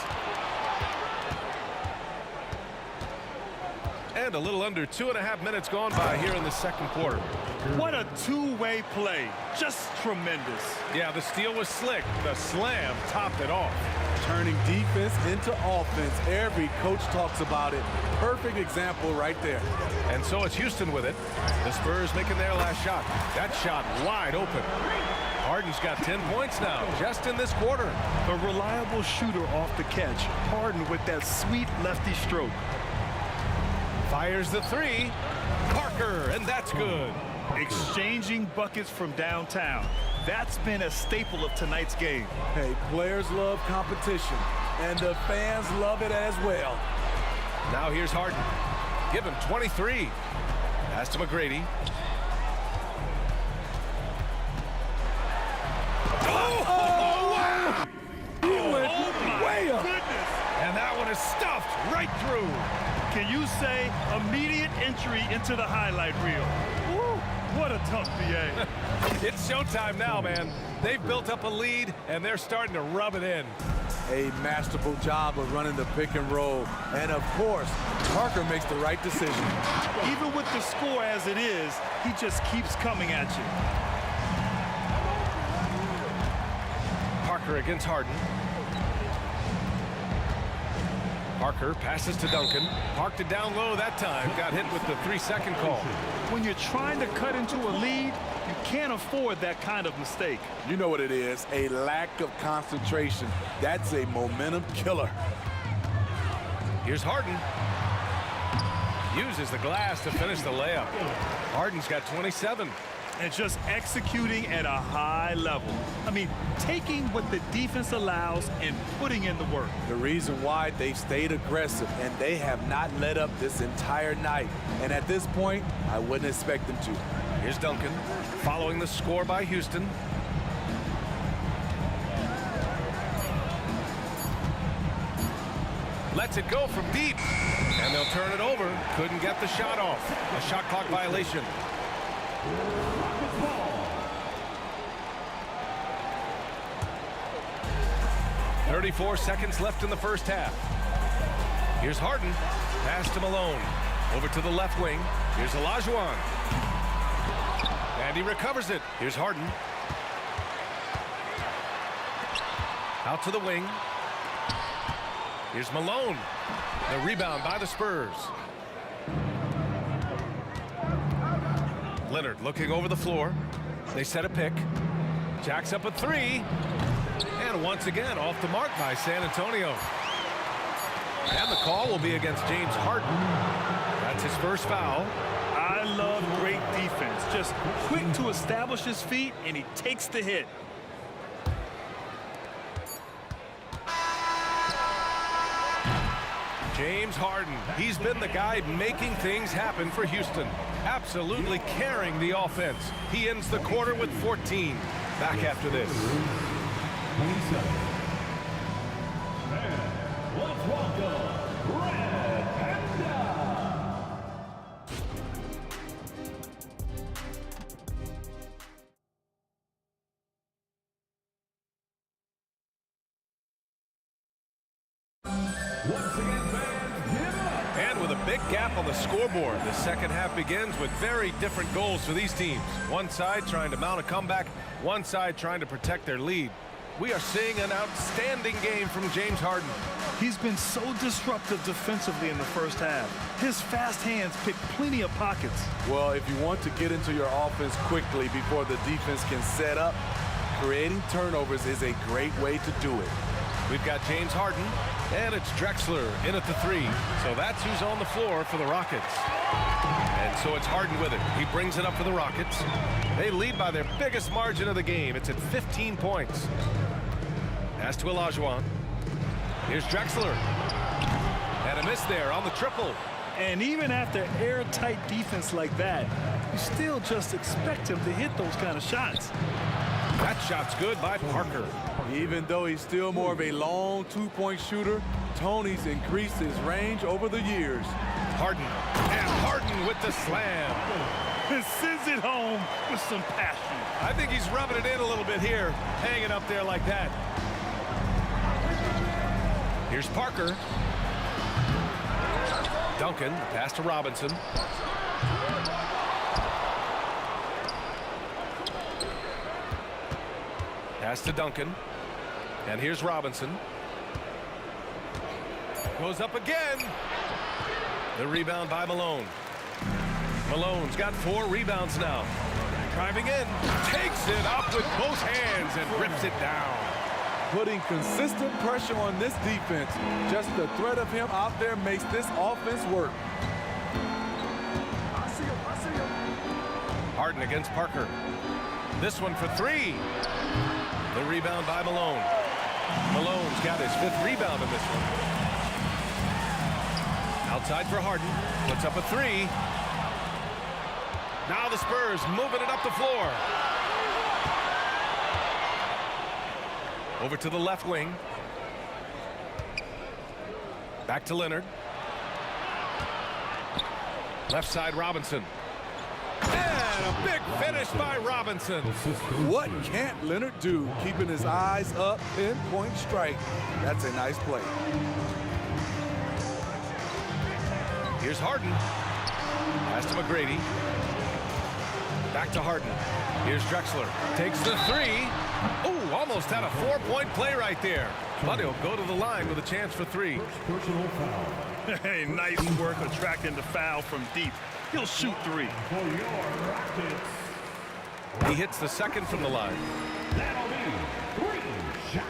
And a little under 2.5 minutes gone by here in the second quarter. What a two-way play. Just tremendous. Yeah, the steal was slick. The slam topped it off. Turning defense into offense. Every coach talks about it. Perfect example right there. And so it's Houston with it. The Spurs making their last shot. That shot wide open. Harden's got 10 points now, just in this quarter. A reliable shooter off the catch. Harden with that sweet lefty stroke. Fires the 3. Parker, and that's good. Exchanging buckets from downtown. That's been a staple of tonight's game. Hey, players love competition, and the fans love it as well. Now here's Harden. Give him 23. Pass to McGrady. Wow! He went way up. Goodness. And that one is stuffed right through. Can you say immediate entry into the highlight reel? Woo, what a tough BA. It's showtime now, man. They've built up a lead, and they're starting to rub it in. A masterful job of running the pick and roll. And, of course, Parker makes the right decision. Even with the score as it is, he just keeps coming at you. Parker against Harden. Parker passes to Duncan. Parked it down low that time. Got hit with the 3-second call. When you're trying to cut into a lead, you can't afford that kind of mistake. You know what it is, a lack of concentration. That's a momentum killer. Here's Harden. Uses the glass to finish the layup. Harden's got 27. And just executing at a high level. I mean, taking what the defense allows and putting in the work. The reason why they've stayed aggressive and they have not let up this entire night. And at this point, I wouldn't expect them to. Here's Duncan, following the score by Houston. Lets it go from deep, and they'll turn it over. Couldn't get the shot off. A shot clock violation. 34 seconds left in the first half. Here's Harden. Pass to Malone. Over to the left wing. Here's Olajuwon. And he recovers it. Here's Harden. Out to the wing. Here's Malone. The rebound by the Spurs. Leonard looking over the floor. They set a pick. Jacks up a three. And once again off the mark by San Antonio. And the call will be against James Harden. That's his first foul. I love great defense. Just quick to establish his feet, and he takes the hit. James Harden. He's been the guy making things happen for Houston. Absolutely carrying the offense. He ends the quarter with 14. Back after this. 27. And let's welcome Red Panda. Once again, fans, give it up. And with a big gap on the scoreboard, the second half begins with very different goals for these teams. One side trying to mount a comeback, one side trying to protect their lead. We are seeing an outstanding game from James Harden. He's been so disruptive defensively in the first half. His fast hands pick plenty of pockets. Well, if you want to get into your offense quickly before the defense can set up, creating turnovers is a great way to do it. We've got James Harden, and it's Drexler in at the three. So that's who's on the floor for the Rockets. And so it's Harden with it. He brings it up for the Rockets. They lead by their biggest margin of the game. It's at 15 points. Pass to Olajuwon. Here's Drexler. And a miss there on the triple. And even after airtight defense like that, you still just expect him to hit those kind of shots. That shot's good by Parker. Even though he's still more of a long two-point shooter, Tony's increased his range over the years. Harden. And Harden with the slam. And sends it home with some passion. I think he's rubbing it in a little bit here, hanging up there like that. Here's Parker. Duncan, pass to Robinson. Pass to Duncan. And here's Robinson. Goes up again. The rebound by Malone. Malone's got 4 rebounds now. Driving in. Takes it up with both hands and rips it down. Putting consistent pressure on this defense. Just the threat of him out there makes this offense work. Harden against Parker. This one for 3. The rebound by Malone. Malone's got his 5th rebound in this one. Outside for Harden. Puts up a 3. Now the Spurs moving it up the floor. Over to the left wing. Back to Leonard. Left side Robinson. And a big finish by Robinson. What can't Leonard do? Keeping his eyes up, pinpoint strike. That's a nice play. Here's Harden. Pass to McGrady. Back to Harden. Here's Drexler. Takes the 3. Oh, almost had a 4-point play right there. But he'll go to the line with a chance for 3. Personal foul. Hey, nice work attracting the foul from deep. He'll shoot 3. For your Rockets. He hits the second from the line. That'll be 3 shots.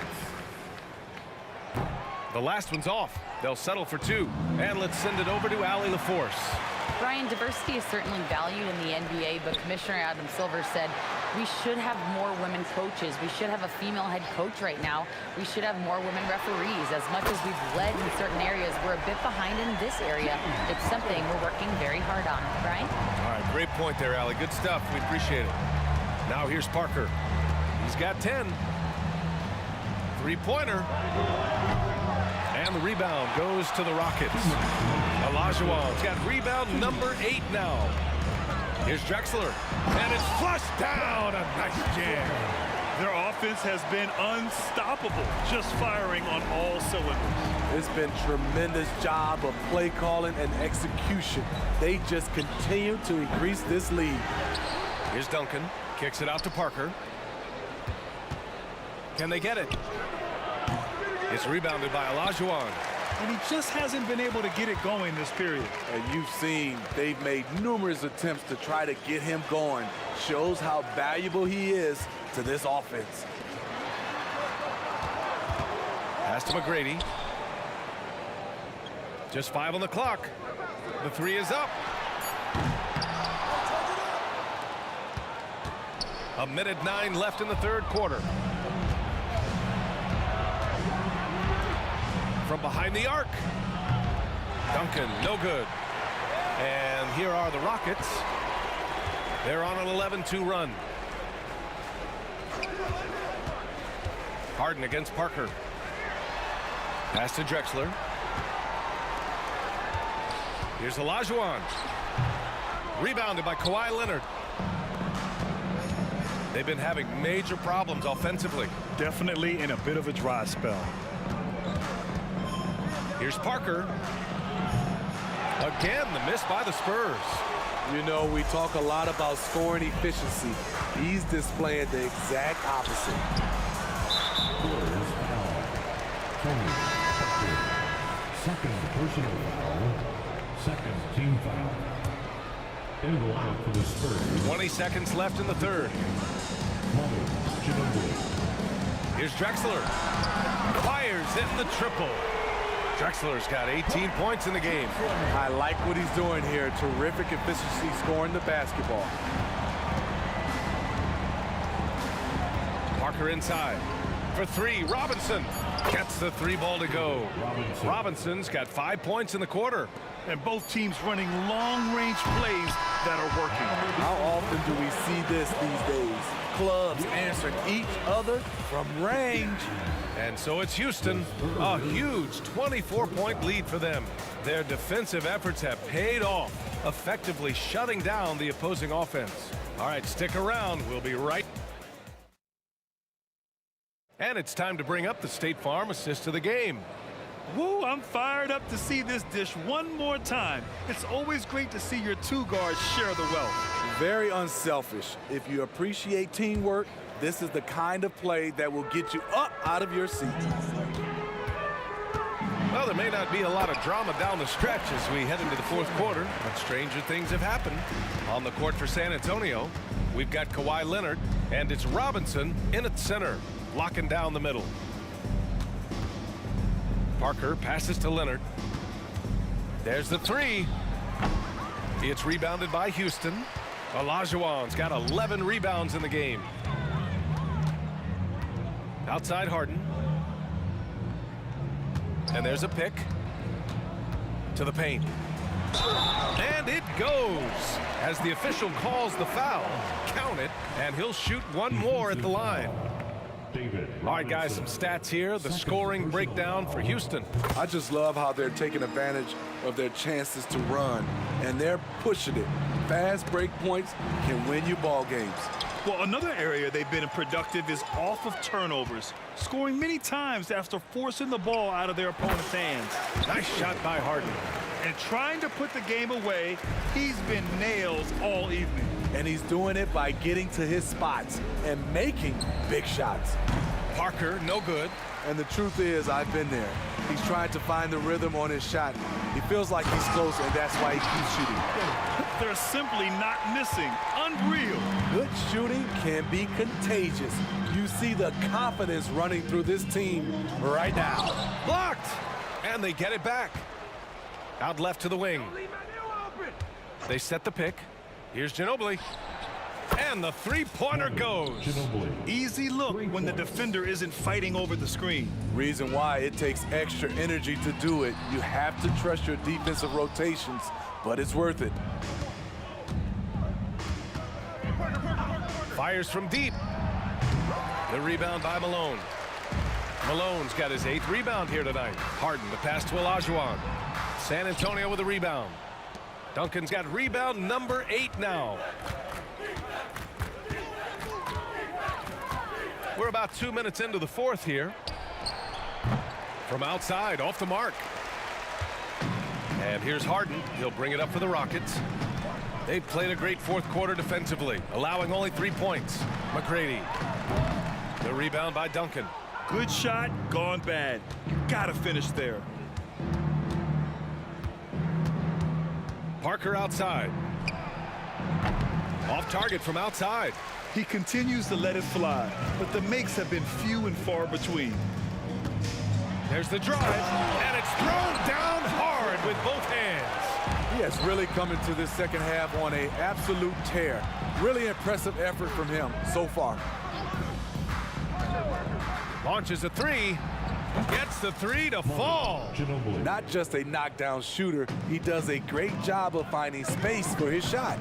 The last one's off. They'll settle for 2. And let's send it over to Allie LaForce. Brian, diversity is certainly valued in the NBA, but Commissioner Adam Silver said we should have more women coaches. We should have a female head coach right now. We should have more women referees. As much as we've led in certain areas, we're a bit behind in this area. It's something we're working very hard on. Brian? All right, great point there, Allie. Good stuff. We appreciate it. Now here's Parker. He's got 10. 3-pointer. And the rebound goes to the Rockets. Olajuwon's got rebound number 8 now. Here's Drexler. And it's flushed down. A nice jam. Their offense has been unstoppable, just firing on all cylinders. It's been tremendous job of play calling and execution. They just continue to increase this lead. Here's Duncan. Kicks it out to Parker. Can they get it? It's rebounded by Olajuwon. And he just hasn't been able to get it going this period. And you've seen they've made numerous attempts to try to get him going. Shows how valuable he is to this offense. Pass to McGrady. Just 5 on the clock. The 3 is up. A minute 9 left in the third quarter. From behind the arc. Duncan, no good. And here are the Rockets. They're on an 11-2 run. Harden against Parker. Pass to Drexler. Here's Olajuwon. Rebounded by Kawhi Leonard. They've been having major problems offensively. Definitely in a bit of a dry spell. Here's Parker. Again, the miss by the Spurs. You know, we talk a lot about scoring efficiency. He's displaying the exact opposite. Second personal foul. Second team foul. In the line for the Spurs. 20 seconds left in the third. Here's Drexler. Fires in the triple. Drexler's got 18 points in the game. I like what he's doing here. Terrific efficiency scoring the basketball. Parker inside. For 3, Robinson gets the 3 ball to go. Robinson's got 5 points in the quarter. And both teams running long-range plays that are working. How often do we see this these days? Clubs answering each other from range. And so it's Houston, a huge 24-point lead for them. Their defensive efforts have paid off, effectively shutting down the opposing offense. All right, stick around. We'll be right. And it's time to bring up the State Farm assist of the game. Woo, I'm fired up to see this dish one more time. It's always great to see your 2 guards share the wealth. Very unselfish. If you appreciate teamwork, this is the kind of play that will get you up out of your seat. Well, there may not be a lot of drama down the stretch as we head into the fourth quarter, but stranger things have happened. On the court for San Antonio, we've got Kawhi Leonard, and it's Robinson in at center, locking down the middle. Parker passes to Leonard. There's the 3. It's rebounded by Houston. Olajuwon's got 11 rebounds in the game. Outside Harden. And there's a pick to the paint. And it goes as the official calls the foul. Count it, and he'll shoot one more at the line. All right, guys, some stats here. The scoring breakdown for Houston. I just love how they're taking advantage of their chances to run, and they're pushing it. Fast break points can win you ball games. Well, another area they've been productive is off of turnovers, scoring many times after forcing the ball out of their opponent's hands. Nice shot by Harden. And trying to put the game away, he's been nails all evening. and he's doing it by getting to his spots and making big shots. Parker, no good. And the truth is, I've been there. He's trying to find the rhythm on his shot. He feels like he's close, and that's why he keeps shooting. They're simply not missing. Unreal. Good shooting can be contagious. You see the confidence running through this team right now. Blocked! And they get it back. Out left to the wing. They set the pick. Here's Ginobili. And the three-pointer goes. Easy look when the defender isn't fighting over the screen. Reason why it takes extra energy to do it. You have to trust your defensive rotations, but it's worth it. Fires from deep. The rebound by Malone. Malone's got his 8th rebound here tonight. Harden, the pass to Olajuwon. San Antonio with a rebound. Duncan's got rebound number 8 now. We're about 2 minutes into the fourth here. From outside, off the mark. And here's Harden. He'll bring it up for the Rockets. They've played a great fourth quarter defensively, allowing only 3 points. McGrady. The rebound by Duncan. Good shot, gone bad. You gotta finish there. Parker outside. Off target from outside. He continues to let it fly, but the makes have been few and far between. There's the drive, and it's thrown down hard with both hands. He has really come into this second half on an absolute tear. Really impressive effort from him so far. Launches a 3. Gets the 3 to fall. Not just a knockdown shooter, he does a great job of finding space for his shot.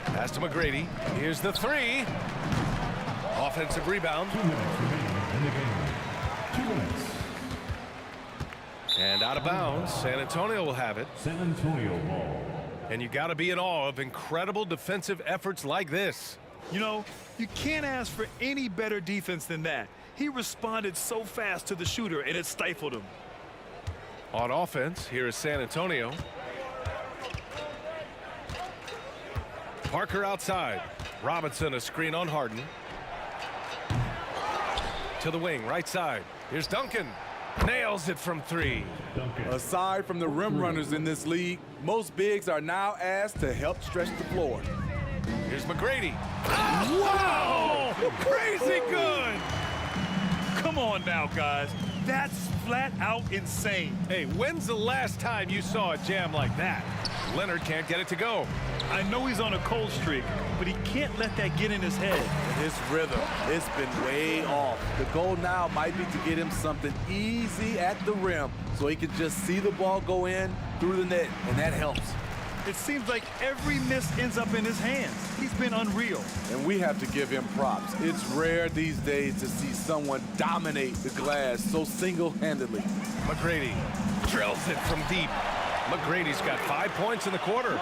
Pass to McGrady. Here's the 3. Offensive rebound. 2 minutes remaining in the game. 2 minutes. And out of bounds. San Antonio will have it. San Antonio ball. And you got to be in awe of incredible defensive efforts like this. You know, you can't ask for any better defense than that. He responded so fast to the shooter, and it stifled him. On offense, here is San Antonio. Parker outside. Robinson a screen on Harden. To the wing, right side. Here's Duncan. Nails it from 3. Aside from the rim runners in this league, most bigs are now asked to help stretch the floor. Here's McGrady. Wow! Crazy good! Come on now, guys. That's flat out insane. Hey, when's the last time you saw a jam like that? Leonard can't get it to go. I know he's on a cold streak, but he can't let that get in his head. His rhythm, it's been way off. The goal now might be to get him something easy at the rim so he can just see the ball go in through the net, and that helps. It seems like every miss ends up in his hands. He's been unreal. And we have to give him props. It's rare these days to see someone dominate the glass so single-handedly. McGrady drills it from deep. McGrady's got 5 points in the quarter.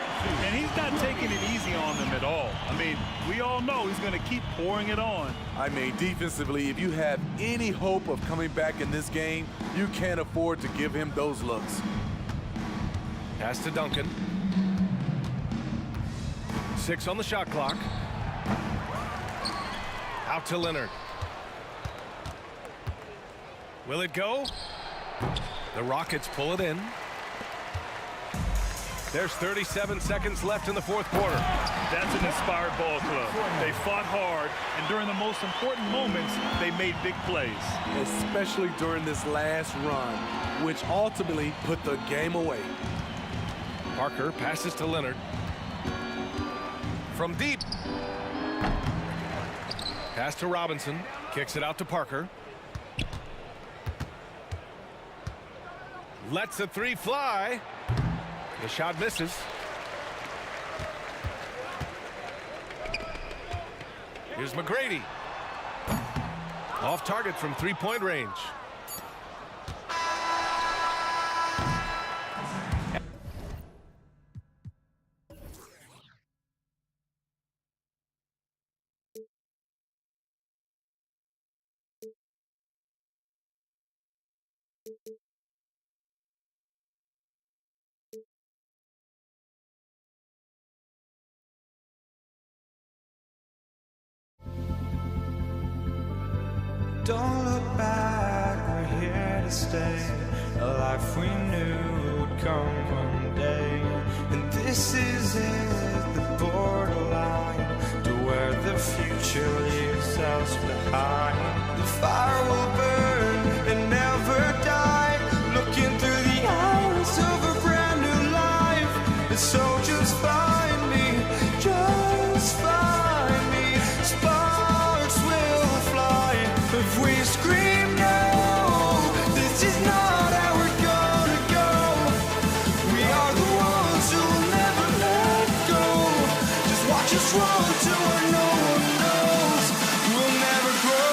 And he's not taking it easy on them at all. I mean, we all know he's going to keep pouring it on. I mean, defensively, if you have any hope of coming back in this game, you can't afford to give him those looks. Pass to Duncan. 6 on the shot clock. Out to Leonard. Will it go? The Rockets pull it in. There's 37 seconds left in the fourth quarter. That's an inspired ball club. They fought hard, and during the most important moments, they made big plays. Especially during this last run, which ultimately put the game away. Parker passes to Leonard. From deep. Pass to Robinson. Kicks it out to Parker. Lets the 3 fly. The shot misses. Here's McGrady. Off target from 3-point range. Don't look back, we're here to stay. A life we knew would come one day. And this is it, the borderline to where the future leaves us behind. The fire will burn and never die, looking through the eyes of a brand new life. And so just find me, just find me. Sparks will fly if we scream no. This is not how we're gonna go. We are the ones who will never let go. Just watch us run to where no one knows. We'll never grow.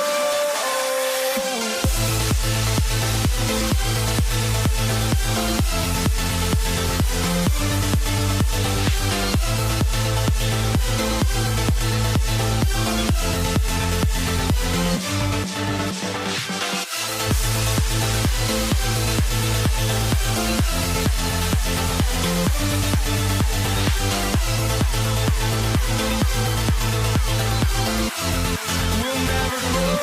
We'll never grow.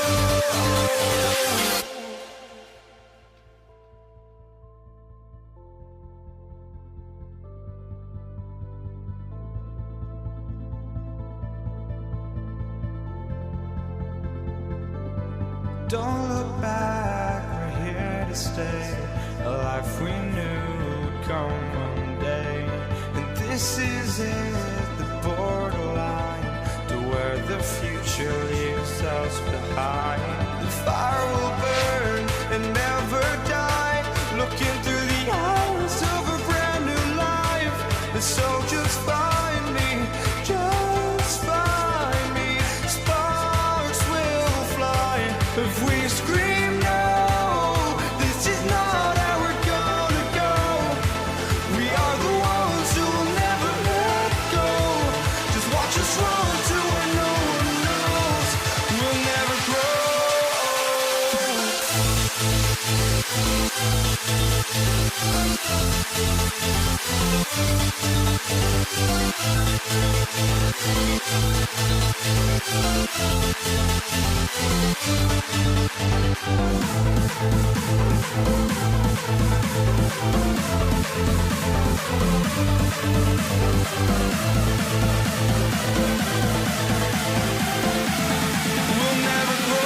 Don't look back, we're here to stay. A life we knew would come one day. And this is it, the borderline to where the future leaves us behind. The fire will burn and never die, looking through the eyes of a brand new life. And so just find me, just find me. Sparks will fly if we scream no. This is not how we're gonna go. We are the ones who will never let go. Just watch us run to where no one knows. We'll never grow. We'll never grow.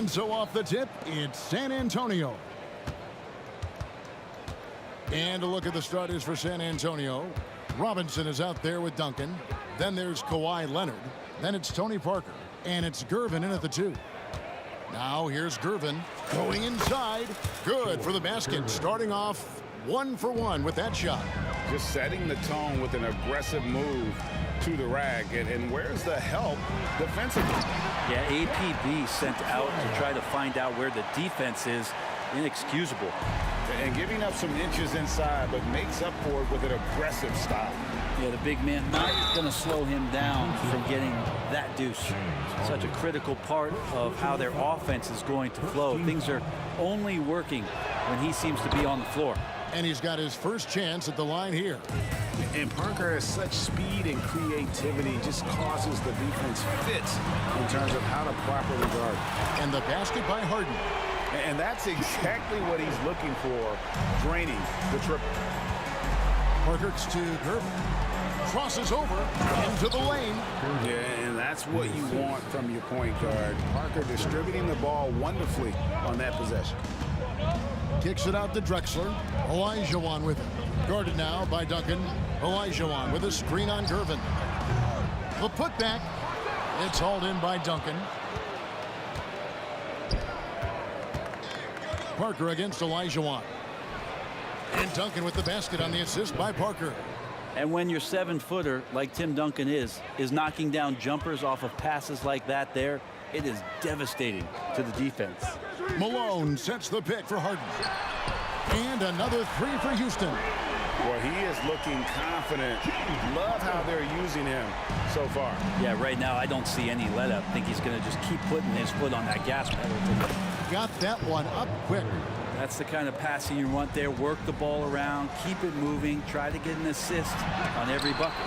And so off the tip, it's San Antonio. And a look at the starters for San Antonio. Robinson is out there with Duncan. Then there's Kawhi Leonard. Then it's Tony Parker. And it's Gervin in at the 2. Now here's Gervin going inside. Good for the basket. Starting off 1 for 1 with that shot. Just setting the tone with an aggressive move to the rack. And where's the help defensively? Yeah, APB sent out to try to find out where the defense is. Inexcusable. And giving up some inches inside, but makes up for it with an aggressive style. Yeah, the big man not going to slow him down from getting that deuce. Such a critical part of how their offense is going to flow. Things are only working when he seems to be on the floor. And he's got his first chance at the line here. And Parker has such speed and creativity, just causes the defense fits in terms of how to properly guard. And the basket by Harden. And that's exactly what he's looking for, draining the triple. Parker to Gervin. Crosses over into the lane. Yeah, and that's what you want from your point guard. Parker distributing the ball wonderfully on that possession. Kicks it out to Drexler. Olajuwon with it. Guarded now by Duncan. Olajuwon with a screen on Gervin. The putback. It's hauled in by Duncan. Parker against Olajuwon. And Duncan with the basket on the assist by Parker. And when your 7-footer, like Tim Duncan is knocking down jumpers off of passes like that there, it is devastating to the defense. Malone sets the pick for Harden. And another 3 for Houston. Well, he is looking confident. Love how they're using him so far. Yeah, right now I don't see any let up. I think he's going to just keep putting his foot on that gas pedal. Got that one up quick. That's the kind of passing you want there. Work the ball around, keep it moving, try to get an assist on every bucket.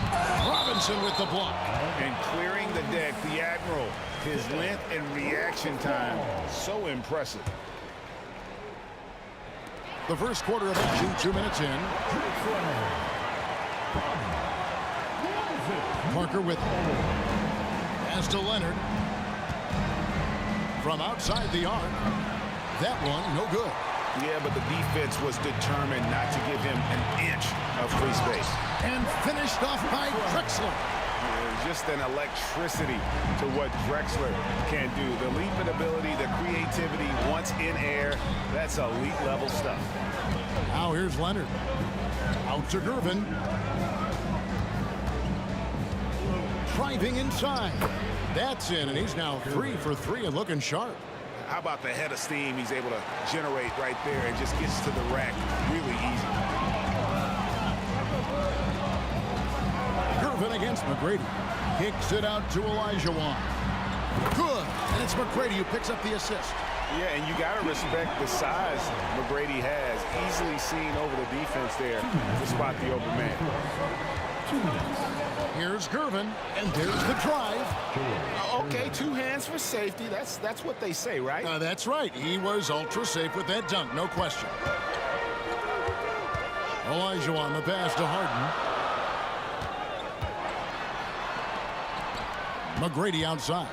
Robinson with the block. And clearing the deck, the Admiral. His length and reaction time, so impressive. The first quarter of action, 2 minutes in. Parker with as to Leonard. From outside the arc. That one, no good. Yeah, but the defense was determined not to give him an inch of free space. And finished off by Drexler. Just an electricity to what Drexler can do. The leaping ability, the creativity, once in air, that's elite level stuff. Now here's Leonard. Out to Gervin. Driving inside. That's in, and he's now 3 for 3 and looking sharp. How about the head of steam he's able to generate right there and just gets to the rack really easy. Gervin against McGrady. Kicks it out to Olajuwon. Good. And it's McGrady who picks up the assist. Yeah, and you got to respect the size McGrady has. Easily seen over the defense there to spot the open man. Here's Gervin, and there's the drive. Okay, 2 hands for safety. That's what they say, right? That's right. He was ultra safe with that dunk, no question. Olajuwon, the pass to Harden. McGrady outside.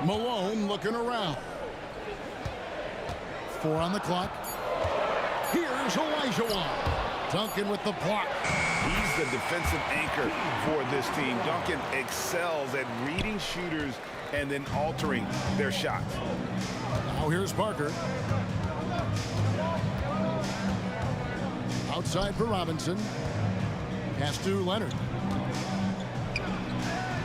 Malone looking around. 4 on the clock. Here's Olajuwon. Duncan with the block. He's the defensive anchor for this team. Duncan excels at reading shooters and then altering their shots. Now here's Parker. Outside for Robinson. Pass to Leonard.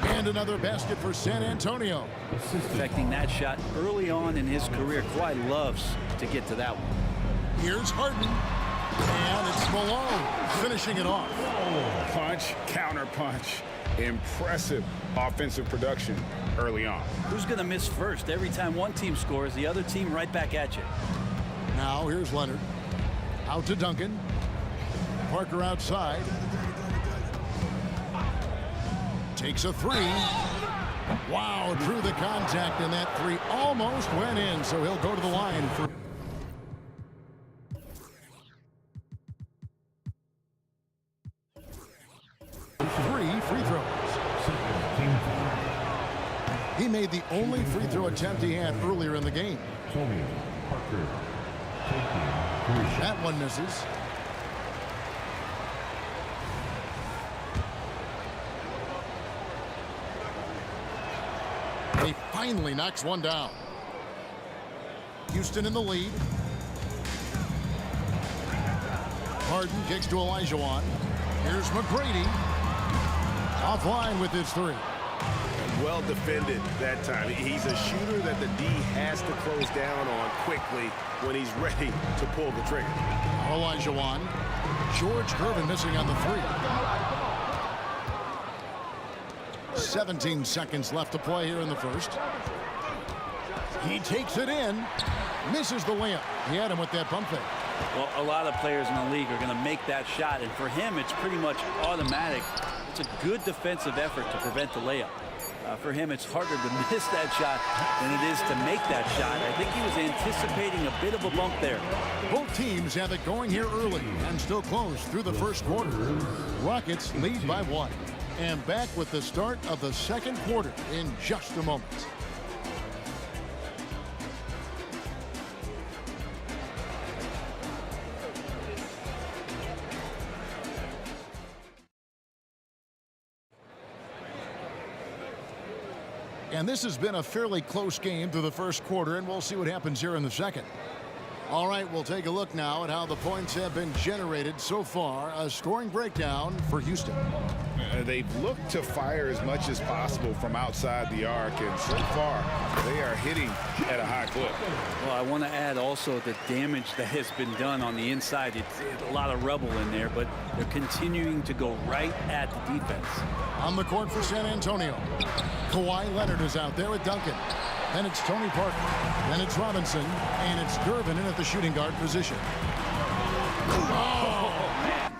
And another basket for San Antonio. Affecting that shot early on in his career. Kawhi loves to get to that one. Here's Harden. And it's Malone finishing it off. Punch, counter punch. Impressive offensive production early on. Who's going to miss first? Every time one team scores, the other team right back at you. Now here's Leonard. Out to Duncan. Parker outside. Takes a 3. Wow, drew the contact, and that 3 almost went in, so he'll go to the line for 3 free throws. made the only free throw attempt he had earlier in the game. Tony Parker. That one misses. He finally knocks one down. Houston in the lead. Harden kicks to Olajuwon. Here's McGrady. Offline with his three. Well defended that time. He's a shooter that the D has to close down on quickly when he's ready to pull the trigger. Olajuwon. George Gervin missing on the three. 17 seconds left to play here in the first. He takes it in. Misses the layup. He had him with that pump fake. Well, a lot of players in the league are going to make that shot, and for him, it's pretty much automatic. It's a good defensive effort to prevent the layup. For him, it's harder to miss that shot than it is to make that shot. I think he was anticipating a bit of a bump there. Both teams have it going here early and still close through the first quarter. Rockets lead by 1. And back with the start of the second quarter in just a moment. And this has been a fairly close game through the first quarter, and we'll see what happens here in the second. All right, we'll take a look now at how the points have been generated so far. A scoring breakdown for Houston. They've looked to fire as much as possible from outside the arc, and so far they are hitting at a high clip. Well, I want to add also the damage that has been done on the inside. It's a lot of rubble in there, but they're continuing to go right at the defense. On the court for San Antonio, Kawhi Leonard is out there with Duncan. Then it's Tony Parker. Then it's Robinson. And it's Gervin in at the shooting guard position. Oh, man.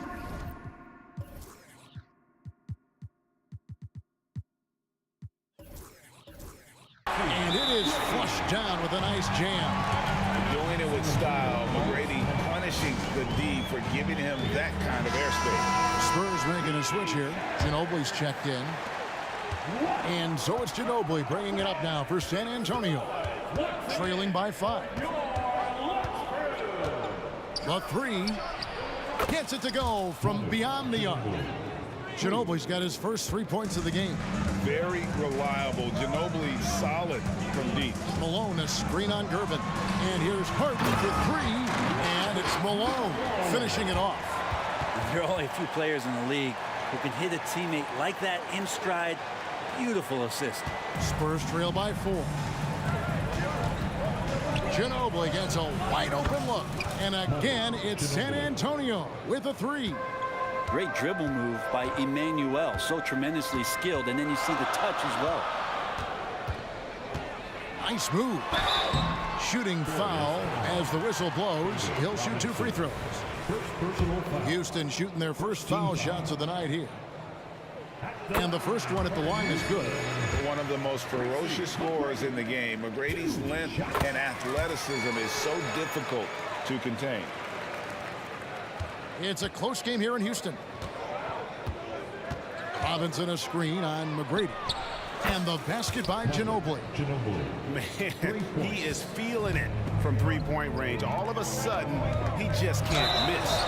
And it is flushed down with a nice jam. Doing it with style. McGrady punishing the D for giving him that kind of airspace. Spurs making a switch here. Ginobili's checked in. And so it's Ginobili bringing it up now for San Antonio. Trailing by 5. The three. Gets it to go from beyond the arc. Ginobili's got his first 3 points of the game. Very reliable. Ginobili solid from deep. Malone, a screen on Gervin. And here's Harden for 3. And it's Malone finishing it off. There are only a few players in the league who can hit a teammate like that in stride. Beautiful assist. Spurs trail by 4. Ginobili gets a wide open look. And again, it's San Antonio with a 3. Great dribble move by Emmanuel. So tremendously skilled. And then you see the touch as well. Nice move. Shooting foul as the whistle blows. He'll shoot 2 free throws. Houston shooting their first foul shots of the night here. And the first one at the line is good. One of the most ferocious scorers in the game. McGrady's length and athleticism is so difficult to contain. It's a close game here in Houston. Robinson a screen on McGrady. And the basket by Ginobili. Man, he is feeling it from three-point range. All of a sudden, he just can't miss.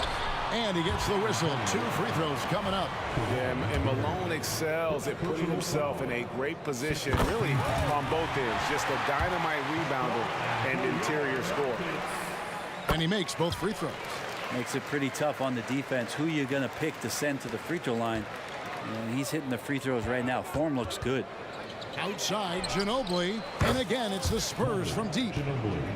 And he gets the whistle. 2 free throws coming up. Yeah, and Malone excels at putting himself in a great position, really on both ends. Just a dynamite rebounder and interior scorer. And he makes both free throws. Makes it pretty tough on the defense. Who you're going to pick to send to the free throw line. And he's hitting the free throws right now. Form looks good. Outside, Ginobili. And again, it's the Spurs from deep.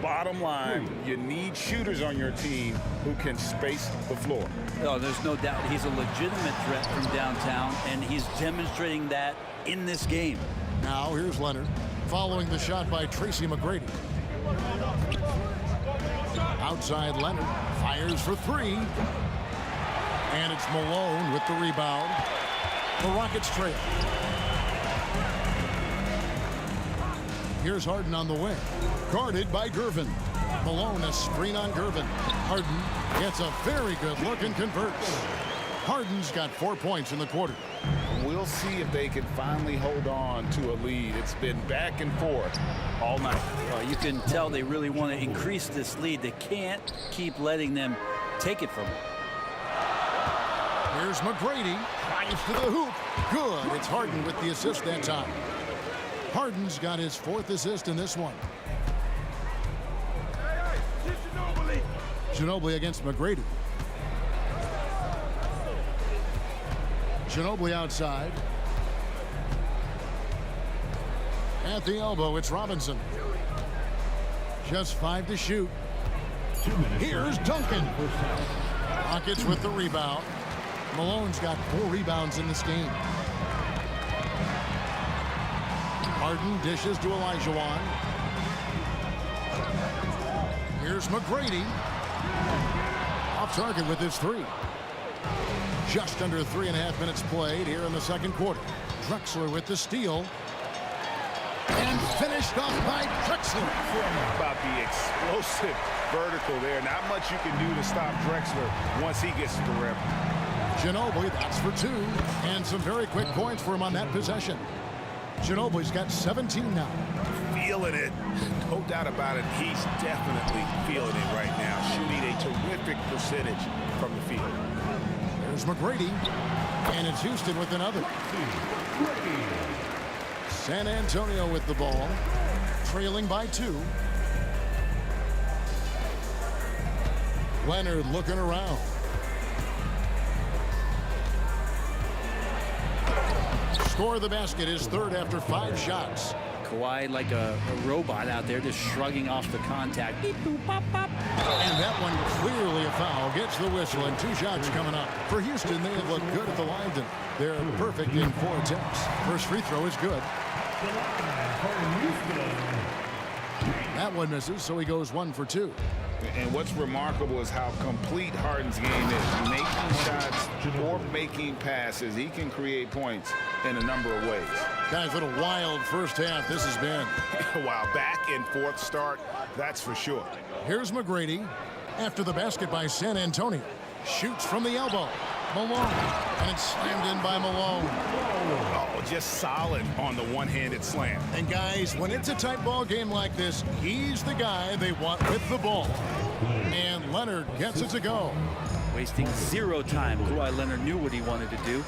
Bottom line, you need shooters on your team who can space the floor. Oh, there's no doubt he's a legitimate threat from downtown, and he's demonstrating that in this game. Now, here's Leonard following the shot by Tracy McGrady. Outside, Leonard fires for 3. And it's Malone with the rebound. The Rockets trail. Here's Harden on the wing. Guarded by Gervin. Malone, a screen on Gervin. Harden gets a very good look and converts. Harden's got 4 points in the quarter. We'll see if they can finally hold on to a lead. It's been back and forth all night. Well, you can tell they really want to increase this lead. They can't keep letting them take it from them. Here's McGrady. Drives to the hoop. Good. It's Harden with the assist that time. Harden's got his 4th assist in this one. Ginobili against McGrady. Ginobili outside. At the elbow, it's Robinson. Just 5 to shoot. Here's Duncan. Rockets with the rebound. Malone's got 4 rebounds in this game. Harden dishes to Olajuwon. Here's McGrady. Off target with his 3. Just under 3.5 minutes played here in the second quarter. Drexler with the steal. And finished off by Drexler. About the explosive vertical there. Not much you can do to stop Drexler once he gets to the rim. Ginobili, that's for 2. And some very quick points for him on that possession. Ginobili's got 17 now. Feeling it. No doubt about it. He's definitely feeling it right now. Shooting a terrific percentage from the field. There's McGrady. And it's Houston with another. San Antonio with the ball. Trailing by 2. Leonard looking around. Score the basket, his 3rd after 5 shots. Kawhi like a robot out there just shrugging off the contact. Beep, boop, pop, pop. And that one clearly a foul. Gets the whistle and 2 shots coming up. For Houston, they have looked good at the line. They're perfect in 4 attempts. First free throw is good. That one misses, so he goes 1 for 2. And what's remarkable is how complete Harden's game is. Making shots or making passes. He can create points in a number of ways. Guys, what a wild first half this has been. Wow, back and forth start, that's for sure. Here's McGrady. After the basket by San Antonio. Shoots from the elbow. Malone. And it's slammed in by Malone. Oh, just solid on the one-handed slam. And guys, when it's a tight ball game like this, he's the guy they want with the ball. And Leonard gets it to go. Wasting 0 time. Kawhi Leonard knew what he wanted to do.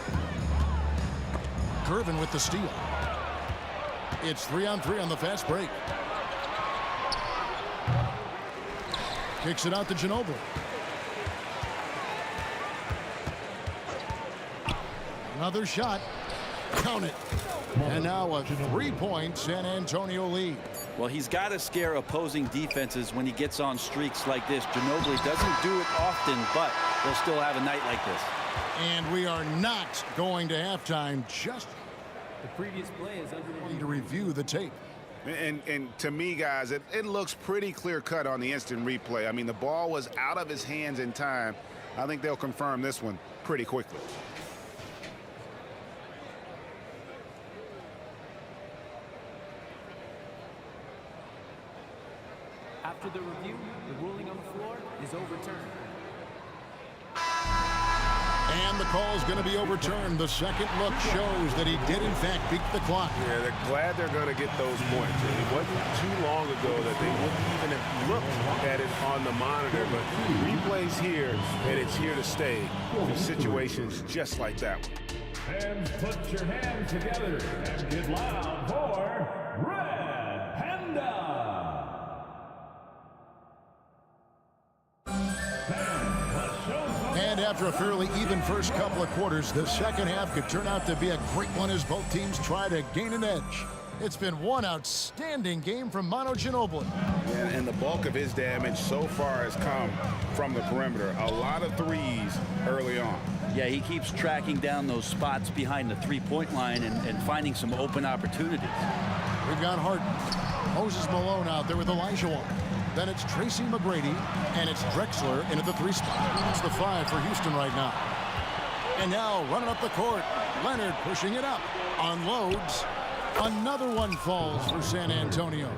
Curvin with the steal. It's 3-on-3 on the fast break. Kicks it out to Ginobili. Another shot. Count it. And now a 3-point San Antonio lead. Well, he's got to scare opposing defenses when he gets on streaks like this. Ginobili doesn't do it often, but he'll still have a night like this. And we are not going to halftime. Just the previous play is going to review the tape. And to me, guys, it looks pretty clear-cut on the instant replay. I mean, the ball was out of his hands in time. I think they'll confirm this one pretty quickly. After the review, the ruling on the floor is overturned. And the call is going to be overturned. The second look shows that he did, in fact, beat the clock. Yeah, they're glad they're going to get those points. It wasn't too long ago that they wouldn't even have looked at it on the monitor, but replay's here, and it's here to stay in situations just like that one. Fans, put your hands together and get loud for Red Panda. And after a fairly even first couple of quarters, the second half could turn out to be a great one as both teams try to gain an edge. It's been one outstanding game from Manu Ginobili. Yeah, and the bulk of his damage so far has come from the perimeter. A lot of threes early on. Yeah, he keeps tracking down those spots behind the three-point line and finding some open opportunities. We've got Harden. Moses Malone out there with Olajuwon. Then it's Tracy McGrady, and it's Drexler into the 3 spot. It's the 5 for Houston right now. And now running up the court, Leonard pushing it up. Unloads. Another one falls for San Antonio.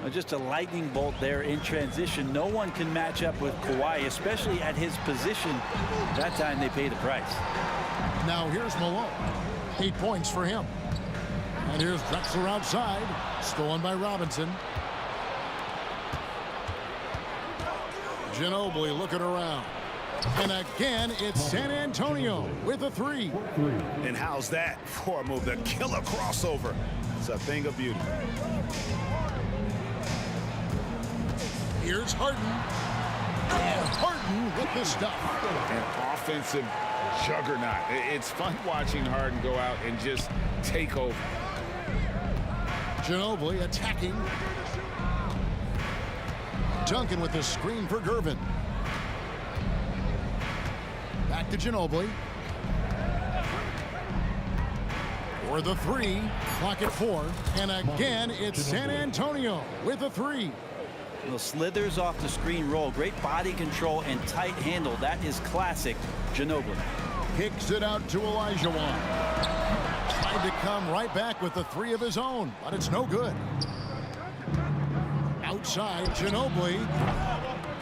Just a lightning bolt there in transition. No one can match up with Kawhi, especially at his position. That time they pay the price. Now here's Malone. 8 points for him. And here's Drexler outside. Stolen by Robinson. Ginobili looking around. And again, it's San Antonio with a 3. And how's that for a move? The killer crossover. It's a thing of beauty. Here's Harden. And Harden with the stuff. An offensive juggernaut. It's fun watching Harden go out and just take over. Ginobili attacking. Duncan with the screen for Gervin. Back to Ginobili. For the 3. Clock at 4. And again, it's San Antonio with a 3. Well, slithers off the screen roll. Great body control and tight handle. That is classic Ginobili. Kicks it out to Olajuwon. Tried to come right back with the 3 of his own, but it's no good. Outside, Ginobili.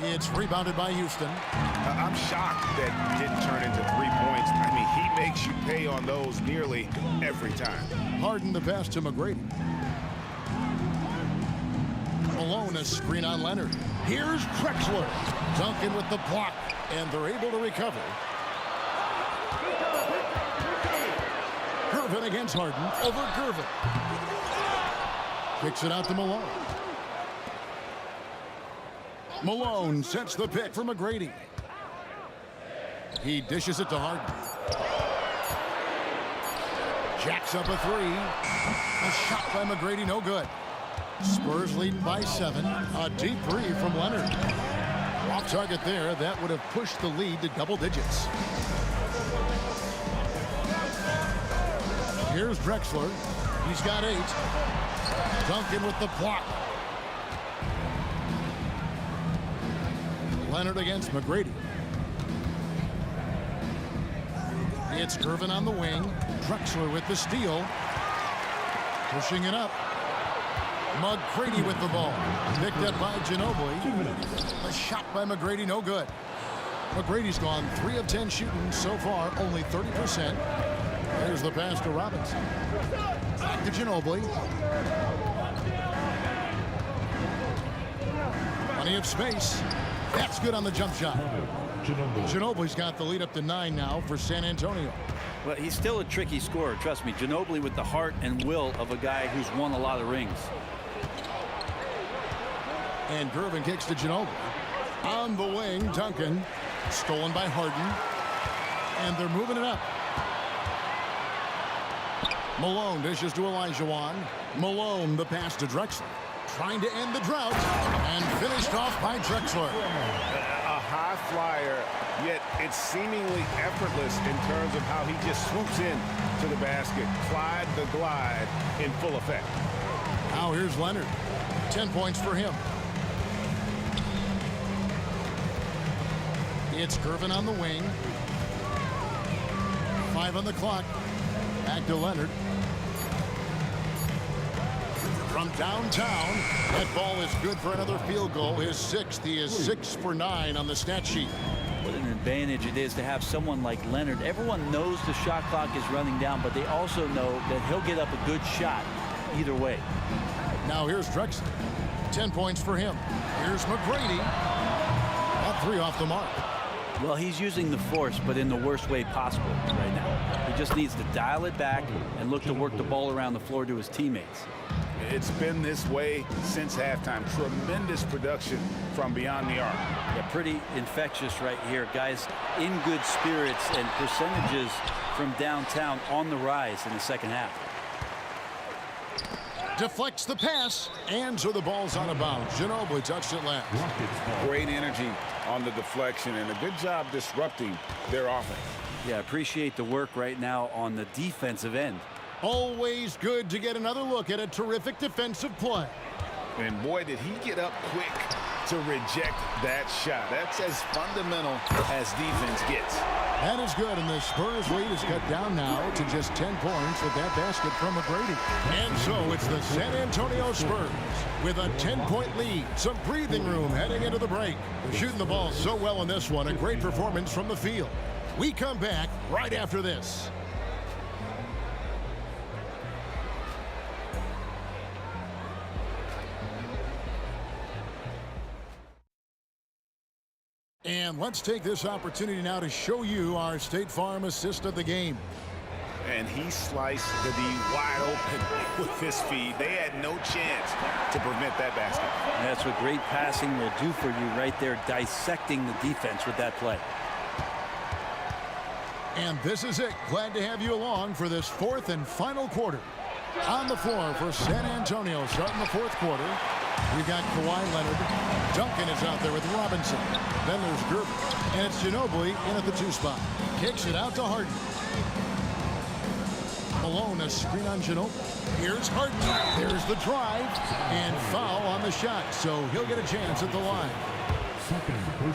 It's rebounded by Houston. I'm shocked that didn't turn into 3 points. I mean, he makes you pay on those nearly every time. Harden the pass to McGrady. Malone a screen on Leonard. Here's Drexler. Duncan with the block, and they're able to recover. Gervin against Harden. Over Gervin. Kicks it out to Malone. Malone sets the pick for McGrady. He dishes it to Harden. Jacks up a 3. A shot by McGrady, no good. Spurs leading by 7. A deep 3 from Leonard. Off target there. That would have pushed the lead to double digits. Here's Drexler. He's got 8. Duncan with the block. Leonard against McGrady. It's Gervin on the wing. Drexler with the steal. Pushing it up. McGrady with the ball. Picked up by Ginobili. A shot by McGrady, no good. McGrady's gone 3 of 10 shooting so far, only 30%. There's the pass to Robinson. Back to Ginobili. Plenty of space. That's good on the jump shot. Ginobili's got the lead up to 9 now for San Antonio. Well, he's still a tricky scorer. Trust me, Ginobili with the heart and will of a guy who's won a lot of rings. And Gervin kicks to Ginobili. On the wing, Duncan. Stolen by Harden. And they're moving it up. Malone dishes to Olajuwon. Malone the pass to Drexler. Trying to end the drought. And finished off by Drexler. A high flyer, yet it's seemingly effortless in terms of how he just swoops in to the basket. Clyde the glide in full effect. Now here's Leonard. 10 points for him. It's Gervin on the wing. 5 on the clock. Back to Leonard. From downtown, that ball is good for another field goal. His 6th. He is 6 for 9 on the stat sheet. What an advantage it is to have someone like Leonard. Everyone knows the shot clock is running down, but they also know that he'll get up a good shot either way. Now here's Drexler. 10 points for him. Here's McGrady. All 3 off the mark. Well, he's using the force, but in the worst way possible right now. He just needs to dial it back and look to work the ball around the floor to his teammates. It's been this way since halftime. Tremendous production from beyond the arc. Yeah, pretty infectious right here. Guys in good spirits and percentages from downtown on the rise in the second half. Deflects the pass, and so the ball's out of bounds. Ginobili touched it last. Great energy on the deflection and a good job disrupting their offense. Yeah, appreciate the work right now on the defensive end. Always good to get another look at a terrific defensive play. And boy, did he get up quick to reject that shot. That's as fundamental as defense gets. That is good, and the Spurs lead is cut down now to just 10 points with that basket from McGrady. And so it's the San Antonio Spurs with a 10-point lead. Some breathing room heading into the break. They're shooting the ball so well in this one. A great performance from the field. We come back right after this. And let's take this opportunity now to show you our State Farm assist of the game. And he sliced the D wide open with his feed. They had no chance to prevent that basket. That's what great passing will do for you right there, dissecting the defense with that play. And this is it. Glad to have you along for this fourth and final quarter. On the floor for San Antonio starting the fourth quarter. We've got Kawhi Leonard. Duncan is out there with Robinson. Then there's Gerber. And it's Ginobili in at the 2 spot. Kicks it out to Harden. Malone, a screen on Ginobili. Here's Harden. There's the drive. And foul on the shot. So he'll get a chance at the line.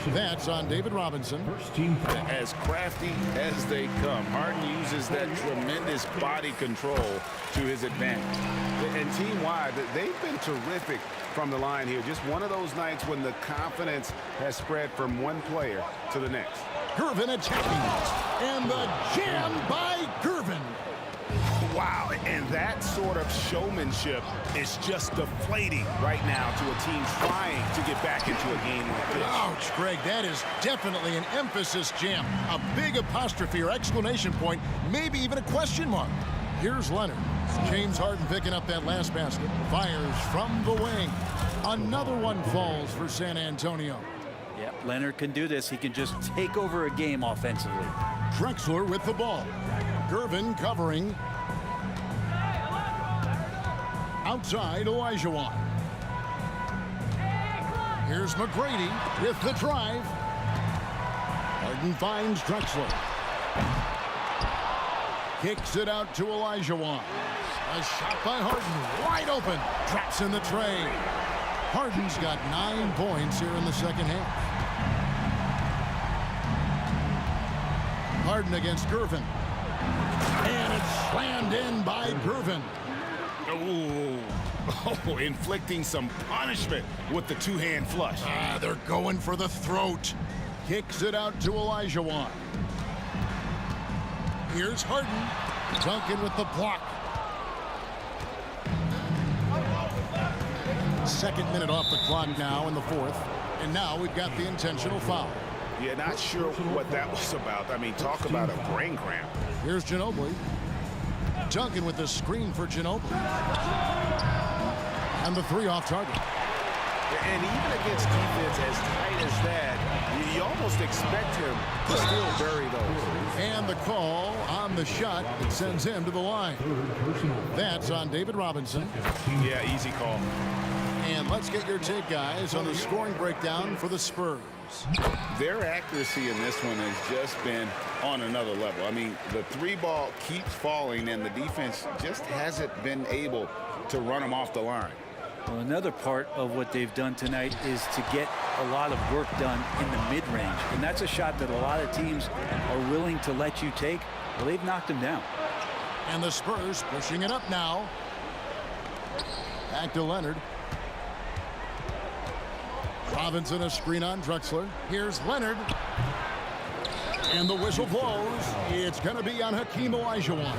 That's on David Robinson. First team foul. As crafty as they come, Harden uses that tremendous body control to his advantage. And team-wide, they've been terrific from the line here. Just one of those nights when the confidence has spread from one player to the next. Gervin attacking. And the jam by Gervin. Wow, and that sort of showmanship is just deflating right now to a team trying to get back into a game like this. Ouch, Greg, that is definitely an emphasis jam. A big apostrophe or exclamation point, maybe even a question mark. Here's Leonard. James Harden picking up that last basket. Fires from the wing. Another one falls for San Antonio. Yeah, Leonard can do this. He can just take over a game offensively. Drexler with the ball. Gervin covering. Outside, Olajuwon. Here's McGrady with the drive. Harden finds Drexler. Kicks it out to Olajuwon. A shot by Harden, wide open. Drops in the tray. Harden's got 9 points here in the second half. Harden against Gervin. And it's slammed in by Gervin. Oh, inflicting some punishment with the two-hand flush. They're going for the throat. Kicks it out to Olajuwon. Here's Harden. Duncan with the block. Second minute off the clock now in the fourth. And now we've got the intentional foul. Yeah, not sure what that was about. I mean, talk about a brain cramp. Here's Ginobili. Duncan with the screen for Ginobili. And the 3 off target. And even against defense as tight as that, you almost expect him to still bury those. And the call on the shot that sends him to the line. That's on David Robinson. Yeah, easy call. And let's get your take, guys, on the scoring breakdown for the Spurs. Their accuracy in this one has just been on another level. I mean, the 3 ball keeps falling, and the defense just hasn't been able to run them off the line. Well, another part of what they've done tonight is to get a lot of work done in the mid-range. And that's a shot that a lot of teams are willing to let you take. Well, they've knocked them down. And the Spurs pushing it up now. Back to Leonard. Robinson a screen on Drexler. Here's Leonard. And the whistle blows. It's going to be on Hakeem Olajuwon.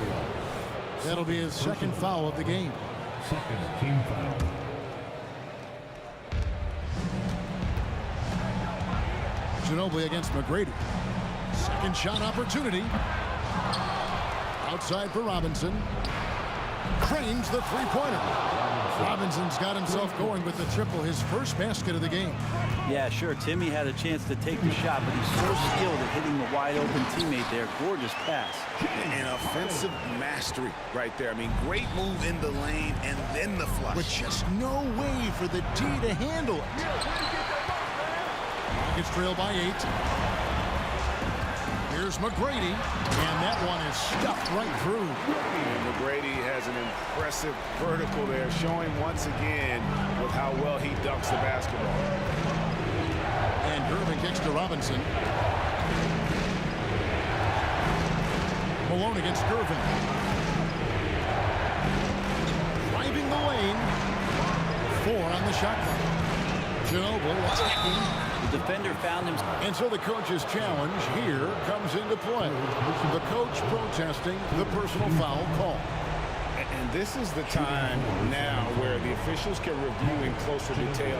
That'll be his second foul of the game. Second team foul. Ginobili against McGrady. Second shot opportunity. Outside for Robinson. Cranes the three-pointer. Robinson's got himself going with the triple, his first basket of the game. Yeah, sure. Timmy had a chance to take the shot, but he's so skilled at hitting the wide-open teammate there. Gorgeous pass. An offensive mastery right there. I mean, great move in the lane and then the flush. With just no way for the D to handle it. Rockets trail by 8. Here's McGrady, and that one is stuffed right through. And McGrady has an impressive vertical there, showing once again with how well he dunks the basketball. And Gervin kicks to Robinson. Malone against Gervin. Driving the lane. 4 on the shot clock. Ginobili attacking. The defender found him. And so the coach's challenge here comes into play. The coach protesting the personal foul call. And this is the time now where the officials can review in closer detail.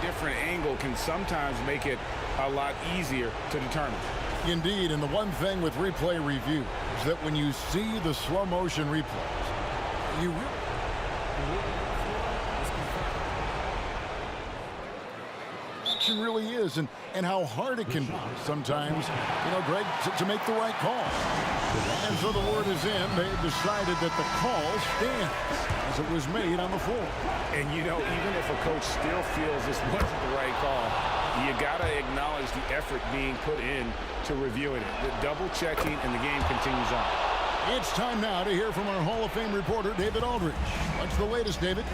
Different angle can sometimes make it a lot easier to determine. Indeed, and the one thing with replay review is that when you see the slow motion replays, you really is, and how hard it can be sometimes, Greg, to make the right call. And so the word is in. They've decided that the call stands as it was made on the floor. And even if a coach still feels this wasn't the right call, you got to acknowledge the effort being put in to reviewing it. The double checking, and the game continues on. It's time now to hear from our Hall of Fame reporter, David Aldridge. What's the latest, David?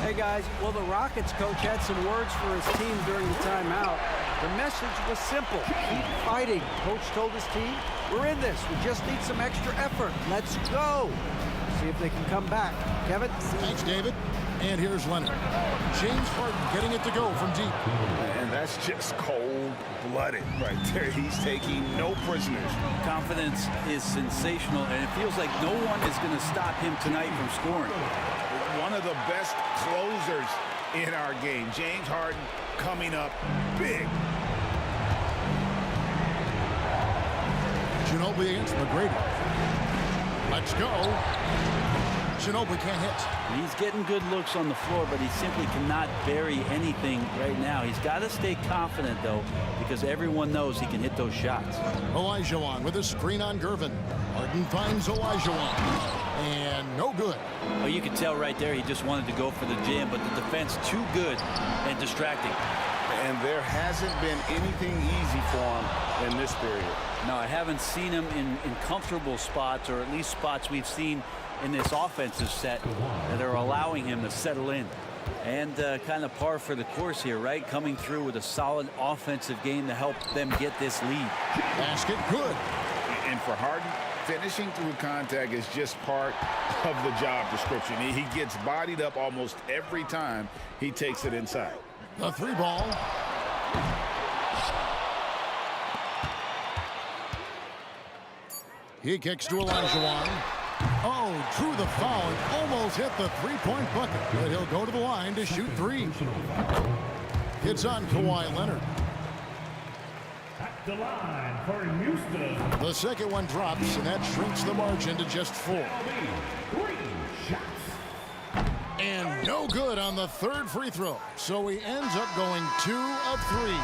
Hey, guys. Well, the Rockets coach had some words for his team during the timeout. The message was simple. Keep fighting. Coach told his team, we're in this. We just need some extra effort. Let's go. See if they can come back. Kevin? Thanks, David. And here's Leonard. James Harden getting it to go from deep. And that's just cold-blooded right there. He's taking no prisoners. Confidence is sensational, and it feels like no one is going to stop him tonight from scoring. One of the best closers in our game. James Harden coming up big. Ginobili against McGrady. Let's go. Ginobili can't hit. He's getting good looks on the floor, but he simply cannot bury anything right now. He's got to stay confident, though, because everyone knows he can hit those shots. Olajuwon with a screen on Gervin. Harden finds Olajuwon. And no good. Well, you can tell right there he just wanted to go for the jam, but the defense too good and distracting. And there hasn't been anything easy for him in this period. No, I haven't seen him in comfortable spots, or at least spots we've seen in this offensive set that are allowing him to settle in. And kind of par for the course here, right? Coming through with a solid offensive game to help them get this lead. Basket good. And for Harden, finishing through contact is just part of the job description. He gets bodied up almost every time he takes it inside. The 3 ball. He kicks to Olajuwon. Oh, drew the foul and almost hit the 3-point bucket. But he'll go to the line to shoot 3. It's on Kawhi Leonard. At the line for Houston. The second one drops, and that shrinks the margin to just 4. 3 shots. And no good on the 3rd free throw. So he ends up going 2 of 3.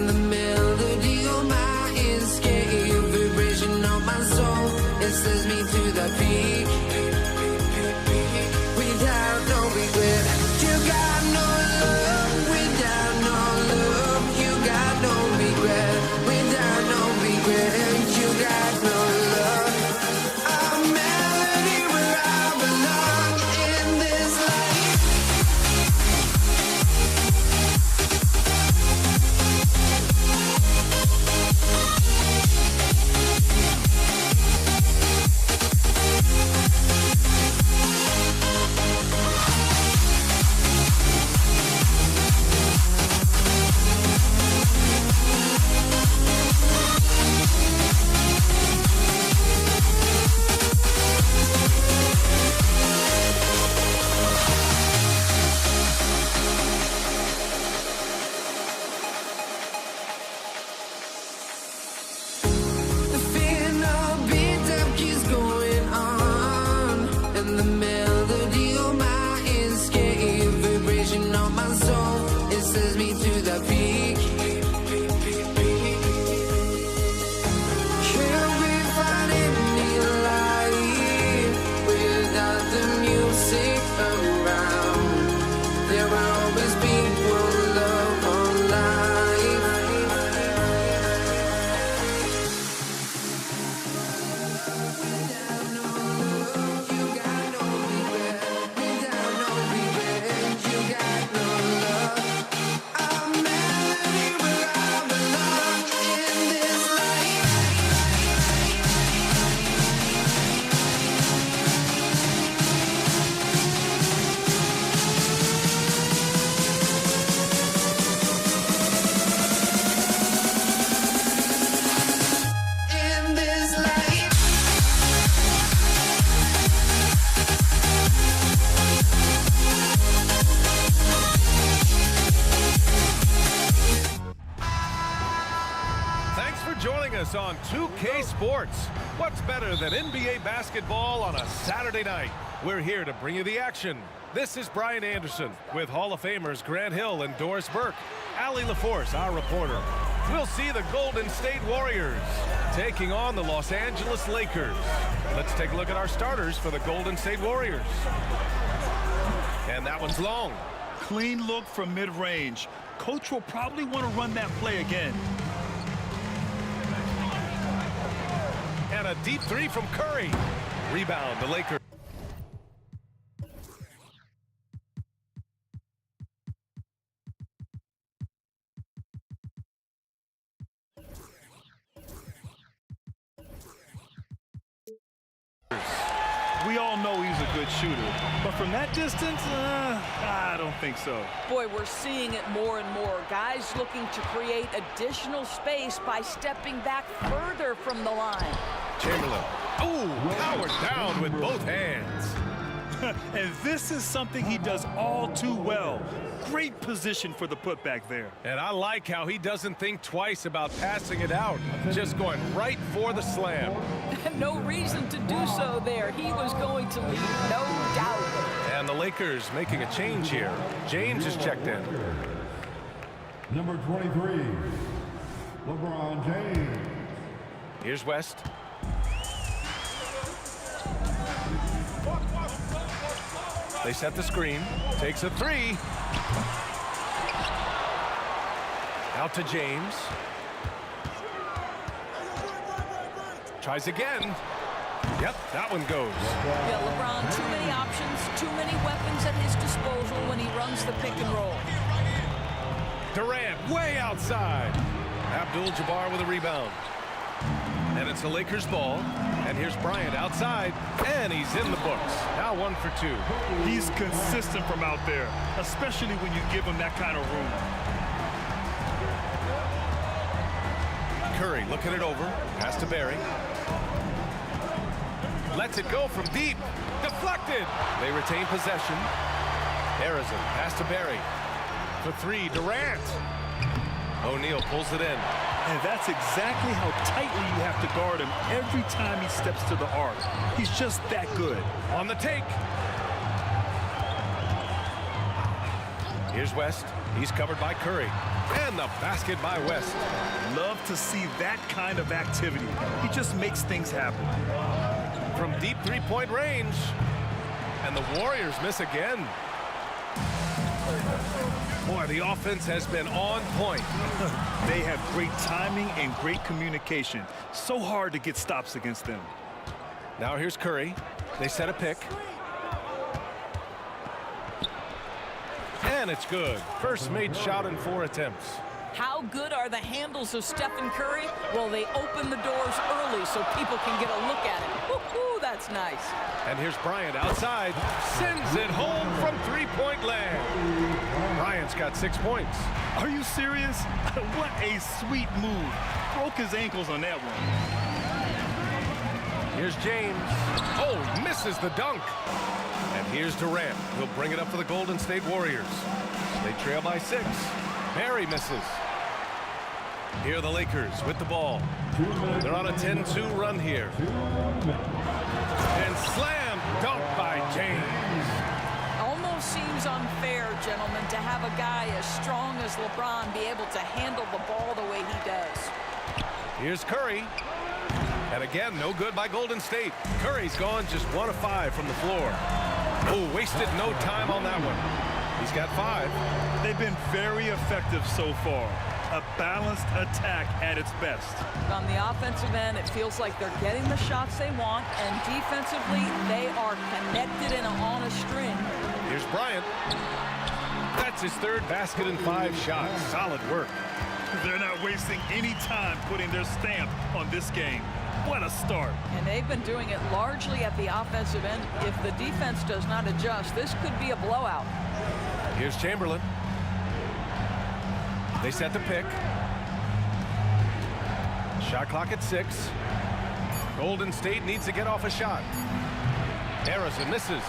And the melody of my escape, vibration of my soul, it sends me to the peak. Without no regret, you got no love. Without no love, you got no regret. Without no regret, you got no love. A melody where I belong in this life. The final beat up keeps going on, and the melody of my escape, vibration of my soul, it sends me to the peak. Can we find any light without the music around? There will always be one love on life. Without no love, you got no regret. Without no regret, you got no love. A melody where I belong in this life. In this life. Thanks for joining us on 2K Sports. What's better than NBA basketball on a Saturday night? We're here to bring you the action. This is Brian Anderson with Hall of Famers Grant Hill and Doris Burke. Allie LaForce, our reporter. We'll see the Golden State Warriors taking on the Los Angeles Lakers. Let's take a look at our starters for the Golden State Warriors. And that one's long. Clean look from mid-range. Coach will probably want to run that play again. And a deep three from Curry. Rebound, the Lakers. We all know he's a good shooter, but from that distance, I don't think so. Boy, we're seeing it more and more. Guys looking to create additional space by stepping back further from the line. Chamberlain. Oh, powered down with both hands. And this is something he does all too well. Great position for the putback there. And I like how he doesn't think twice about passing it out, just going right for the slam. No reason to do so there. He was going to lead, no doubt. And the Lakers making a change here. James is checked in. Number 23, LeBron James. Here's West. They set the screen. Takes a three. Out to James. Tries again. Yep, that one goes. Yeah, LeBron, too many options, too many weapons at his disposal when he runs the pick and roll. Durant way outside. Abdul-Jabbar with a rebound. And it's the Lakers ball. And here's Bryant outside. And he's in the books. Now 1 for 2. He's consistent from out there, especially when you give him that kind of room. Curry looking it over. Pass to Barry. Lets it go from deep. Deflected. They retain possession. Harrison, pass to Barry. For three, Durant. O'Neal pulls it in. And that's exactly how tightly you have to guard him every time he steps to the arc. He's just that good. On the take. Here's West. He's covered by Curry. And the basket by West. Love to see that kind of activity. He just makes things happen. From deep three-point range. And the Warriors miss again. Boy, the offense has been on point. They have great timing and great communication. So hard to get stops against them. Now here's Curry. They set a pick. And it's good. First made shot in 4 attempts. How good are the handles of Stephen Curry? Well, they open the doors early so people can get a look at it. Woo-hoo, that's nice. And here's Bryant outside. Sends it home from three-point land. Bryant's got 6 points. Are you serious? What a sweet move. Broke his ankles on that one. Here's James. Oh, misses the dunk. And here's Durant. He'll bring it up for the Golden State Warriors. They trail by 6. Barry misses. Here are the Lakers with the ball. They're on a 10-2 run here. And slam dunk by James. Almost seems unfair, gentlemen, to have a guy as strong as LeBron be able to handle the ball the way he does. Here's Curry. And again, no good by Golden State. Curry's gone just 1 of 5 from the floor. Oh, wasted no time on that one. He's got 5. They've been very effective so far. A balanced attack at its best. On the offensive end, it feels like they're getting the shots they want, and defensively, they are connected and on a string. Here's Bryant. That's his 3rd basket in 5 shots. Solid work. They're not wasting any time putting their stamp on this game. What a start. And they've been doing it largely at the offensive end. If the defense does not adjust, this could be a blowout. Here's Chamberlain. They set the pick. Shot clock at 6. Golden State needs to get off a shot. Harrison misses.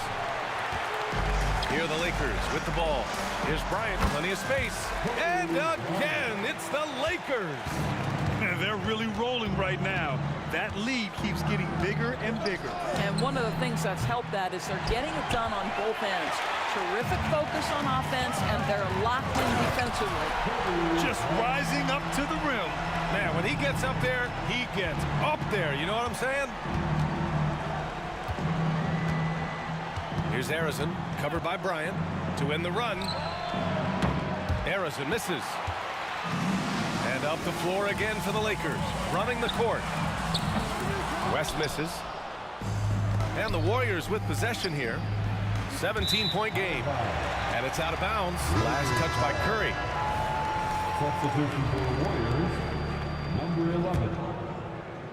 Here are the Lakers with the ball. Here's Bryant, plenty of space. And again, it's the Lakers. They're really rolling right now. That lead keeps getting bigger and bigger. And one of the things that's helped that is they're getting it done on both ends. Terrific focus on offense, and they're locked in defensively. Just rising up to the rim. Man, when he gets up there, he gets up there. You know what I'm saying? Here's Harrison, covered by Bryant, to end the run. Harrison misses. And up the floor again for the Lakers, running the court. West misses. And the Warriors with possession here. 17-point game. And it's out of bounds. Last touch by Curry. Substitution for the Warriors, number 11,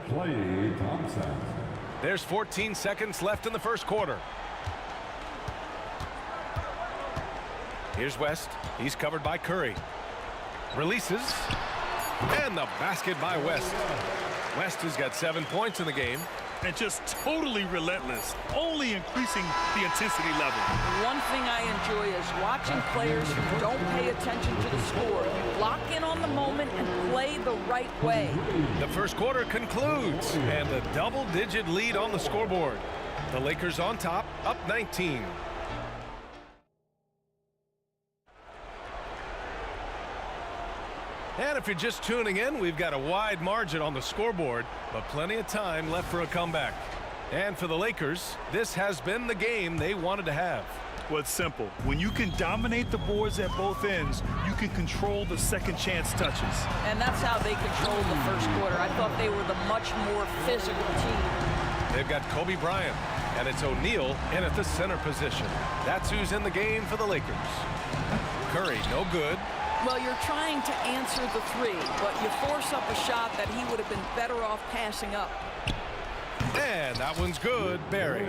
Klay Thompson. There's 14 seconds left in the first quarter. Here's West. He's covered by Curry. Releases. And the basket by West. West has got 7 points in the game. And just totally relentless, only increasing the intensity level. One thing I enjoy is watching players who don't pay attention to the score. Lock in on the moment and play the right way. The first quarter concludes, and a double-digit lead on the scoreboard. The Lakers on top, up 19. And if you're just tuning in, we've got a wide margin on the scoreboard, but plenty of time left for a comeback. And for the Lakers, this has been the game they wanted to have. Well, it's simple. When you can dominate the boards at both ends, you can control the second chance touches. And that's how they controlled the first quarter. I thought they were the much more physical team. They've got Kobe Bryant, and it's O'Neal in at the center position. That's who's in the game for the Lakers. Curry, no good. Well, you're trying to answer the three, but you force up a shot that he would have been better off passing up. And that one's good, Barry.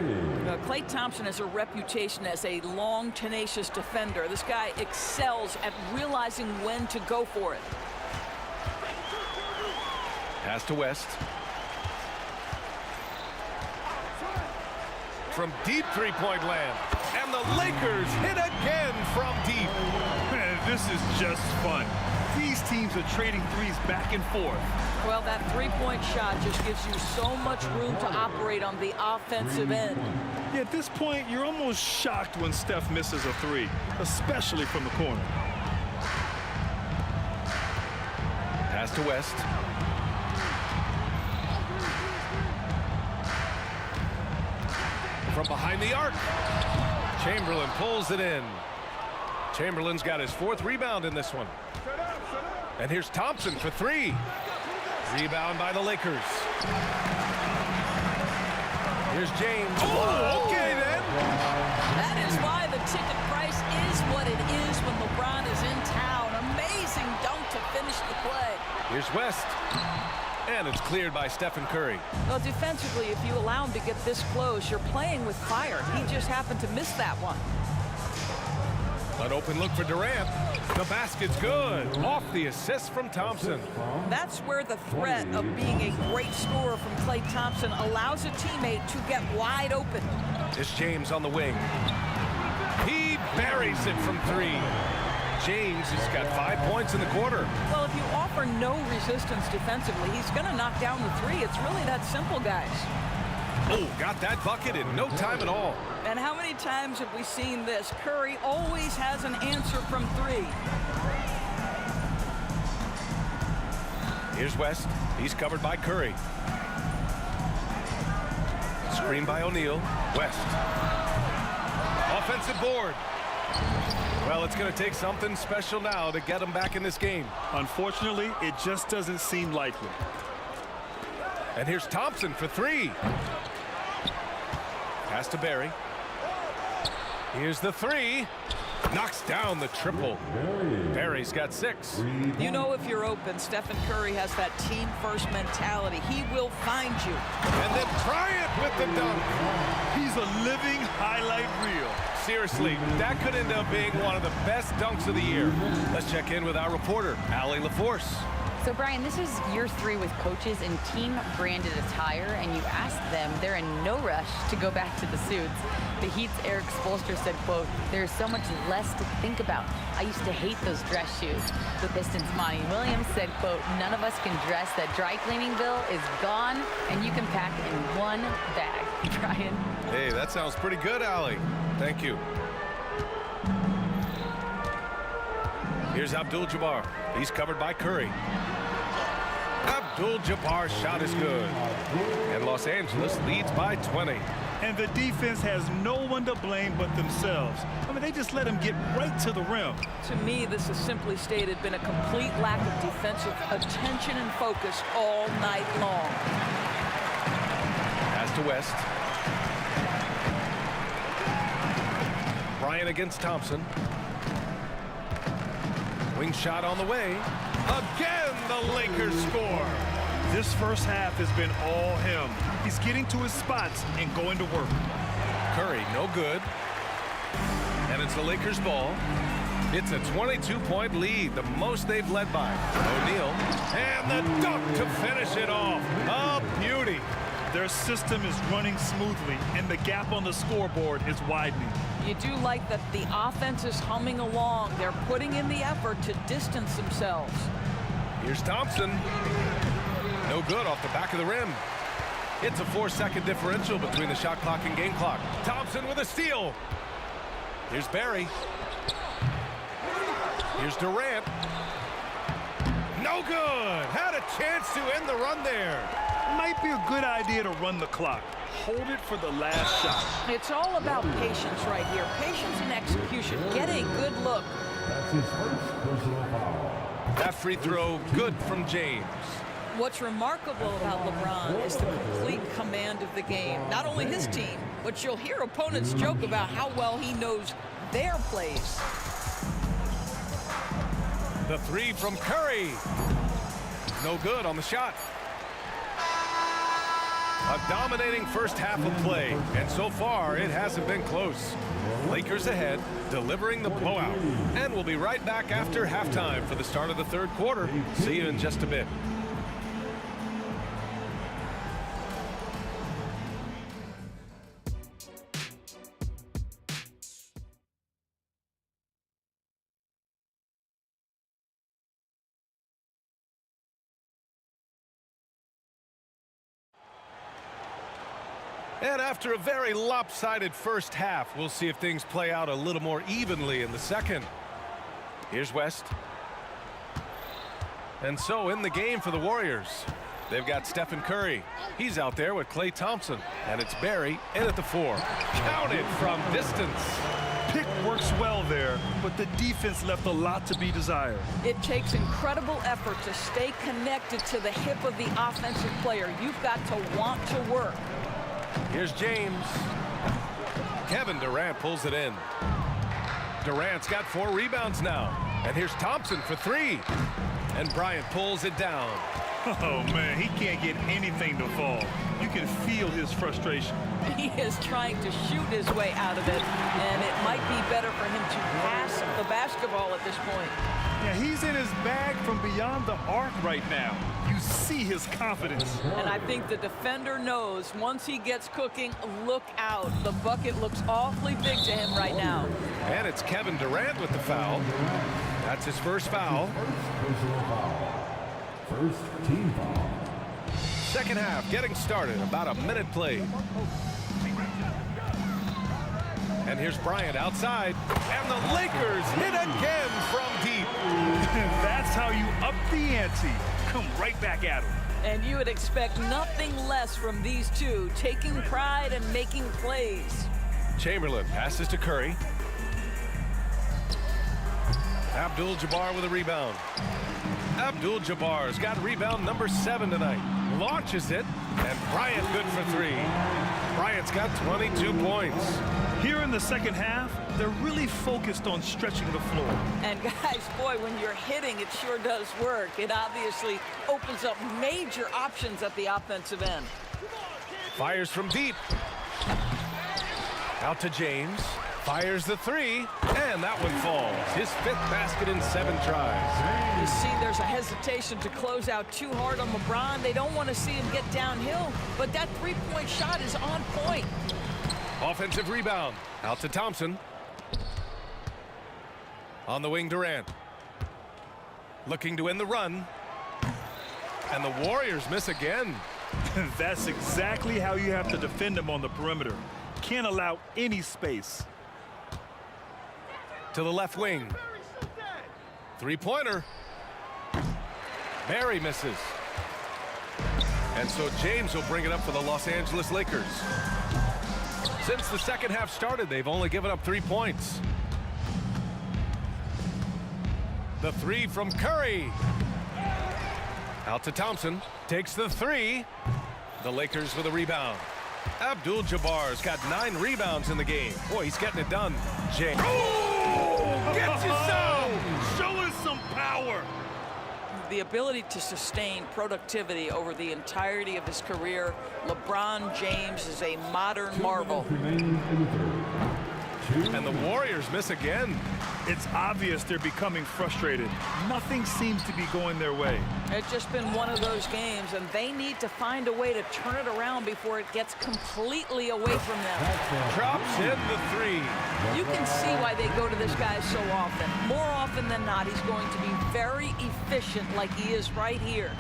Klay Thompson has a reputation as a long, tenacious defender. This guy excels at realizing when to go for it. Pass to West. From deep three-point land. And the Lakers hit again from deep. This is just fun. These teams are trading threes back and forth. Well, that three-point shot just gives you so much room to operate on the offensive end. Yeah, at this point, you're almost shocked when Steph misses a three, especially from the corner. Pass to West. From behind the arc. Chamberlain pulls it in. Chamberlain's got his 4th rebound in this one. And here's Thompson for 3. Rebound by the Lakers. Here's James. Oh, okay then. That is why the ticket price is what it is when LeBron is in town. Amazing dunk to finish the play. Here's West. And it's cleared by Stephen Curry. Well, defensively, if you allow him to get this close, you're playing with fire. He just happened to miss that one. An open look for Durant. The basket's good. Off the assist from Thompson. That's where the threat of being a great scorer from Klay Thompson allows a teammate to get wide open. It's James on the wing. He buries it from 3. James has got 5 points in the quarter. Well, if you offer no resistance defensively, he's going to knock down the 3. It's really that simple, guys. Oh, got that bucket in no time at all. And how many times have we seen this? Curry always has an answer from 3. Here's West. He's covered by Curry. Screen by O'Neal. West. Offensive board. Well, it's going to take something special now to get him back in this game. Unfortunately, it just doesn't seem likely. And here's Thompson for 3. Pass to Barry. Here's the 3. Knocks down the triple. Barry's got 6. You know, if you're open, Stephen Curry has that team-first mentality. He will find you. And then Bryant with the dunk. He's a living highlight reel. Seriously, that could end up being one of the best dunks of the year. Let's check in with our reporter, Allie LaForce. So, Brian, this is year 3 with coaches in team-branded attire, and you ask them, they're in no rush to go back to the suits. The Heat's Eric Spoelstra said, quote, "There's so much less to think about. I used to hate those dress shoes." The Pistons' Monty Williams said, quote, "None of us can dress. That dry cleaning bill is gone, and you can pack in one bag." Brian? Hey, that sounds pretty good, Allie. Thank you. Here's Abdul-Jabbar. He's covered by Curry. Abdul-Jabbar's shot is good. And Los Angeles leads by 20. And the defense has no one to blame but themselves. I mean, they just let him get right to the rim. To me, this has simply stated been a complete lack of defensive attention and focus all night long. Pass to West. Bryant against Thompson. Wing shot on the way. Again, the Lakers score. This first half has been all him. He's getting to his spots and going to work. Curry, no good. And it's the Lakers' ball. It's a 22-point lead, the most they've led by. O'Neal. And the dunk to finish it off. A beauty. Their system is running smoothly, and the gap on the scoreboard is widening. You do like that the offense is humming along. They're putting in the effort to distance themselves. Here's Thompson. No good off the back of the rim. It's a 4-second differential between the shot clock and game clock. Thompson with a steal. Here's Barry. Here's Durant. No good. Had a chance to end the run there. Might be a good idea to run the clock. Hold it for the last shot. It's all about patience right here. Patience and execution. Get a good look. That's his first personal foul. That free throw, good from James. What's remarkable about LeBron is the complete command of the game. Not only his team, but you'll hear opponents joke about how well he knows their plays. The 3 from Curry. No good on the shot. A dominating first half of play, and so far it hasn't been close. Lakers ahead, delivering the blowout. And we'll be right back after halftime for the start of the third quarter. See you in just a bit. And after a very lopsided first half, we'll see if things play out a little more evenly in the second. Here's West. And so in the game for the Warriors, they've got Stephen Curry. He's out there with Klay Thompson. And it's Barry in at the 4. Counted from distance. Pick works well there, but the defense left a lot to be desired. It takes incredible effort to stay connected to the hip of the offensive player. You've got to want to work. Here's James. Kevin Durant pulls it in. Durant's got 4 rebounds now. And here's Thompson for 3. And Bryant pulls it down. Oh, man, he can't get anything to fall. You can feel his frustration. He is trying to shoot his way out of it, and it might be better for him to pass the basketball at this point. Yeah, he's in his bag from beyond the arc right now. You see his confidence. And I think the defender knows once he gets cooking, look out. The bucket looks awfully big to him right now. And it's Kevin Durant with the foul. That's his first foul. First team foul. Second half getting started. About a minute played. And here's Bryant outside. And the Lakers hit again from deep. That's how you up the ante. Come right back at him. And you would expect nothing less from these two, taking pride and making plays. Chamberlain passes to Curry. Abdul-Jabbar with a rebound. Abdul-Jabbar's got rebound number 7 tonight. Launches it, and Bryant good for 3. Bryant's got 22 points. Here in the second half, they're really focused on stretching the floor. And guys, boy, when you're hitting, it sure does work. It obviously opens up major options at the offensive end. Fires from deep. Out to James. Fires the 3, and that one falls. His 5th basket in 7 tries. You see, there's a hesitation to close out too hard on LeBron. They don't want to see him get downhill, but that 3-point shot is on point. Offensive rebound. Out to Thompson. On the wing, Durant. Looking to end the run. And the Warriors miss again. That's exactly how you have to defend them on the perimeter. Can't allow any space. To the left wing. 3-pointer. Barry misses. And so James will bring it up for the Los Angeles Lakers. Since the second half started, they've only given up 3 points. The 3 from Curry. Out to Thompson. Takes the 3. The Lakers with a rebound. Abdul-Jabbar's got 9 rebounds in the game. Boy, he's getting it done. James. Oh! Get you some! Show us some power! The ability to sustain productivity over the entirety of his career, LeBron James is a modern marvel. And the Warriors miss again. It's obvious they're becoming frustrated. Nothing seems to be going their way. It's just been one of those games, and they need to find a way to turn it around before it gets completely away from them. Drops in the 3. You can see why they go to this guy so often. More often than not, he's going to be very efficient like he is right here.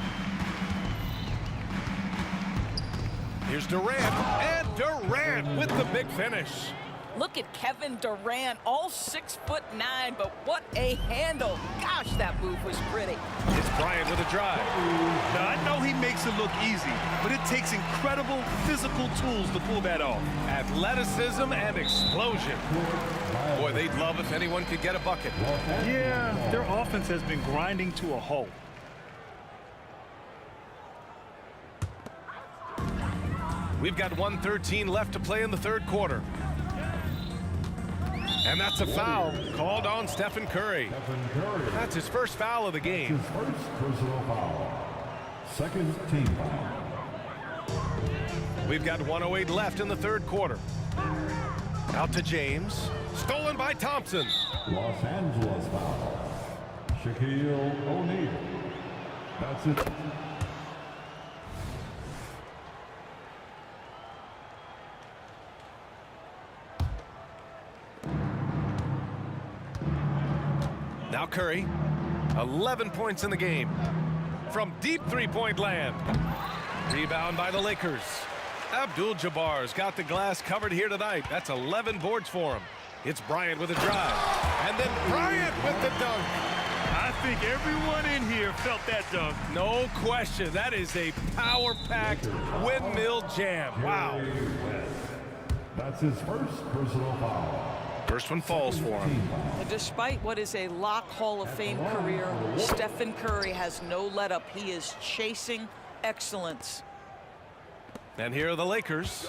Here's Durant, and Durant with the big finish. Look at Kevin Durant, all 6'9", but what a handle. Gosh, that move was pretty. It's Bryant with a drive. Now, I know he makes it look easy, but it takes incredible physical tools to pull that off. Athleticism and explosion. Boy, they'd love if anyone could get a bucket. Yeah, their offense has been grinding to a halt. We've got 1:13 left to play in the third quarter. And that's a foul called on Stephen Curry. That's his first foul of the game. His first personal foul. Second team foul. We've got 1:08 left in the third quarter. Out to James. Stolen by Thompson. Los Angeles foul. Shaquille O'Neal. That's it. Now Curry, 11 points in the game. From deep 3-point land. Rebound by the Lakers. Abdul-Jabbar's got the glass covered here tonight. That's 11 boards for him. It's Bryant with a drive. And then Bryant with the dunk. I think everyone in here felt that dunk. No question. That is a power-packed windmill jam. Wow. That's his first personal foul. First one falls for him. And despite what is a lock Hall of Fame career, Stephen Curry has no let-up. He is chasing excellence. And here are the Lakers.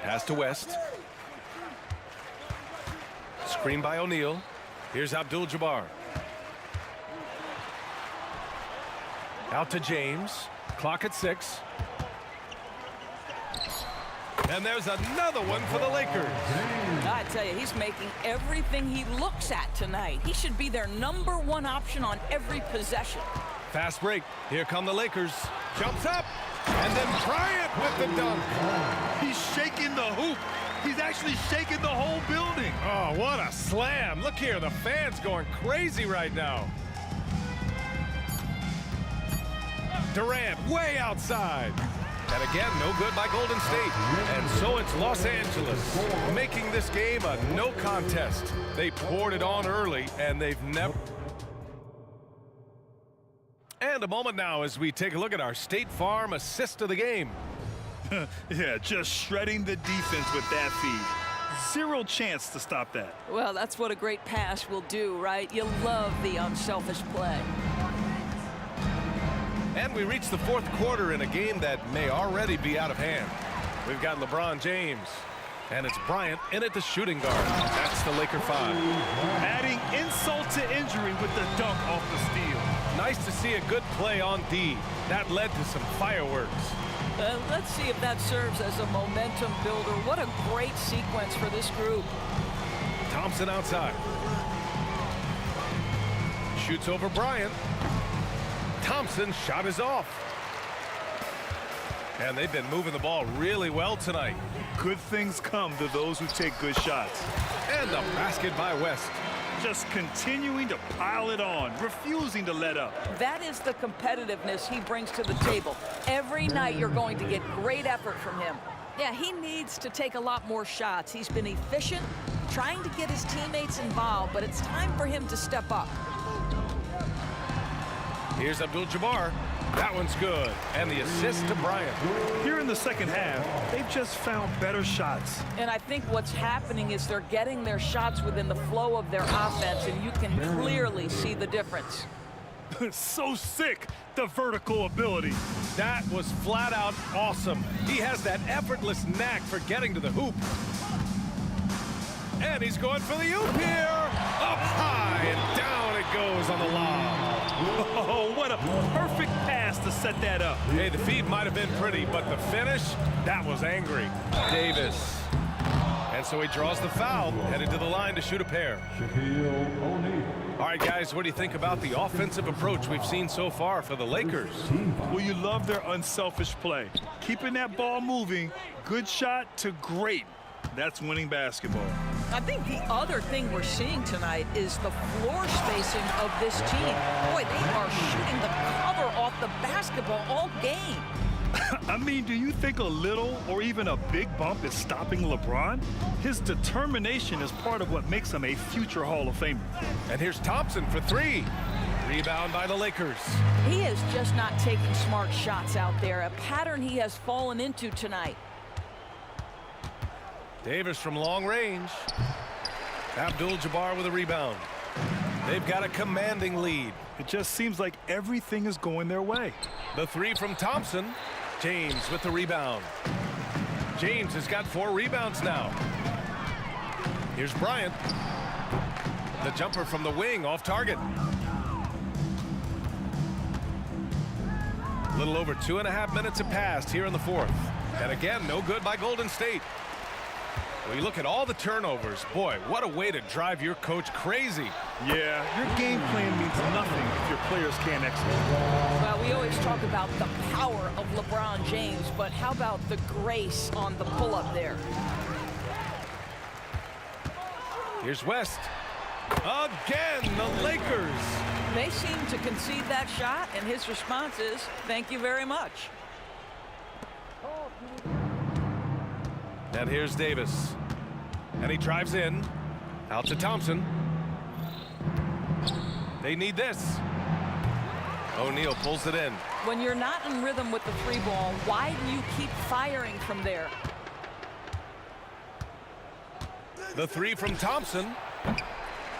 Pass to West. Screen by O'Neal. Here's Abdul-Jabbar. Out to James. Clock at 6. And there's another one for the Lakers. I tell you, he's making everything he looks at tonight. He should be their #1 option on every possession. Fast break. Here come the Lakers. Jumps up. And then Bryant with the dunk. He's shaking the hoop. He's actually shaking the whole building. Oh, what a slam. Look here, the fans going crazy right now. Durant way outside. And again, no good by Golden State. And so it's Los Angeles making this game a no contest. They poured it on early, and they've never... And a moment now as we take a look at our State Farm assist of the game. Yeah, just shredding the defense with that feed. Zero chance to stop that. Well, that's what a great pass will do, right? You love the unselfish play. And we reach the fourth quarter in a game that may already be out of hand. We've got LeBron James. And it's Bryant in at the shooting guard. That's the Laker 5. Adding insult to injury with the dunk off the steal. Nice to see a good play on D. That led to some fireworks. Let's see if that serves as a momentum builder. What a great sequence for this group. Thompson outside. Shoots over Bryant. Thompson's shot is off. And they've been moving the ball really well tonight. Good things come to those who take good shots. And the basket by West. Just continuing to pile it on, refusing to let up. That is the competitiveness he brings to the table. Every night you're going to get great effort from him. Yeah, he needs to take a lot more shots. He's been efficient, trying to get his teammates involved, but it's time for him to step up. Here's Abdul-Jabbar. That one's good. And the assist to Bryant. Here in the second half, they've just found better shots. And I think what's happening is they're getting their shots within the flow of their offense, and you can clearly see the difference. So sick, the vertical ability. That was flat out awesome. He has that effortless knack for getting to the hoop. And he's going for the oop here. Up high and down it goes on the lob. Oh, what a perfect pass to set that up. Hey, the feed might have been pretty, but the finish, that was angry. Davis. And so he draws the foul, headed to the line to shoot a pair. All right, guys, what do you think about the offensive approach we've seen so far for the Lakers? Well, you love their unselfish play. Keeping that ball moving, good shot to great. That's winning basketball. I think the other thing we're seeing tonight is the floor spacing of this team. Boy, they are shooting the cover off the basketball all game. I mean, do you think a little or even a big bump is stopping LeBron? His determination is part of what makes him a future Hall of Famer. And here's Thompson for 3. Rebound by the Lakers. He is just not taking smart shots out there, a pattern he has fallen into tonight. Davis from long range. Abdul-Jabbar with a rebound. They've got a commanding lead. It just seems like everything is going their way. The 3 from Thompson. James with the rebound. James has got 4 rebounds now. Here's Bryant. The jumper from the wing off target. A little over 2.5 minutes have passed here in the fourth. And again, no good by Golden State. Well, you look at all the turnovers. Boy, what a way to drive your coach crazy. Yeah, your game plan means nothing if your players can't execute. Well, we always talk about the power of LeBron James, but how about the grace on the pull-up there? Here's West. Again, the Lakers They seem to concede that shot, and his response is, thank you very much. And here's Davis. And he drives in. Out to Thompson. They need this. O'Neal pulls it in. When you're not in rhythm with the free ball, why do you keep firing from there? The three from Thompson.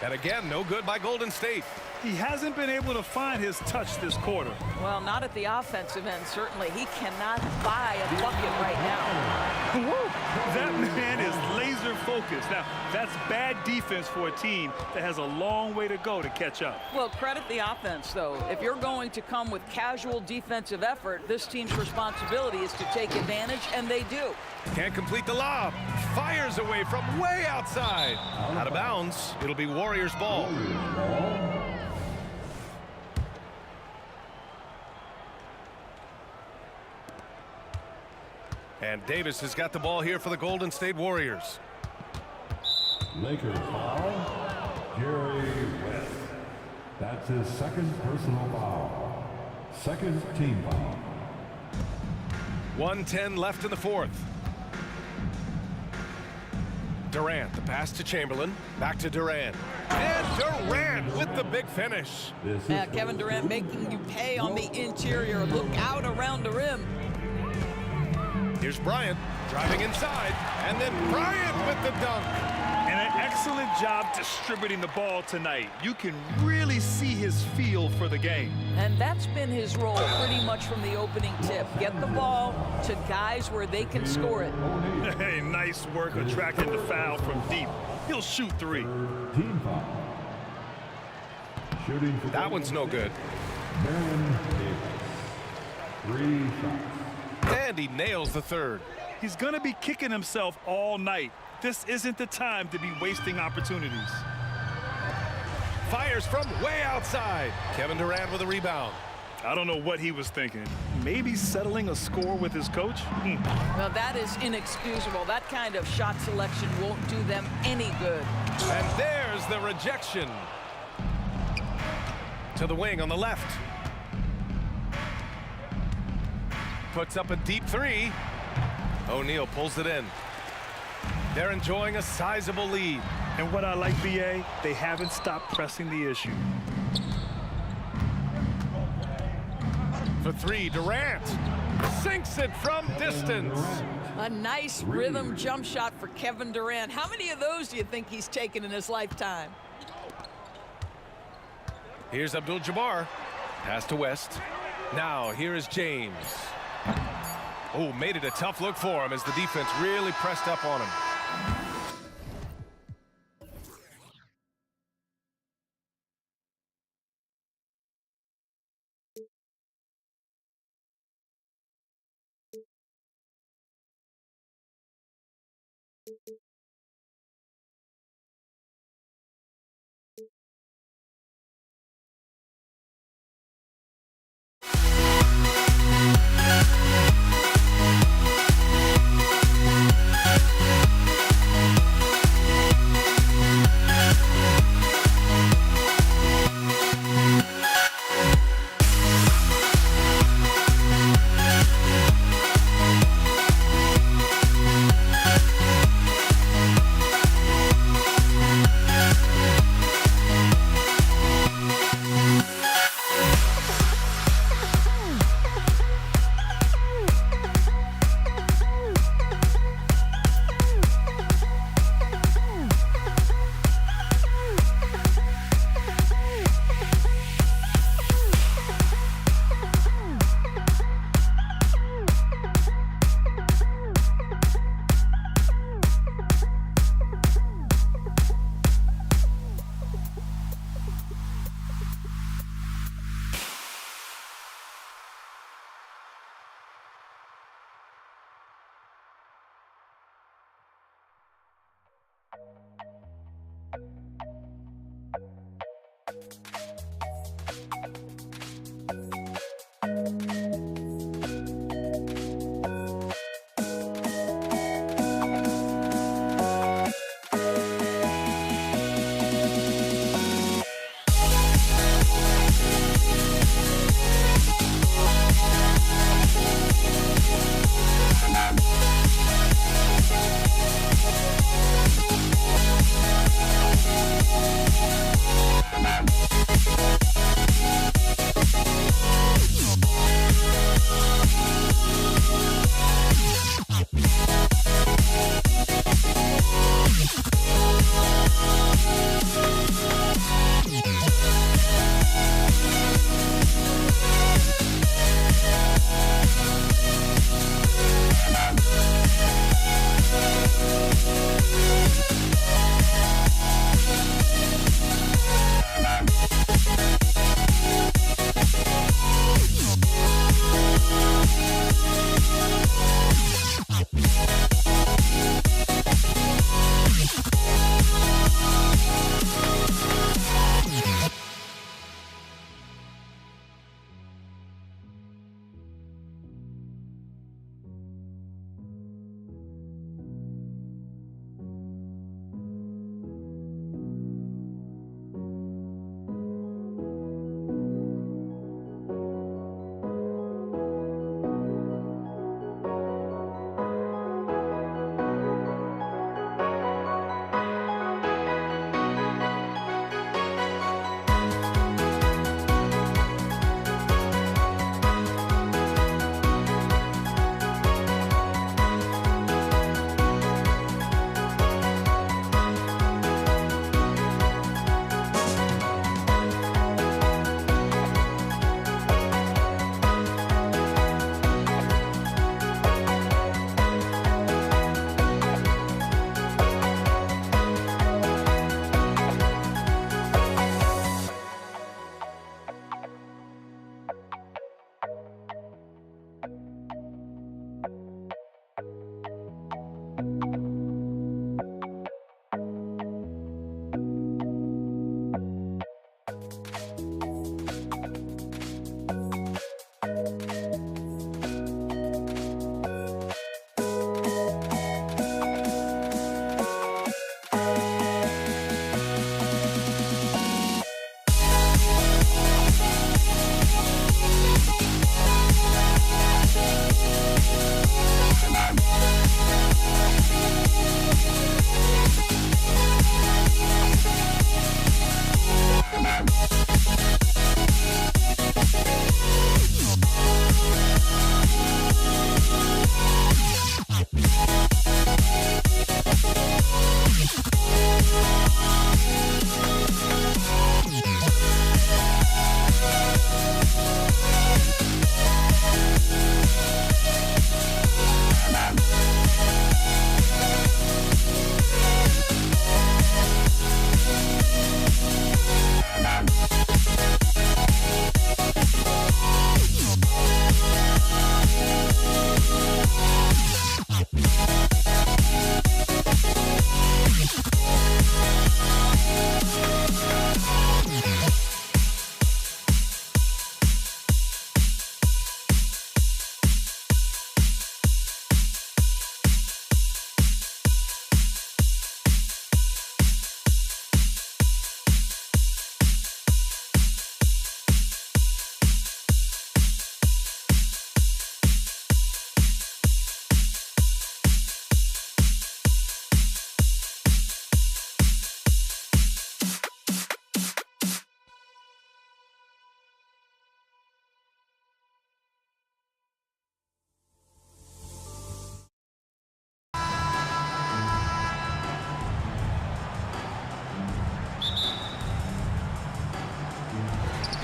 And again, no good by Golden State. He hasn't been able to find his touch this quarter. Well, not at the offensive end, certainly. He cannot buy a bucket right now. That man is laser focused. Now, that's bad defense for a team that has a long way to go to catch up. Well, credit the offense, though. If you're going to come with casual defensive effort, this team's responsibility is to take advantage, and they do. Can't complete the lob. Fires away from way outside. Out of bounds. It'll be Warriors ball. And Davis has got the ball here for the Golden State Warriors. Lakers foul, Jerry West. That's his second personal foul. Second team foul. 1:10 left in the fourth. Durant, the pass to Chamberlain. Back to Durant. And Durant with the big finish. Yeah, Kevin Durant making you pay on the interior. Look out around the rim. Here's Bryant driving inside, and then Bryant with the dunk. And an excellent job distributing the ball tonight. You can really see his feel for the game. And that's been his role pretty much from the opening tip. Get the ball to guys where they can score it. Hey, nice work attracting the foul from deep. He'll shoot three. Team foul. Shooting for that one's no good. Baron Davis. 3 shots. And he nails the third. He's going to be kicking himself all night. This isn't the time to be wasting opportunities. Fires from way outside. Kevin Durant with a rebound. I don't know what he was thinking. Maybe settling a score with his coach? Well, that is inexcusable. That kind of shot selection won't do them any good. And there's the rejection. To the wing on the left. Puts up a deep three. O'Neal pulls it in. They're enjoying a sizable lead. And what I like, BA, they haven't stopped pressing the issue. For three, Durant sinks it from distance. A nice rhythm jump shot for Kevin Durant. How many of those do you think he's taken in his lifetime? Here's Abdul-Jabbar. Pass to West. Now here is James. Oh, made it a tough look for him as the defense really pressed up on him.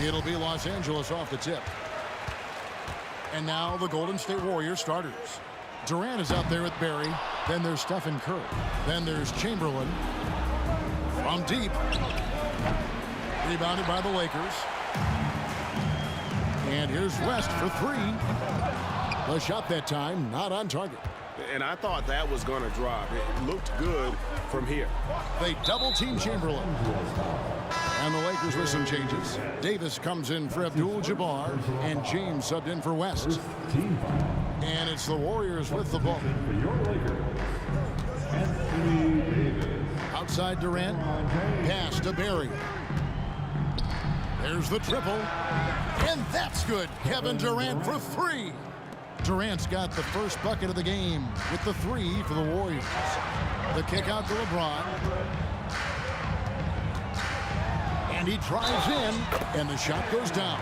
It'll be Los Angeles off the tip. And now the Golden State Warriors starters. Durant is out there with Barry. Then there's Stephen Curry. Then there's Chamberlain. From deep. Rebounded by the Lakers. And here's West for three. The shot that time not on target. And I thought that was going to drop. It looked good from here. They double-team Chamberlain. And the Lakers with some changes. Davis comes in for Abdul-Jabbar, and James subbed in for West. And it's the Warriors with the ball. Outside Durant. Pass to Barry. There's the triple. And that's good. Kevin Durant for three. Durant's got the first bucket of the game with the three for the Warriors. The kick out to LeBron. And he drives in, and the shot goes down.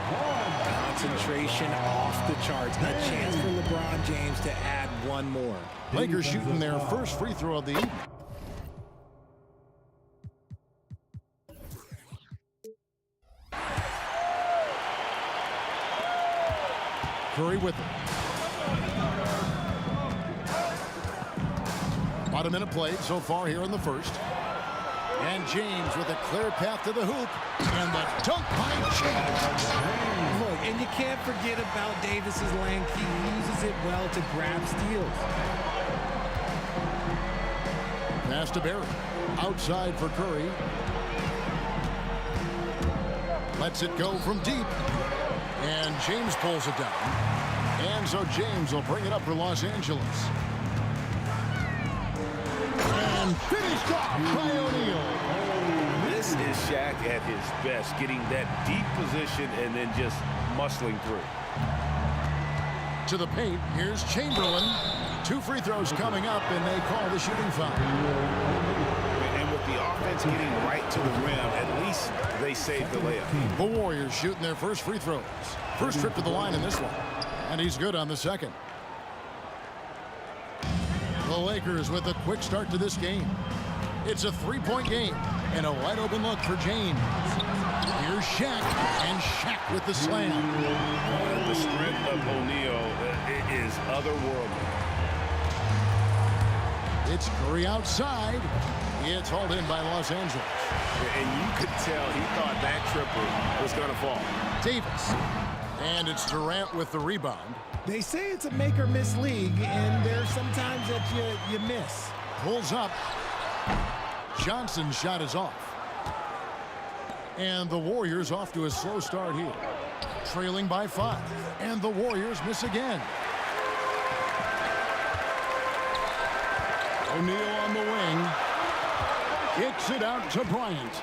Concentration off the charts. A chance for LeBron James to add one more. Lakers shooting their first free throw of the evening. Curry with it. About a minute played so far here in the first. And James with a clear path to the hoop. And the dunk by James. Look, and you can't forget about Davis's length. He uses it well to grab steals. Pass to Barry. Outside for Curry. Lets it go from deep. And James pulls it down. And so James will bring it up for Los Angeles. And finished off by O'Neal. This is Shaq at his best, getting that deep position and then just muscling through. To the paint, here's Chamberlain. 2 free throws coming up, and they call the shooting foul. And with the offense getting right to the rim, at least they saved the layup. The Warriors shooting their first free throws. First trip to the line in this one. And he's good on the second. The Lakers with a quick start to this game. It's a 3-point game and a wide open look for James. Here's Shaq, and Shaq with the slam. The strength of O'Neal is otherworldly. It's Curry outside. It's hauled in by Los Angeles. And you could tell he thought that triple was going to fall. Davis. And it's Durant with the rebound. They say it's a make-or-miss league, and there's sometimes that you miss. Pulls up. Johnson's shot is off. And the Warriors off to a slow start here. Trailing by 5. And the Warriors miss again. O'Neal on the wing. Kicks it out to Bryant.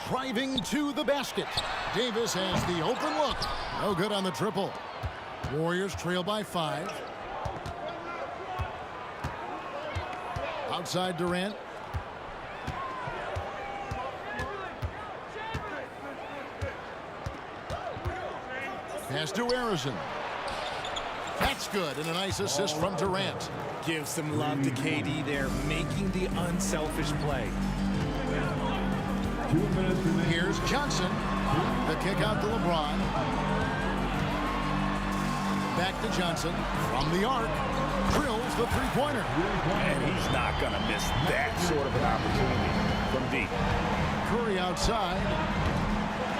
Driving to the basket. Davis has the open look. No good on the triple. Warriors trail by 5. Outside Durant. Pass to Arizon. That's good, and a nice assist from Durant. Give some love to KD there, making the unselfish play. Here's Johnson. The kick out to LeBron. Back to Johnson. From the arc. Drills the three-pointer. And he's not going to miss that sort of an opportunity from deep. Curry outside.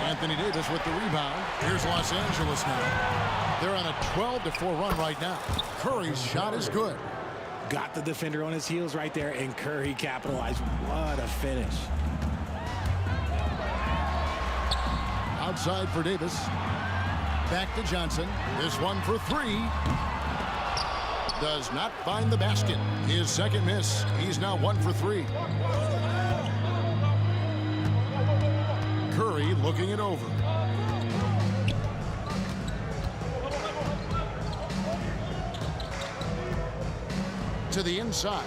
Anthony Davis with the rebound. Here's Los Angeles now. They're on a 12-4 run right now. Curry's shot is good. Got the defender on his heels right there, and Curry capitalized. What a finish. Outside for Davis. Back to Johnson. This one for 3. Does not find the basket. His second miss. He's now 1 for 3. Curry looking it over. To the inside.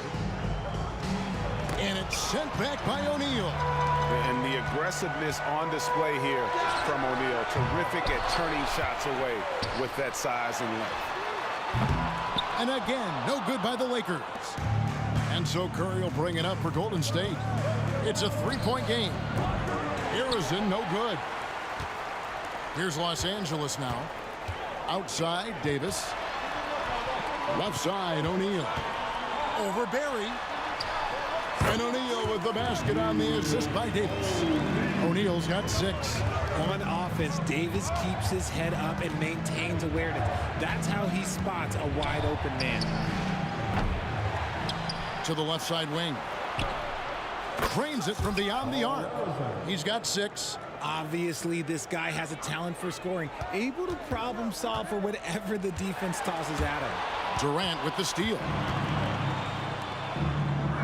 And it's sent back by O'Neal. And the aggressiveness on display here from O'Neal. Terrific at turning shots away with that size and length. And again, no good by the Lakers. And so Curry will bring it up for Golden State. It's a 3-point game. Arizon, no good. Here's Los Angeles now. Outside, Davis. Left side, O'Neal. Over Barry. And O'Neal with the basket on the assist by Davis. O'Neal's got 6. On offense, Davis keeps his head up and maintains awareness. That's how he spots a wide open man. To the left side wing. Drains it from beyond the arc. He's got 6. Obviously, this guy has a talent for scoring, able to problem solve for whatever the defense tosses at him. Durant with the steal.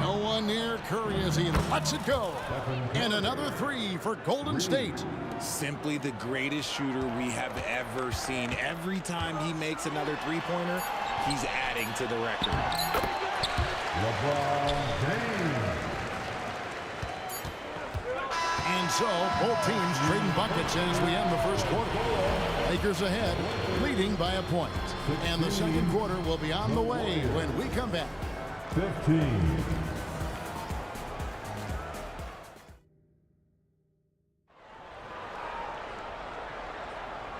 No one near Curry as he lets it go. And another 3 for Golden State. Simply the greatest shooter we have ever seen. Every time he makes another three-pointer, he's adding to the record. LeBron James. And so, both teams trading buckets as we end the first quarter. Lakers ahead, leading by a point. And the second quarter will be on the way when we come back. 15.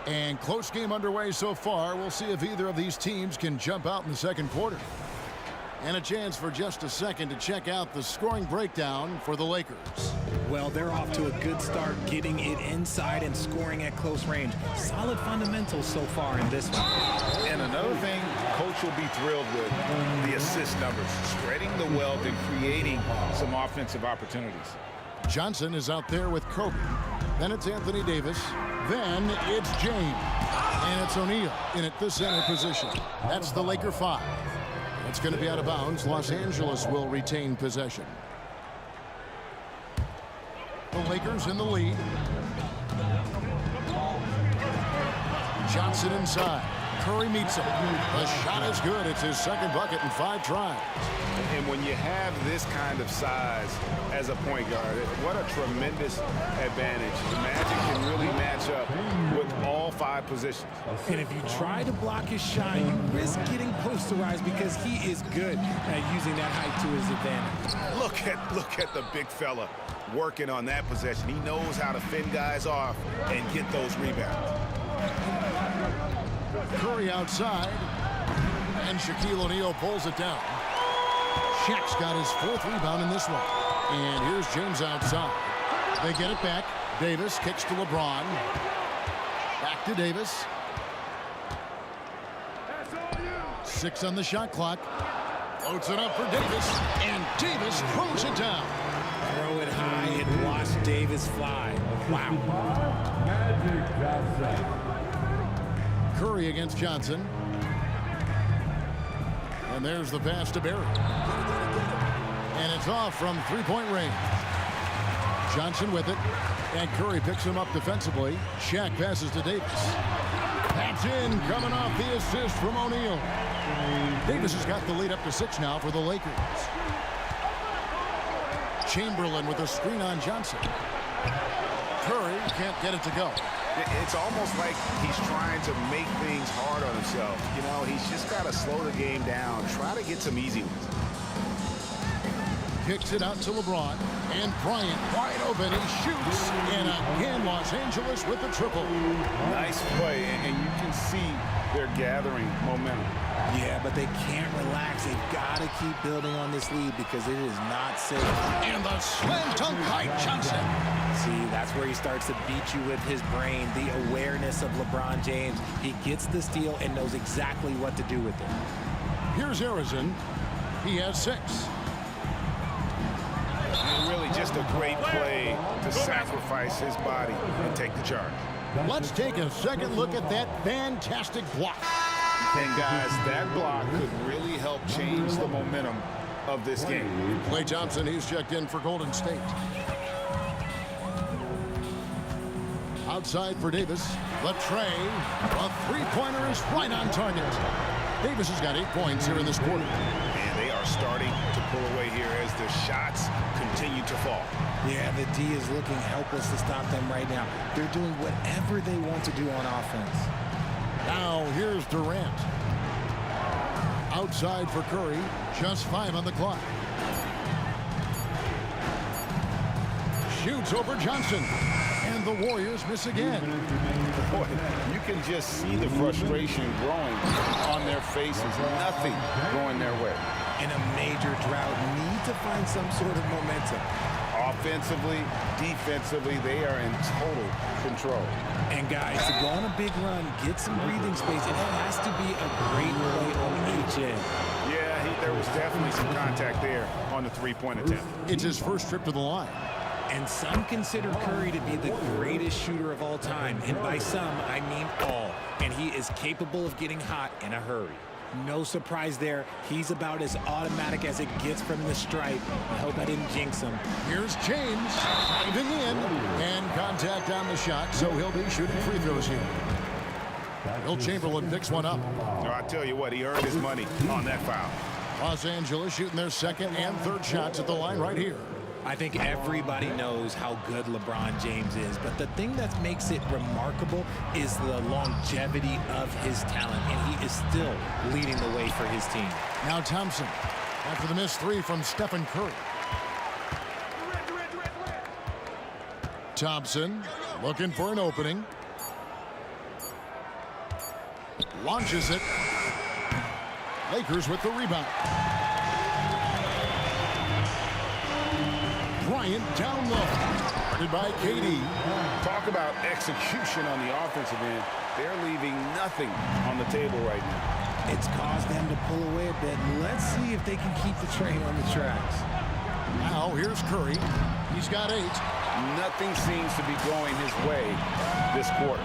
And close game underway so far. We'll see if either of these teams can jump out in the second quarter. And a chance for just a second to check out the scoring breakdown for the Lakers. Well, they're off to a good start, getting it inside and scoring at close range. Solid fundamentals so far in this one. And another thing coach will be thrilled with, the assist numbers, spreading the wealth and creating some offensive opportunities. Johnson is out there with Kobe. Then it's Anthony Davis. Then it's James. And it's O'Neal in at the center position. That's the Laker 5. It's going to be out of bounds. Los Angeles will retain possession. The Lakers in the lead. Johnson inside. Curry meets him. The shot is good. It's his second bucket in 5 tries. And when you have this kind of size as a point guard, what a tremendous advantage. The Magic can really match up with all 5 positions. And if you try to block his shot, you risk getting posterized because he is good at using that height to his advantage. Look at the big fella working on that possession. He knows how to fend guys off and get those rebounds. Curry outside, and Shaquille O'Neal pulls it down. Shaq's got his 4th rebound in this one. And here's James outside. They get it back. Davis kicks to LeBron. Back to Davis. 6 on the shot clock. Floats it up for Davis, and Davis throws it down. Throw it high and watch Davis fly. Wow. Magic Johnson. Curry against Johnson. And there's the pass to Barry. And it's off from 3-point range. Johnson with it. And Curry picks him up defensively. Shaq passes to Davis. That's in, coming off the assist from O'Neal. Davis has got the lead up to 6 now for the Lakers. Chamberlain with a screen on Johnson. Curry can't get it to go. It's almost like he's trying to make things hard on himself. You know, he's just got to slow the game down, try to get some easy ones. Kicks it out to LeBron, and Bryant wide open. He shoots, and again Los Angeles with the triple. Nice play, and you can see they're gathering momentum. Yeah, but they can't relax. They've got to keep building on this lead because it is not safe. And the slam dunk by Johnson. See, that's where he starts to beat you with his brain, the awareness of LeBron James. He gets the steal and knows exactly what to do with it. Here's Harrison. He has 6. And really just a great play to sacrifice his body and take the charge. Let's take a second look at that fantastic block. And guys, that block could really help change the momentum of this game. Klay Thompson, he's checked in for Golden State. Outside for Davis. The tray. A 3-pointer is right on target. Davis has got 8 points here in this quarter. And they are starting to pull away here as the shots continue to fall. Yeah, the D is looking helpless to stop them right now. They're doing whatever they want to do on offense. Now here's Durant. Outside for Curry. Just 5 on the clock. Shoots over Johnson. And the Warriors miss again. Boy, you can just see the frustration growing on their faces. Nothing going their way. In a major drought, need to find some sort of momentum. Offensively, defensively, they are in total control. And guys, to go on a big run, get some breathing space, it has to be a great play on each end. Yeah, there was definitely some contact there on the three-point attempt. It's his first trip to the line. And some consider Curry to be the greatest shooter of all time. And by some, I mean all. And he is capable of getting hot in a hurry. No surprise there. He's about as automatic as it gets from the stripe. I hope I didn't jinx him. Here's James diving in, and contact on the shot, so he'll be shooting free throws here. Will Chamberlain picks one up. No, I tell you what, he earned his money on that foul. Los Angeles shooting their second and third shots at the line right here. I think everybody knows how good LeBron James is, but the thing that makes it remarkable is the longevity of his talent, and he is still leading the way for his team. Now Thompson, after the missed three from Stephen Curry. Thompson looking for an opening. Launches it. Lakers with the rebound. Bryant down low. Guarded by KD. Talk about execution on the offensive end. They're leaving nothing on the table right now. It's caused them to pull away a bit. Let's see if they can keep the train on the tracks. Now here's Curry. He's got 8. Nothing seems to be going his way this quarter.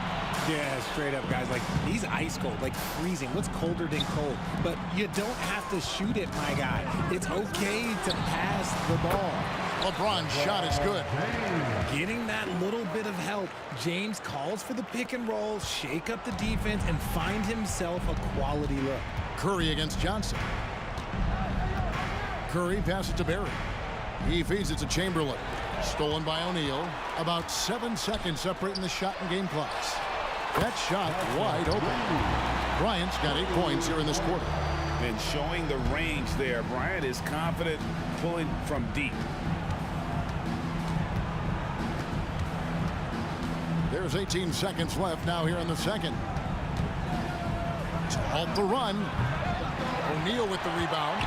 Yeah, straight up, guys. Like, he's ice cold, like freezing. What's colder than cold? But you don't have to shoot it, my guy. It's okay to pass the ball. LeBron's shot is good. Getting that little bit of help, James calls for the pick and roll, shake up the defense, and find himself a quality look. Curry against Johnson. Curry passes to Barry. He feeds it to Chamberlain. Stolen by O'Neal. About 7 seconds separating the shot and game clocks. That shot wide open. Bryant's got 8 points here in this quarter. And showing the range there. Bryant is confident pulling from deep. There's 18 seconds left now here in the second. To halt the run. O'Neal with the rebound.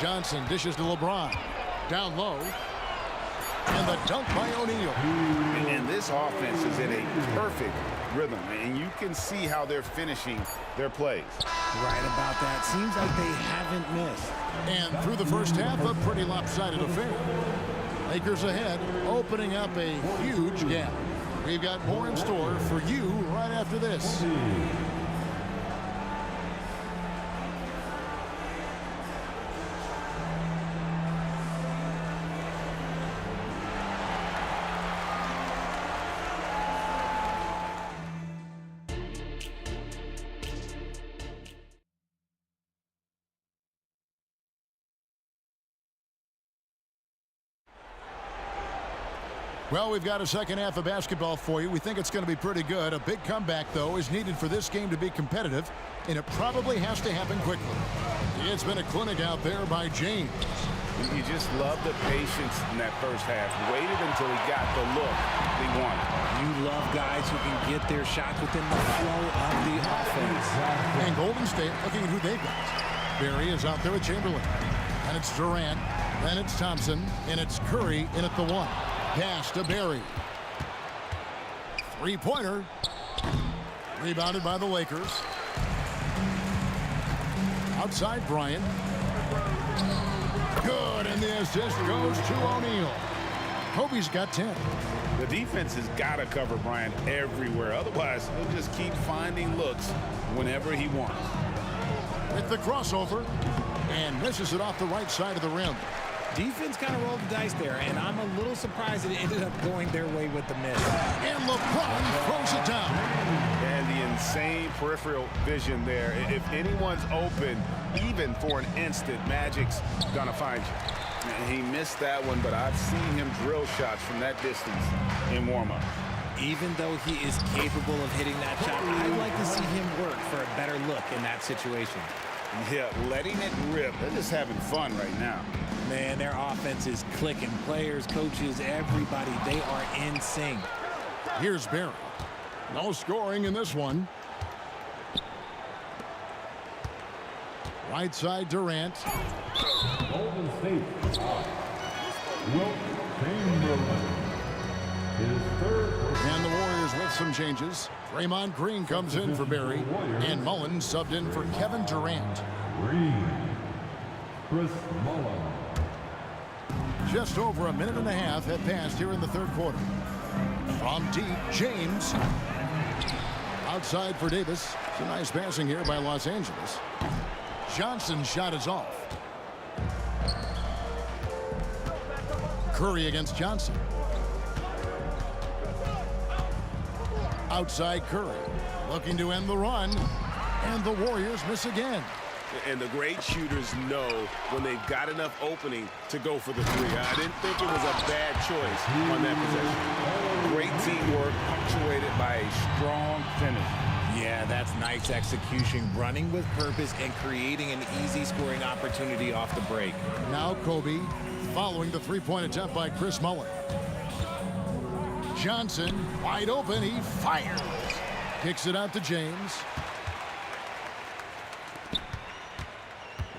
Johnson dishes to LeBron. Down low. And the dunk by O'Neal. And this offense is in a perfect rhythm. And you can see how they're finishing their plays. Right about that. Seems like they haven't missed. And through the first half, a pretty lopsided affair. Lakers ahead, opening up a huge gap. We've got more in store for you right after this. Well, we've got a second half of basketball for you. We think it's going to be pretty good. A big comeback, though, is needed for this game to be competitive, and it probably has to happen quickly. It's been a clinic out there by James. You just love the patience in that first half. Waited until he got the look he wanted. You love guys who can get their shots within the flow of the offense. And Golden State looking at who they've got. Barry is out there with Chamberlain. And it's Durant. Then it's Thompson. And it's Curry in at the 1. Pass to Barry. 3-pointer. Rebounded by the Lakers. Outside Bryant. Good, and the assist goes to O'Neal. Kobe's got 10. The defense has got to cover Bryant everywhere. Otherwise, he'll just keep finding looks whenever he wants. With the crossover, and misses it off the right side of the rim. Defense kind of rolled the dice there, and I'm a little surprised it ended up going their way with the miss. And LeBron throws it down. And the insane peripheral vision there. If anyone's open, even for an instant, Magic's gonna find you. And he missed that one, but I've seen him drill shots from that distance in warm-up. Even though he is capable of hitting that shot, I'd like to see him work for a better look in that situation. Yeah, letting it rip. They're just having fun right now. Man, their offense is clicking. Players, coaches, everybody, they are in sync. Here's Barry. No scoring in this one. Right side, Durant. Golden State. Wilt Chamberlain. His third. And the Warriors with some changes. Draymond Green comes in for Barry. And Mullen subbed in for Kevin Durant. Green. Chris Mullen. Just over a minute and a half had passed here in the third quarter. From deep, James. Outside for Davis. It's a nice passing here by Los Angeles. Johnson's shot is off. Curry against Johnson. Outside Curry. Looking to end the run. And the Warriors miss again. And the great shooters know when they've got enough opening to go for the three. I didn't think it was a bad choice on that possession. Great teamwork punctuated by a strong finish. Yeah, that's nice execution, running with purpose and creating an easy scoring opportunity off the break. Now Kobe following the three-point attempt by Chris Mullen. Johnson wide open, he fires. Kicks it out to James.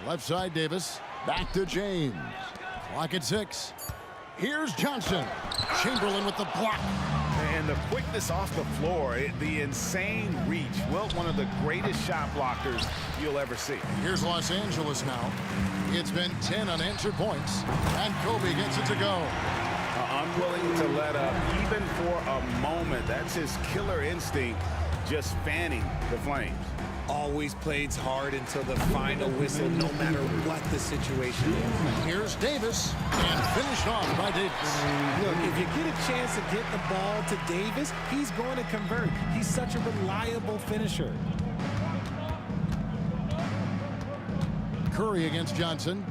Left side Davis, back to James. Clock at 6. Here's Johnson. Chamberlain with the block. And the quickness off the floor, the insane reach. Well, one of the greatest shot blockers you'll ever see. Here's Los Angeles now. It's been 10 unanswered points, and Kobe gets it to go. Unwilling to let up, even for a moment. That's his killer instinct, just fanning the flames. Always plays hard until the final whistle, no matter what the situation is. Here's Davis, and finished off by Davis. Look, if you get a chance to get the ball to Davis, he's going to convert. He's such a reliable finisher. Curry against Johnson.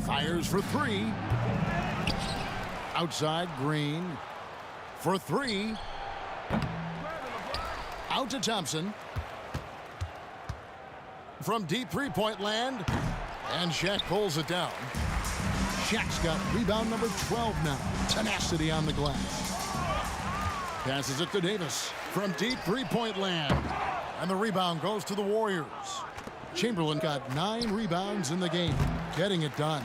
Fires for three. Outside, Green. For three. Out to Thompson. From deep three-point land. And Shaq pulls it down. Shaq's got rebound number 12 now. Tenacity on the glass. Passes it to Davis. From deep three-point land. And the rebound goes to the Warriors. Chamberlain got 9 rebounds in the game. Getting it done.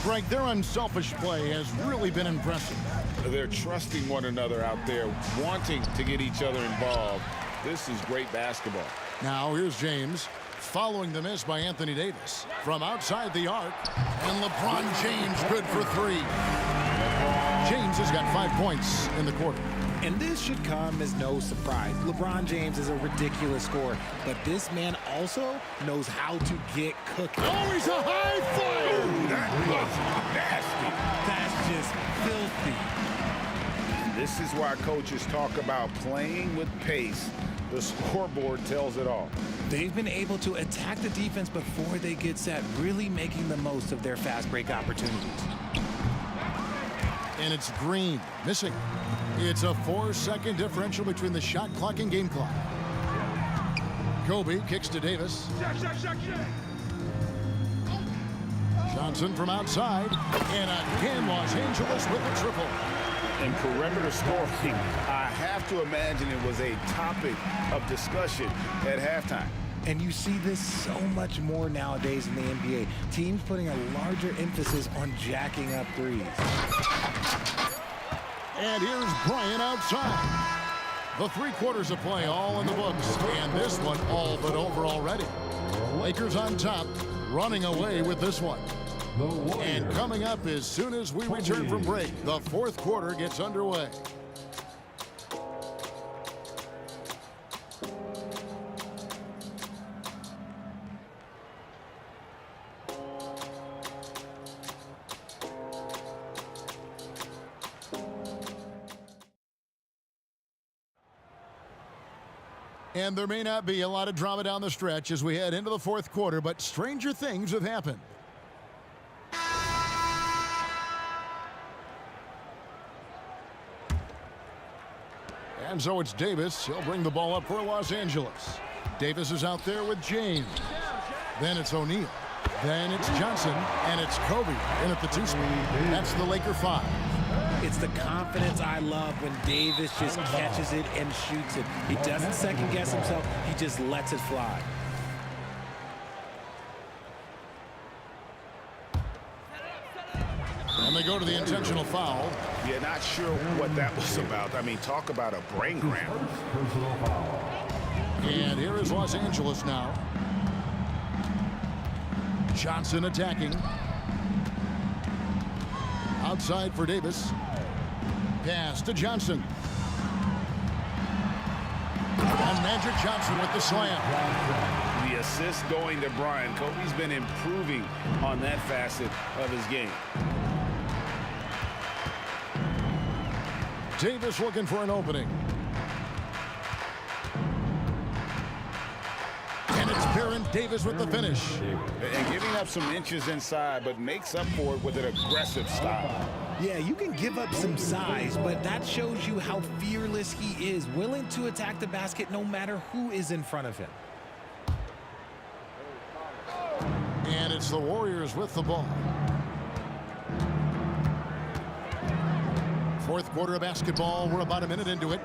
Greg, their unselfish play has really been impressive. They're trusting one another out there, wanting to get each other involved. This is great basketball. Now here's James, following the miss by Anthony Davis. From outside the arc, and LeBron James good for 3. James has got 5 points in the quarter. And this should come as no surprise. LeBron James is a ridiculous scorer, but this man also knows how to get cooking. Oh, he's a high flyer! That was nasty. That's just filthy. This is why coaches talk about playing with pace. The scoreboard tells it all. They've been able to attack the defense before they get set, really making the most of their fast break opportunities. And it's Green missing. It's a 4-second differential between the shot clock and game clock. Kobe kicks to Davis. Johnson from outside. And again, Los Angeles with a triple. And perimeter scoring, I have to imagine it was a topic of discussion at halftime. And you see this so much more nowadays in the NBA. Teams putting a larger emphasis on jacking up threes. And here's Bryant outside. The 3 quarters of play all in the books. And this one all but over already. Lakers on top, running away with this one. And coming up as soon as we return from break, the 4th quarter gets underway. And there may not be a lot of drama down the stretch as we head into the 4th quarter, but stranger things have happened. And so it's Davis. He'll bring the ball up for Los Angeles. Davis is out there with James. Then it's O'Neal. Then it's Johnson, and it's Kobe in at the 2 spot. That's the Laker 5. It's the confidence I love when Davis just catches it and shoots it. He doesn't second guess himself. He just lets it fly. And they go to the intentional foul. Yeah, not sure what that was about. I mean, talk about a brain cramp. And here is Los Angeles now. Johnson attacking. Outside for Davis. Pass to Johnson. And Magic Johnson with the slam. The assist going to Brian. Kobe's been improving on that facet of his game. Davis looking for an opening. And it's Baron Davis with the finish. And giving up some inches inside, but makes up for it with an aggressive style. Yeah, you can give up some size, but that shows you how fearless he is, willing to attack the basket no matter who is in front of him. And it's the Warriors with the ball. Fourth quarter of basketball. We're about a minute into it.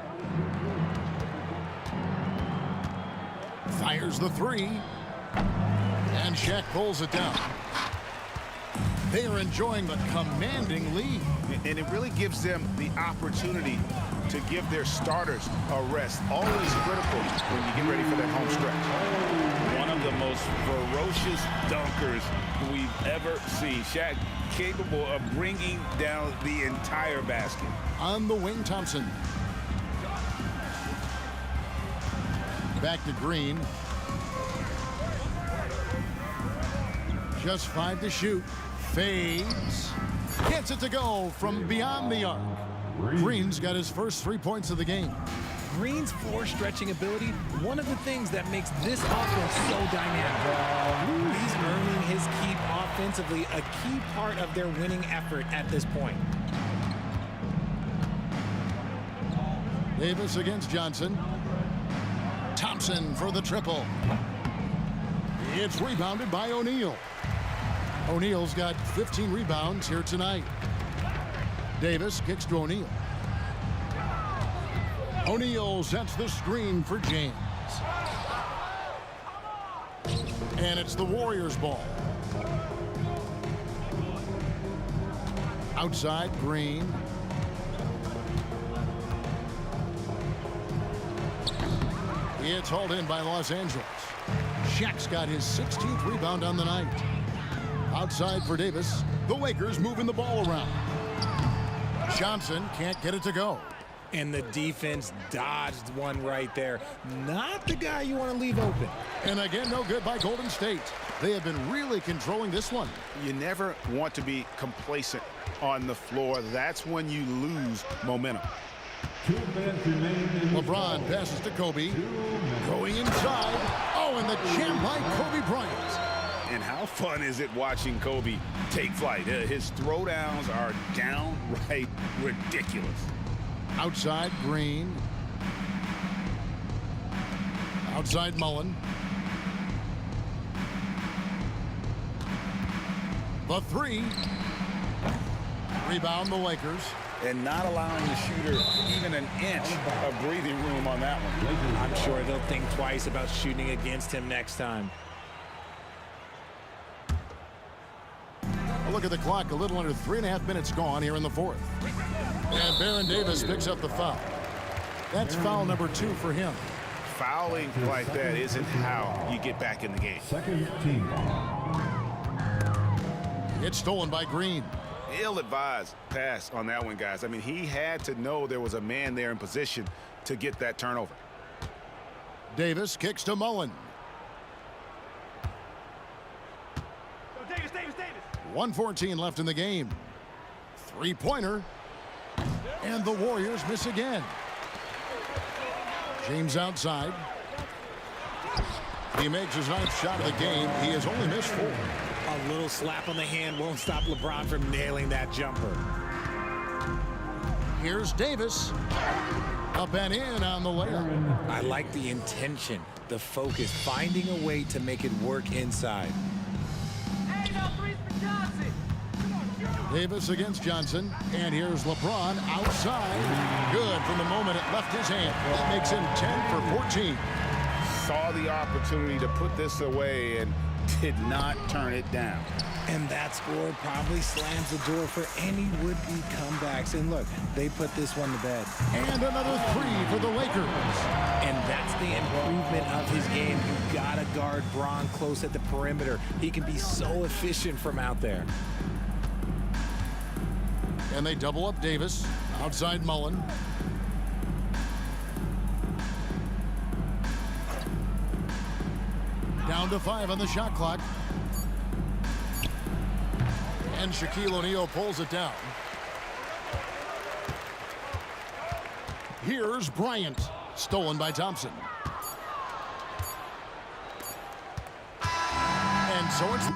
Fires the 3. And Shaq pulls it down. They are enjoying the commanding lead. And it really gives them the opportunity to give their starters a rest. Always critical when you get ready for that home stretch. One of the most ferocious dunkers we've ever seen. Shaq capable of bringing down the entire basket. On the wing, Thompson. Back to Green. Just 5 to shoot. Fades. Gets it to go from beyond the arc. Green's got his first 3 points of the game. Green's floor stretching ability, one of the things that makes this offense so dynamic. He's earning his keep offensively, a key part of their winning effort at this point. Davis against Johnson. Thompson for the triple. It's rebounded by O'Neal. O'Neal's got 15 rebounds here tonight. Davis kicks to O'Neal. O'Neal sets the screen for James. And it's the Warriors' ball. Outside, Green. It's hauled in by Los Angeles. Shaq's got his 16th rebound on the night. Outside for Davis. The Lakers moving the ball around. Johnson can't get it to go. And the defense dodged one right there. Not the guy you want to leave open. And again, no good by Golden State. They have been really controlling this one. You never want to be complacent on the floor. That's when you lose momentum. LeBron passes to Kobe. Going inside. Oh, and the jam by Kobe Bryant. And how fun is it watching Kobe take flight? His throwdowns are downright ridiculous. Outside, Green. Outside, Mullen. The 3. Rebound the Lakers. And not allowing the shooter even an inch of breathing room on that one. I'm sure they'll think twice about shooting against him next time. A look at the clock, a little under 3.5 minutes gone here in the fourth. And Baron Davis picks up the foul. That's foul number 2 for him. Fouling like that isn't how you get back in the game. Second team. It's stolen by Green. Ill-advised pass on that one, guys. I mean, he had to know there was a man there in position to get that turnover. Davis kicks to Mullen. Davis. 1:14 left in the game. 3-pointer. And the Warriors miss again. James outside. He makes his 9th shot of the game. He has only missed 4. A little slap on the hand won't stop LeBron from nailing that jumper. Here's Davis. Up and in on the layup. I like the intention, the focus, finding a way to make it work inside. Davis against Johnson. And here's LeBron outside. Good from the moment it left his hand. That makes him 10 for 14. Saw the opportunity to put this away and did not turn it down. And that score probably slams the door for any would-be comebacks. And look, they put this one to bed. And another three for the Lakers. And that's the improvement of his game. You gotta guard Bron close at the perimeter. He can be so efficient from out there. And they double up Davis. Outside Mullen. Down to 5 on the shot clock. And Shaquille O'Neal pulls it down. Here's Bryant. Stolen by Thompson. And so it's...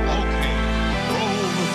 Okay, roll the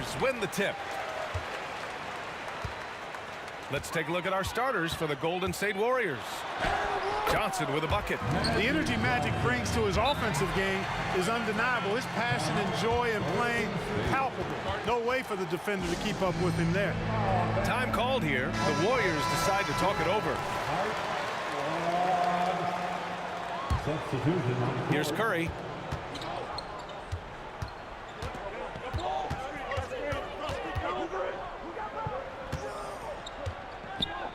Warriors win the tip. Let's take a look at our starters for the Golden State Warriors. Johnson with a bucket. The energy Magic brings to his offensive game is undeniable. His passion and joy in playing, palpable. No way for the defender to keep up with him there. Time called here. The Warriors decide to talk it over. Here's Curry.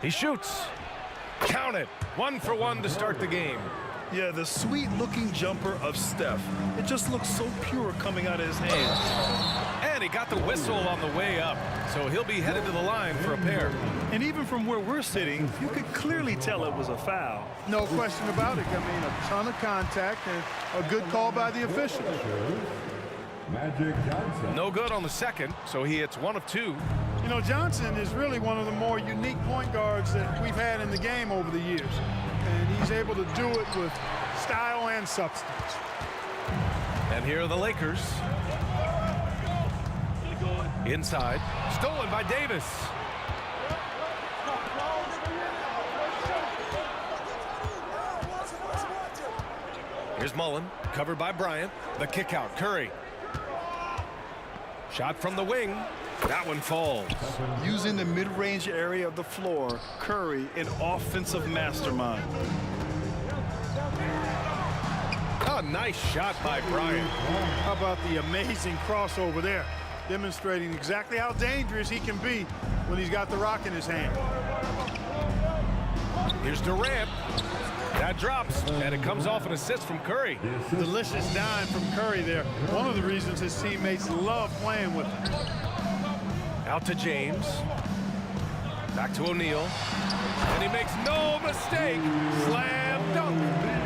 He shoots. Count it. 1 for 1 to start the game. Yeah, the sweet-looking jumper of Steph. It just looks so pure coming out of his hands. And he got the whistle on the way up, so he'll be headed to the line for a pair. And even from where we're sitting, you could clearly tell it was a foul. No question about it. I mean, a ton of contact and a good call by the officials. Magic Johnson. No good on the second, so he hits 1 of 2. You know, Johnson is really one of the more unique point guards that we've had in the game over the years. And he's able to do it with style and substance. And here are the Lakers. Inside. Stolen by Davis. Here's Mullen. Covered by Bryant. The kick out. Curry. Shot from the wing. That one falls. Using the mid-range area of the floor, Curry, an offensive mastermind. A nice shot by Bryant. How about the amazing crossover there? Demonstrating exactly how dangerous he can be when he's got the rock in his hand. Here's Durant. That drops, and it comes off an assist from Curry. Delicious dime from Curry there. One of the reasons his teammates love playing with him. Out to James. Back to O'Neal. And he makes no mistake. Slam dunk.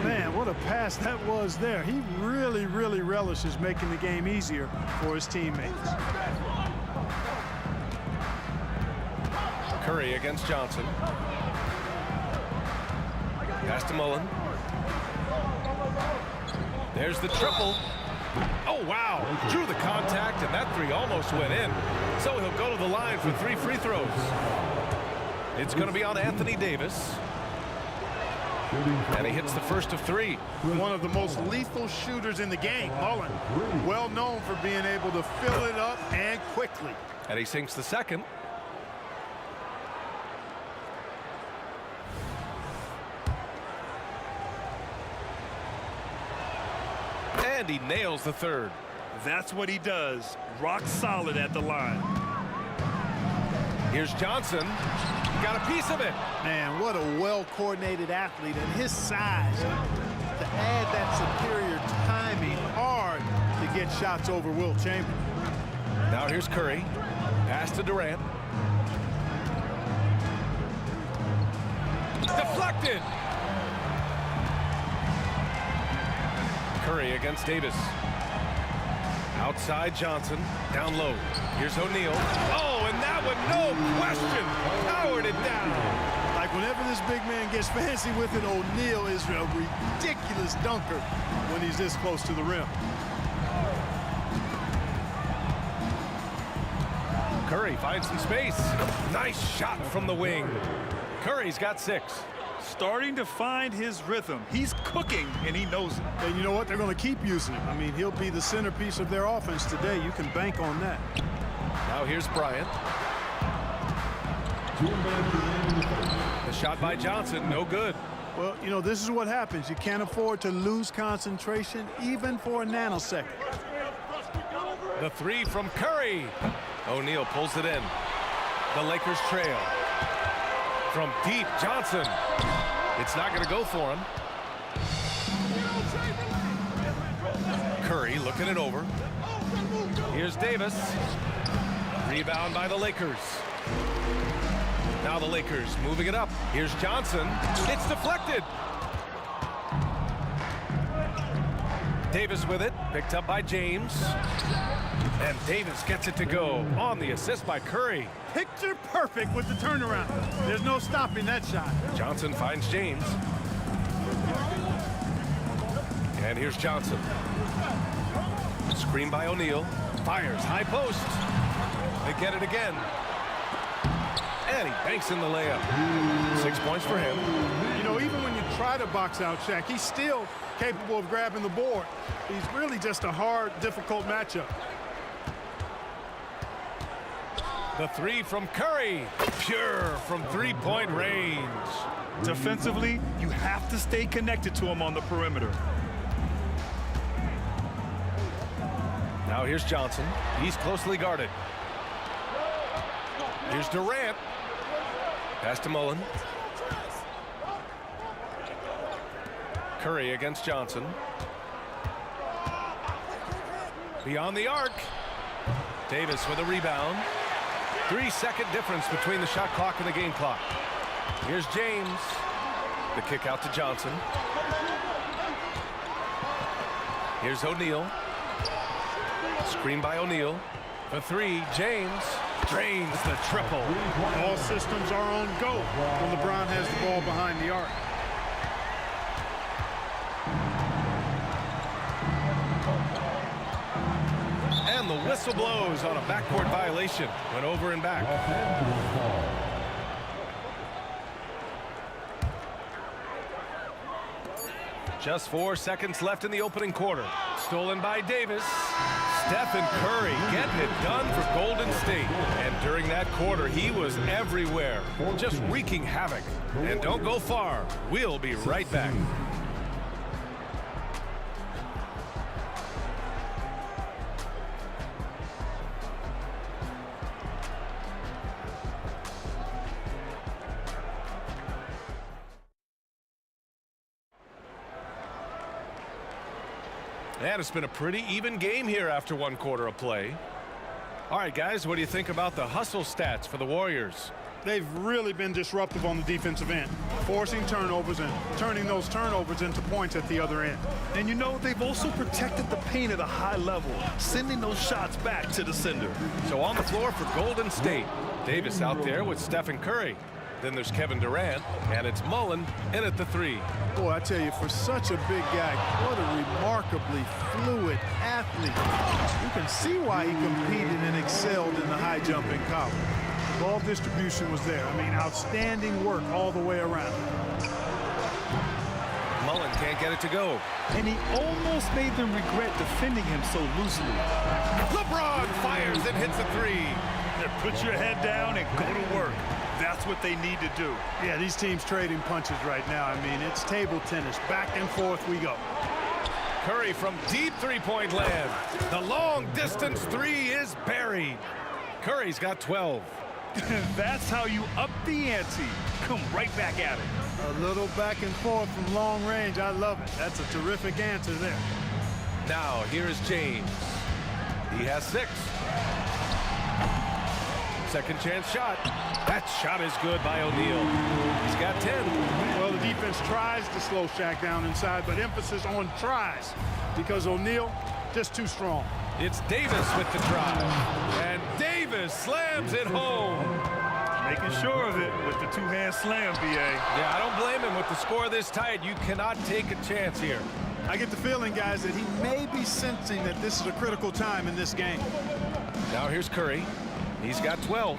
Man, what a pass that was there. He really, really relishes making the game easier for his teammates. Curry against Johnson. Pass to Mullen. There's the triple. Oh, wow. Drew the contact, and that 3 almost went in. So he'll go to the line for 3 free throws. It's going to be on Anthony Davis. And he hits the first of 3. One of the most lethal shooters in the game, Mullen. Well known for being able to fill it up and quickly. And he sinks the second. And he nails the third. That's what he does. Rock solid at the line. Here's Johnson. Got a piece of it. Man, what a well-coordinated athlete at his size. To add that superior timing, hard to get shots over Wilt Chamberlain. Now here's Curry. Pass to Durant. Deflected. Curry against Davis. Outside Johnson. Down low. Here's O'Neal. Oh, and that one, no question, powered it down. Like whenever this big man gets fancy with it, O'Neal is a ridiculous dunker when he's this close to the rim. Curry finds some space. Nice shot from the wing. Curry's got 6. Starting to find his rhythm. He's cooking, and he knows it. And you know what? They're going to keep using him. I mean, he'll be the centerpiece of their offense today. You can bank on that. Now here's Bryant. The shot by Johnson, no good. Well, you know, this is what happens. You can't afford to lose concentration even for a nanosecond. The 3 from Curry. O'Neal pulls it in. The Lakers trail. From deep, Johnson. It's not going to go for him. Curry looking it over. Here's Davis. Rebound by the Lakers. Now the Lakers moving it up. Here's Johnson. It's deflected. Davis with it. Picked up by James. And Davis gets it to go on the assist by Curry. Picture perfect with the turnaround. There's no stopping that shot. Johnson finds James. And here's Johnson. Screen by O'Neal. Fires high post. They get it again. And he banks in the layup. 6 points for him. You know, even when you try to box out Shaq, he's still capable of grabbing the board. He's really just a hard, difficult matchup. The three from Curry. Pure from three-point range. Defensively, you have to stay connected to him on the perimeter. Now here's Johnson. He's closely guarded. Here's Durant. Pass to Mullen. Curry against Johnson. Beyond the arc. Davis with a rebound. 3-second difference between the shot clock and the game clock. Here's James. The kick out to Johnson. Here's O'Neal. Screen by O'Neal. For three, James drains the triple. All systems are on go when LeBron has the ball behind the arc. And the whistle blows on a backcourt violation. Went over and back. Just 4 seconds left in the opening quarter. Stolen by Davis. Stephen Curry getting it done for Golden State. And during that quarter, he was everywhere, just wreaking havoc. And don't go far. We'll be right back. And it's been a pretty even game here after 1 quarter of play. All right, guys, what do you think about the hustle stats for the Warriors? They've really been disruptive on the defensive end, forcing turnovers and turning those turnovers into points at the other end. And you know, they've also protected the paint at a high level, sending those shots back to the sender. So on the floor for Golden State, Davis out there with Stephen Curry. Then there's Kevin Durant, and it's Mullen in at the three. Boy, I tell you, for such a big guy, what a remarkably fluid athlete. You can see why he competed and excelled in the high jump in college. Ball distribution was there. I mean, outstanding work all the way around. Mullen can't get it to go. And he almost made them regret defending him so loosely. LeBron fires and hits a three. Put your head down and go to work. That's what they need to do. Yeah, these teams trading punches right now. I mean, it's table tennis. Back and forth we go. Curry from deep three-point land. The long-distance three is buried. Curry's got 12. That's how you up the ante. Come right back at it. A little back and forth from long range. I love it. That's a terrific answer there. Now, here is James. He has 6. Second chance shot. That shot is good by O'Neal. He's got 10. Well, the defense tries to slow Shaq down inside, but emphasis on tries because O'Neal just too strong. It's Davis with the drive. And Davis slams it home. Making sure of it with the two-hand slam, B.A. Yeah, I don't blame him. With the score this tight, you cannot take a chance here. I get the feeling, guys, that he may be sensing that this is a critical time in this game. Now here's Curry. He's got 12.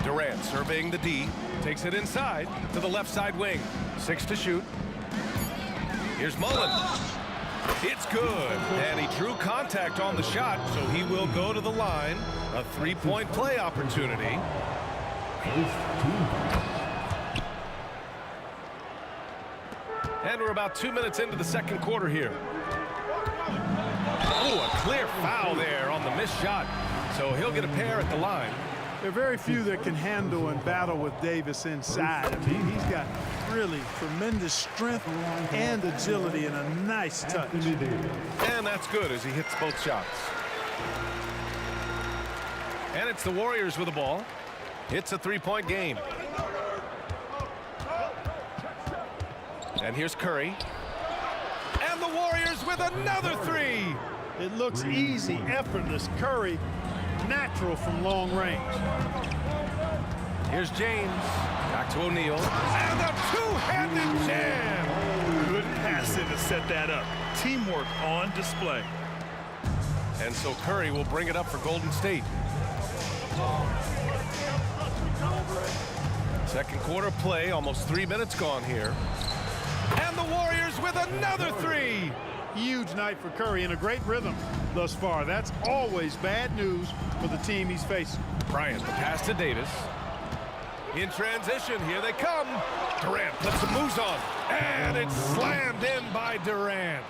Durant surveying the D. Takes it inside to the left side wing. 6 to shoot. Here's Mullen. It's good. And he drew contact on the shot, so he will go to the line. A three-point play opportunity. And we're about 2 minutes into the second quarter here. Oh, a clear foul there on the missed shot. So he'll get a pair at the line. There are very few that can handle and battle with Davis inside. I mean, he's got really tremendous strength and agility and a nice touch. And that's good as he hits both shots. And it's the Warriors with the ball. It's a three-point game. And here's Curry. And the Warriors with another three. It looks easy, effortless. Curry, natural from long range. Here's James. Back to O'Neal. And a two-handed jam. Good passing to set that up. Teamwork on display. And so Curry will bring it up for Golden State. Second quarter play, almost 3 minutes gone here. And the Warriors with another three. Huge night for Curry and a great rhythm thus far. That's always bad news for the team he's facing. Bryant, the pass to Davis. In transition, here they come. Durant puts some moves on. And it's slammed in by Durant.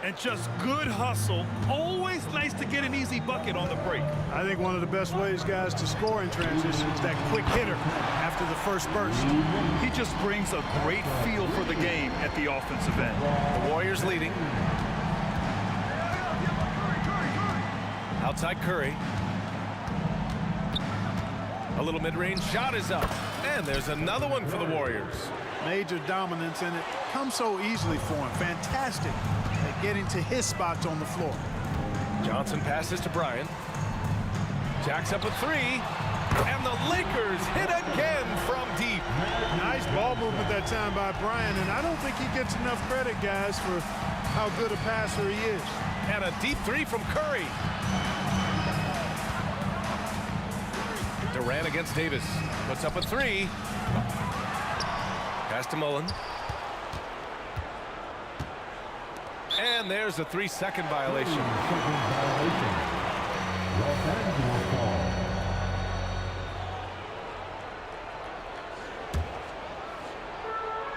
And just good hustle. Always nice to get an easy bucket on the break. I think one of the best ways, guys, to score in transition is that quick hitter after the first burst. He just brings a great feel for the game at the offensive end. The Warriors leading. Outside Curry. A little mid-range shot is up. And there's another one for the Warriors. Major dominance, and it comes so easily for him. Fantastic at getting to his spots on the floor. Johnson passes to Bryant. Jacks up a three. And the Lakers hit again from deep. Nice ball movement that time by Bryant, and I don't think he gets enough credit, guys, for how good a passer he is. And a deep three from Curry. Durant against Davis. Puts up a three. Pass to Mullen. And there's a 3-second violation.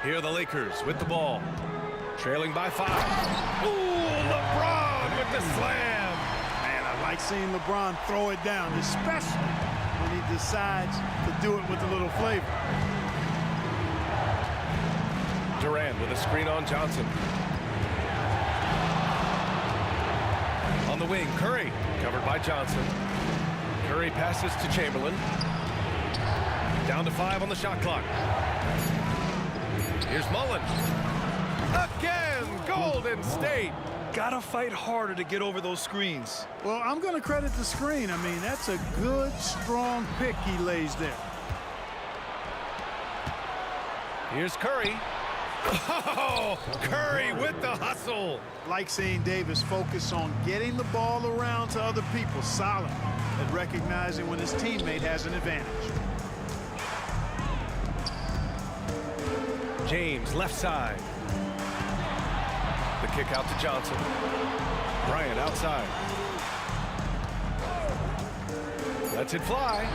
Here are the Lakers with the ball. Trailing by 5. Ooh, LeBron with the slam. Man, I like seeing LeBron throw it down, especially when he decides to do it with a little flavor. Durant with a screen on Johnson. On the wing, Curry, covered by Johnson. Curry passes to Chamberlain. Down to 5 on the shot clock. Here's Mullen. Again, Golden State. Gotta fight harder to get over those screens. Well, I'm going to credit the screen. I mean, that's a good, strong pick he lays there. Here's Curry. Oh, Curry with the hustle. Like seeing Davis focus on getting the ball around to other people, solid at recognizing when his teammate has an advantage. James, left side. The kick out to Johnson. Bryant outside. Lets it fly.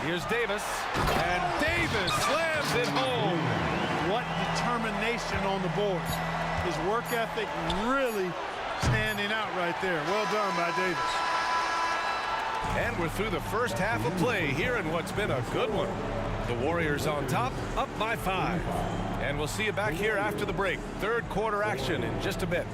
Here's Davis. And Davis slams it home. What determination on the boards. His work ethic really standing out right there. Well done by Davis. And we're through the first half of play here in what's been a good one. The Warriors on top, up by 5. And we'll see you back here after the break. Third quarter action in just a bit.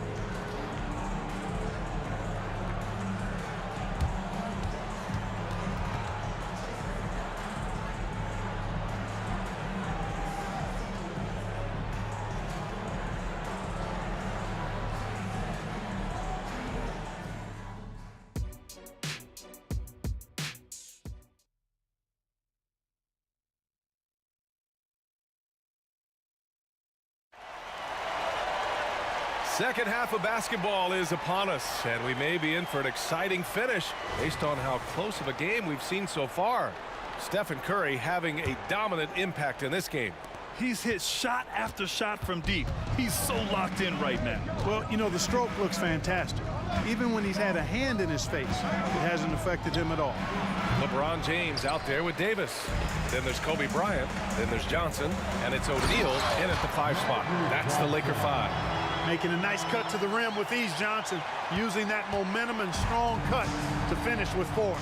Second half of basketball is upon us, and we may be in for an exciting finish based on how close of a game we've seen so far. Stephen Curry having a dominant impact in this game. He's hit shot after shot from deep. He's so locked in right now. Well, you know, the stroke looks fantastic. Even when he's had a hand in his face, it hasn't affected him at all. LeBron James out there with Davis. Then there's Kobe Bryant. Then there's Johnson. And it's O'Neal in at the 5 spot. That's the Laker 5. Making a nice cut to the rim with ease, Johnson. Using that momentum and strong cut to finish with force.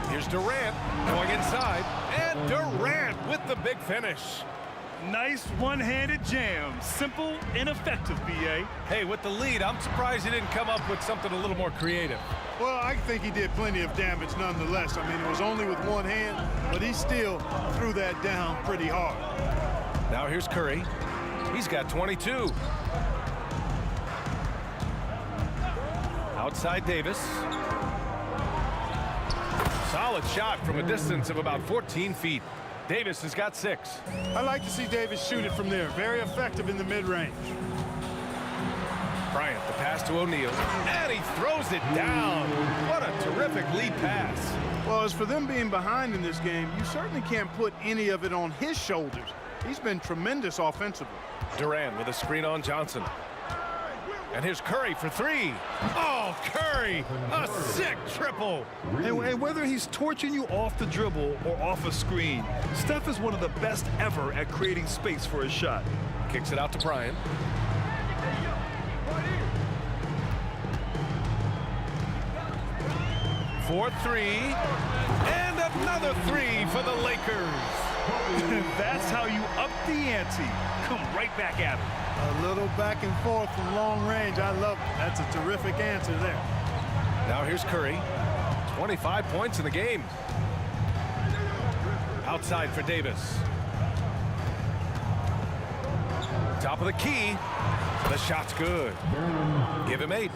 Here's Durant going inside. And Durant with the big finish. Nice one-handed jam. Simple and effective, B.A. Hey, with the lead, I'm surprised he didn't come up with something a little more creative. Well, I think he did plenty of damage nonetheless. I mean, it was only with one hand, but he still threw that down pretty hard. Now here's Curry. He's got 22. Outside Davis. Solid shot from a distance of about 14 feet. Davis has got 6. I like to see Davis shoot it from there. Very effective in the mid-range. Bryant, the pass to O'Neal, and he throws it down. What a terrific lead pass. Well, as for them being behind in this game, you certainly can't put any of it on his shoulders. He's been tremendous offensively. Durant with a screen on Johnson. And here's Curry for three. Oh, Curry, a sick triple. And whether he's torching you off the dribble or off a screen, Steph is one of the best ever at creating space for his shot. Kicks it out to Bryant. For three, and another three for the Lakers. That's how you up the ante. Come right back at him. A little back and forth from long range. I love it. That's a terrific answer there. Now here's Curry. 25 points in the game. Outside for Davis. Top of the key. The shot's good. Give him 8.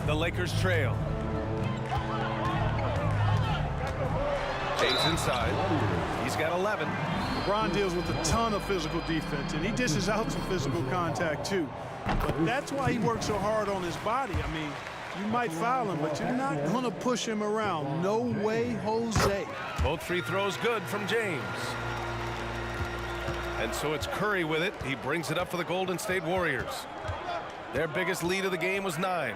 The Lakers trail. James inside. He's got 11. LeBron deals with a ton of physical defense, and he dishes out some physical contact too. But that's why he works so hard on his body. I mean, you might foul him, but you're not going to push him around. No way, Jose. Both free throws good from James. And so it's Curry with it. He brings it up for the Golden State Warriors. Their biggest lead of the game was 9.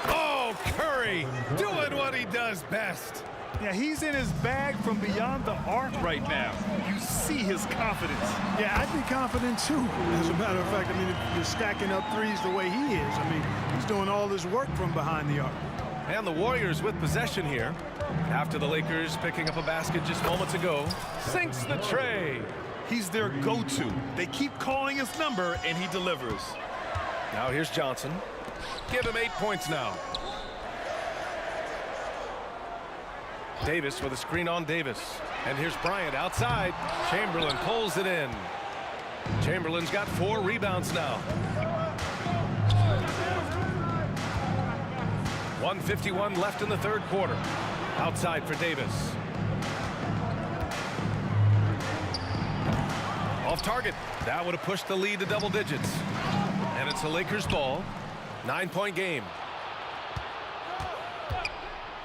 Oh, Curry doing what he does best. Yeah, he's in his bag from beyond the arc right now. You see his confidence. Yeah, I'd be confident too. As a matter of fact, I mean, if you're stacking up threes the way he is, I mean, he's doing all this work from behind the arc. And the Warriors with possession here. After the Lakers picking up a basket just moments ago, sinks the tray. He's their go-to. They keep calling his number, and he delivers. Now here's Johnson. Give him 8 points now. Davis with a screen on Davis. And here's Bryant outside. Chamberlain pulls it in. Chamberlain's got 4 rebounds now. 1:51 left in the third quarter. Outside for Davis. Off target. That would have pushed the lead to double digits. And it's a Lakers ball. 9-point game.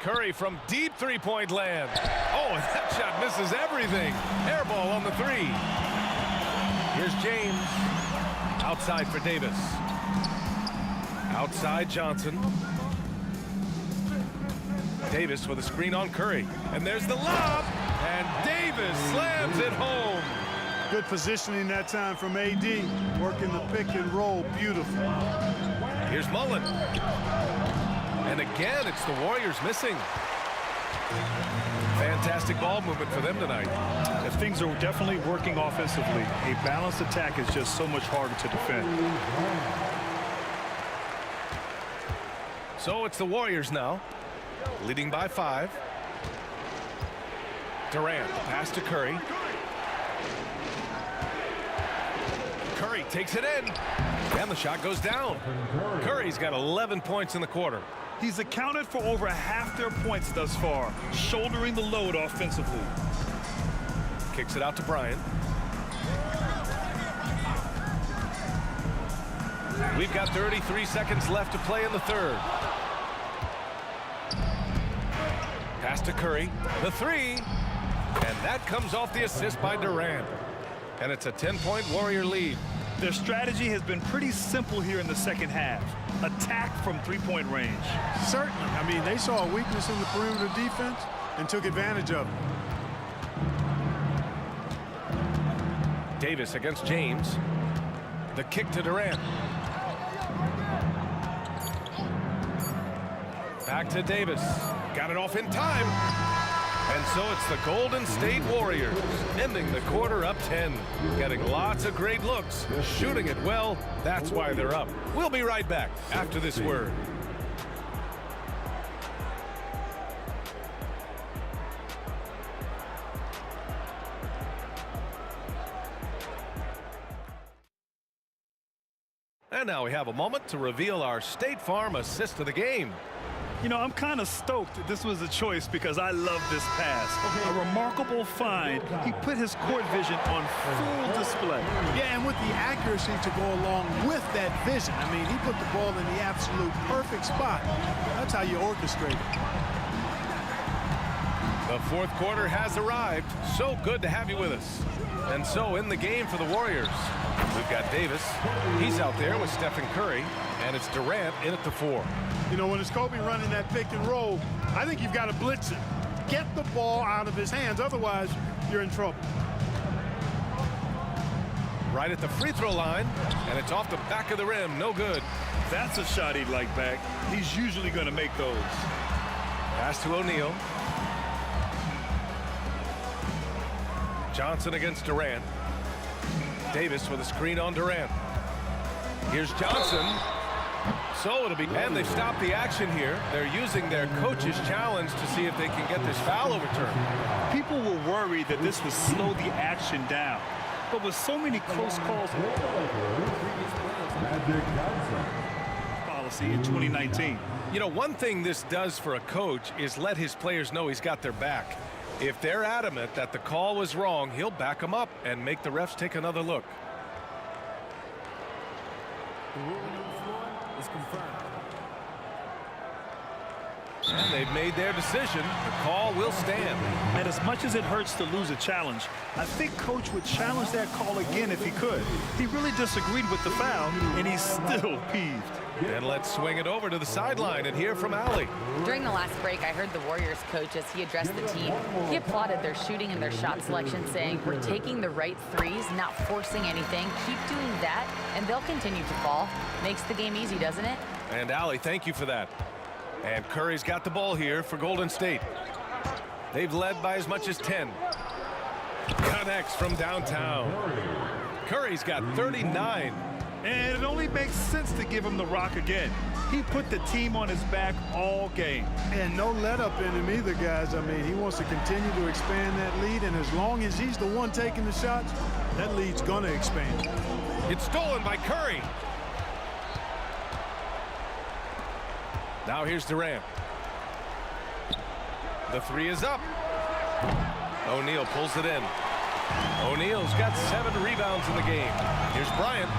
Curry from deep three-point land. Oh, and that shot misses everything. Air ball on the 3. Here's James. Outside for Davis. Outside Johnson. Davis with a screen on Curry. And there's the lob. And Davis slams it home. Good positioning that time from AD. Working the pick and roll beautifully. Here's Mullen. And again, it's the Warriors missing. Fantastic ball movement for them tonight. If things are definitely working offensively, a balanced attack is just so much harder to defend. So it's the Warriors now, leading by 5. Durant, the pass to Curry. Curry takes it in, and the shot goes down. Curry's got 11 points in the quarter. He's accounted for over half their points thus far, shouldering the load offensively. Kicks it out to Bryant. We've got 33 seconds left to play in the third. Pass to Curry, the 3, and that comes off the assist by Durant. And it's a 10-point Warrior lead. Their strategy has been pretty simple here in the second half. Attack from three-point range. Certainly. I mean, they saw a weakness in the perimeter defense and took advantage of it. Davis against James. The kick to Durant. Back to Davis. Got it off in time. And so it's the Golden State Warriors ending the quarter up 10. Getting lots of great looks. Shooting it well. That's why they're up. We'll be right back after this word. And now we have a moment to reveal our State Farm assist of the game. You know, I'm kind of stoked that this was a choice because I love this pass. A remarkable find. He put his court vision on full display. Yeah, and with the accuracy to go along with that vision. I mean, he put the ball in the absolute perfect spot. That's how you orchestrate it. The fourth quarter has arrived. So good to have you with us. And so in the game for the Warriors, we've got Davis. He's out there with Stephen Curry, and it's Durant in at the 4. You know, when it's Kobe running that pick and roll, I think you've got to blitz him. Get the ball out of his hands, otherwise you're in trouble. Right at the free throw line, and it's off the back of the rim. No good. That's a shot he'd like back. He's usually going to make those. Pass to O'Neal. Johnson against Durant. Davis with a screen on Durant. Here's Johnson. So it'll be, and they've stopped the action here. They're using their coach's challenge to see if they can get this foul overturned. People were worried that this would slow the action down. But with so many close calls policy in 2019. You know, one thing this does for a coach is let his players know he's got their back. If they're adamant that the call was wrong, he'll back them up and make the refs take another look. The ruling on the floor is confirmed. And they've made their decision. The call will stand. And as much as it hurts to lose a challenge, I think Coach would challenge that call again if he could. He really disagreed with the foul, and he's still peeved. And let's swing it over to the sideline and hear from Allie. During the last break, I heard the Warriors coach as he addressed the team. He applauded their shooting and their shot selection, saying, "We're taking the right threes, not forcing anything. Keep doing that, and they'll continue to fall." Makes the game easy, doesn't it? And Allie, thank you for that. And Curry's got the ball here for Golden State. They've led by as much as 10. Connects from downtown. Curry's got 39. And it only makes sense to give him the rock again. He put the team on his back all game. And no let up in him either, guys. I mean, he wants to continue to expand that lead, and as long as he's the one taking the shots, that lead's going to expand. It's stolen by Curry. Now here's Durant. The 3 is up. O'Neal pulls it in. O'Neal's got 7 rebounds in the game. Here's Bryant.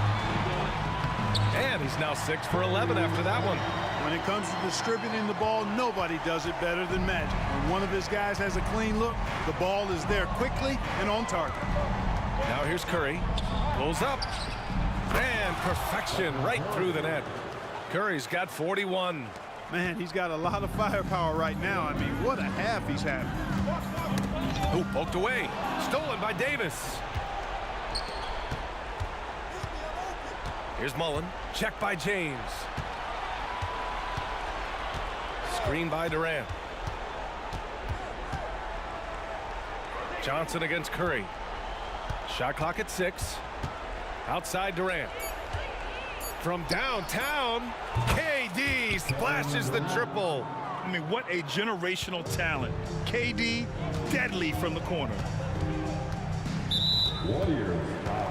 And he's now 6 for 11 after that one. When it comes to distributing the ball, nobody does it better than Magic. When one of his guys has a clean look, the ball is there quickly and on target. Now here's Curry. Pulls up. And perfection right through the net. Curry's got 41. Man, he's got a lot of firepower right now. I mean, what a half he's having. Oh, poked away. Stolen by Davis. Here's Mullen. Check by James. Screen by Durant. Johnson against Curry. Shot clock at 6. Outside Durant. From downtown, KD splashes the triple. I mean, what a generational talent. KD, deadly from the corner. Warriors foul.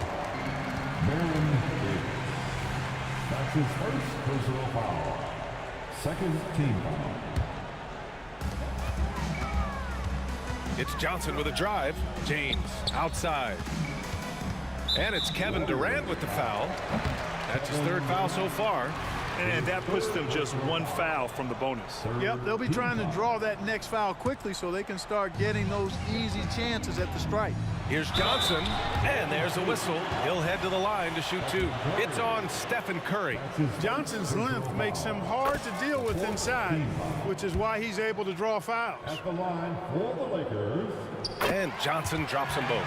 That's his first personal foul. Second team foul. It's Johnson with a drive. James outside. And it's Kevin Durant with the foul. That's his 3rd foul so far. And that puts them just 1 foul from the bonus. Yep, they'll be trying to draw that next foul quickly so they can start getting those easy chances at the stripe. Here's Johnson, and there's a whistle. He'll head to the line to shoot 2. It's on Stephen Curry. Johnson's length makes him hard to deal with inside, which is why he's able to draw fouls. At the line for the Lakers. And Johnson drops them both.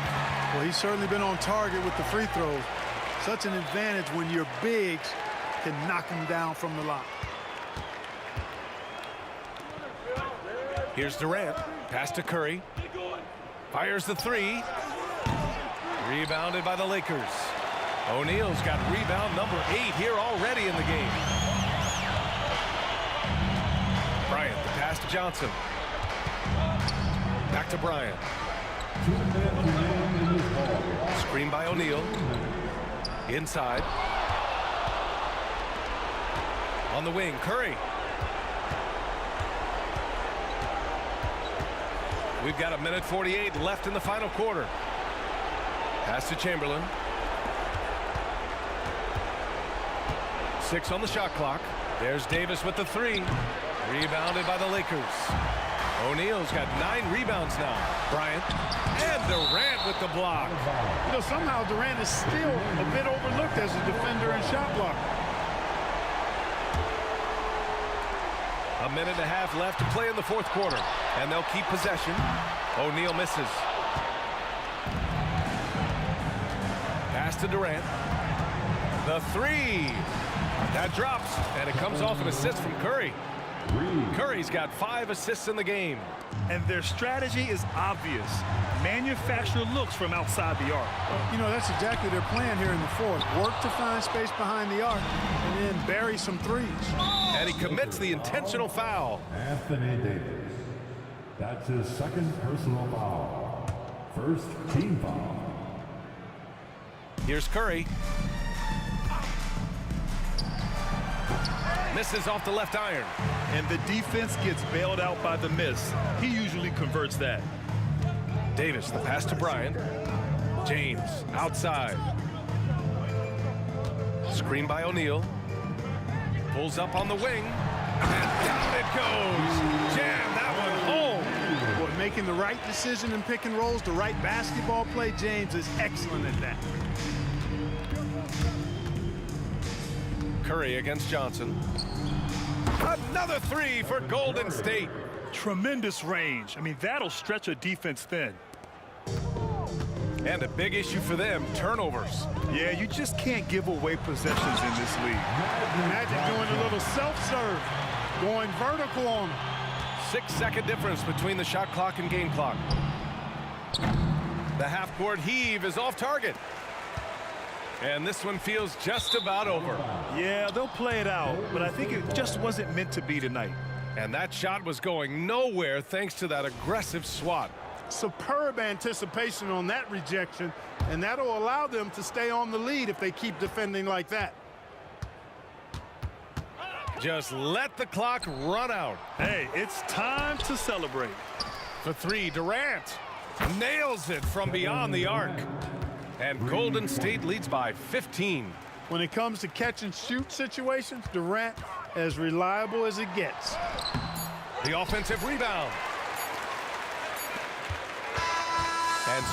Well, he's certainly been on target with the free throws. Such an advantage when your bigs can knock him down from the line. Here's Durant. Pass to Curry. Fires the 3. Rebounded by the Lakers. O'Neal's got rebound number 8 here already in the game. Bryant, the pass to Johnson. Back to Bryant. Screen by O'Neal. Inside. On the wing, Curry. We've got 1:48 left in the final quarter. Pass to Chamberlain. 6 on the shot clock. There's Davis with the 3. Rebounded by the Lakers. O'Neal's got 9 rebounds now. Bryant and Durant with the block. You know, somehow Durant is still a bit overlooked as a defender and shot blocker. 1.5 minutes left to play in the fourth quarter, and they'll keep possession. O'Neal misses. Pass to Durant. The 3. That drops, and it comes off an assist from Curry. Curry's got 5 assists in the game. And their strategy is obvious. Manufacture looks from outside the arc. You know, that's exactly their plan here in the fourth. Work to find space behind the arc and then bury some threes. And he commits the intentional foul. Anthony Davis. That's his second personal foul. First team foul. Here's Curry. Misses off the left iron. And the defense gets bailed out by the miss. He usually converts that. Davis, the pass to Bryant. James, outside. Screen by O'Neal. Pulls up on the wing. And down it goes. Jam that one home. Boy, making the right decision in pick and rolls, the right basketball play, James is excellent at that. Curry against Johnson. Another 3 for Golden State. Tremendous range. I mean, that'll stretch a defense thin. And a big issue for them, turnovers. Yeah, you just can't give away possessions in this league. Magic doing a little self-serve, going vertical on them. 6-second difference between the shot clock and game clock. The half-court heave is off target. And this one feels just about over. Yeah, they'll play it out, but I think it just wasn't meant to be tonight. And that shot was going nowhere thanks to that aggressive swat. Superb anticipation on that rejection, and that'll allow them to stay on the lead if they keep defending like that. Just let the clock run out. Hey, it's time to celebrate. For 3, Durant nails it from beyond the arc. And Golden State leads by 15. When it comes to catch and shoot situations, Durant as reliable as it gets. The offensive rebound. And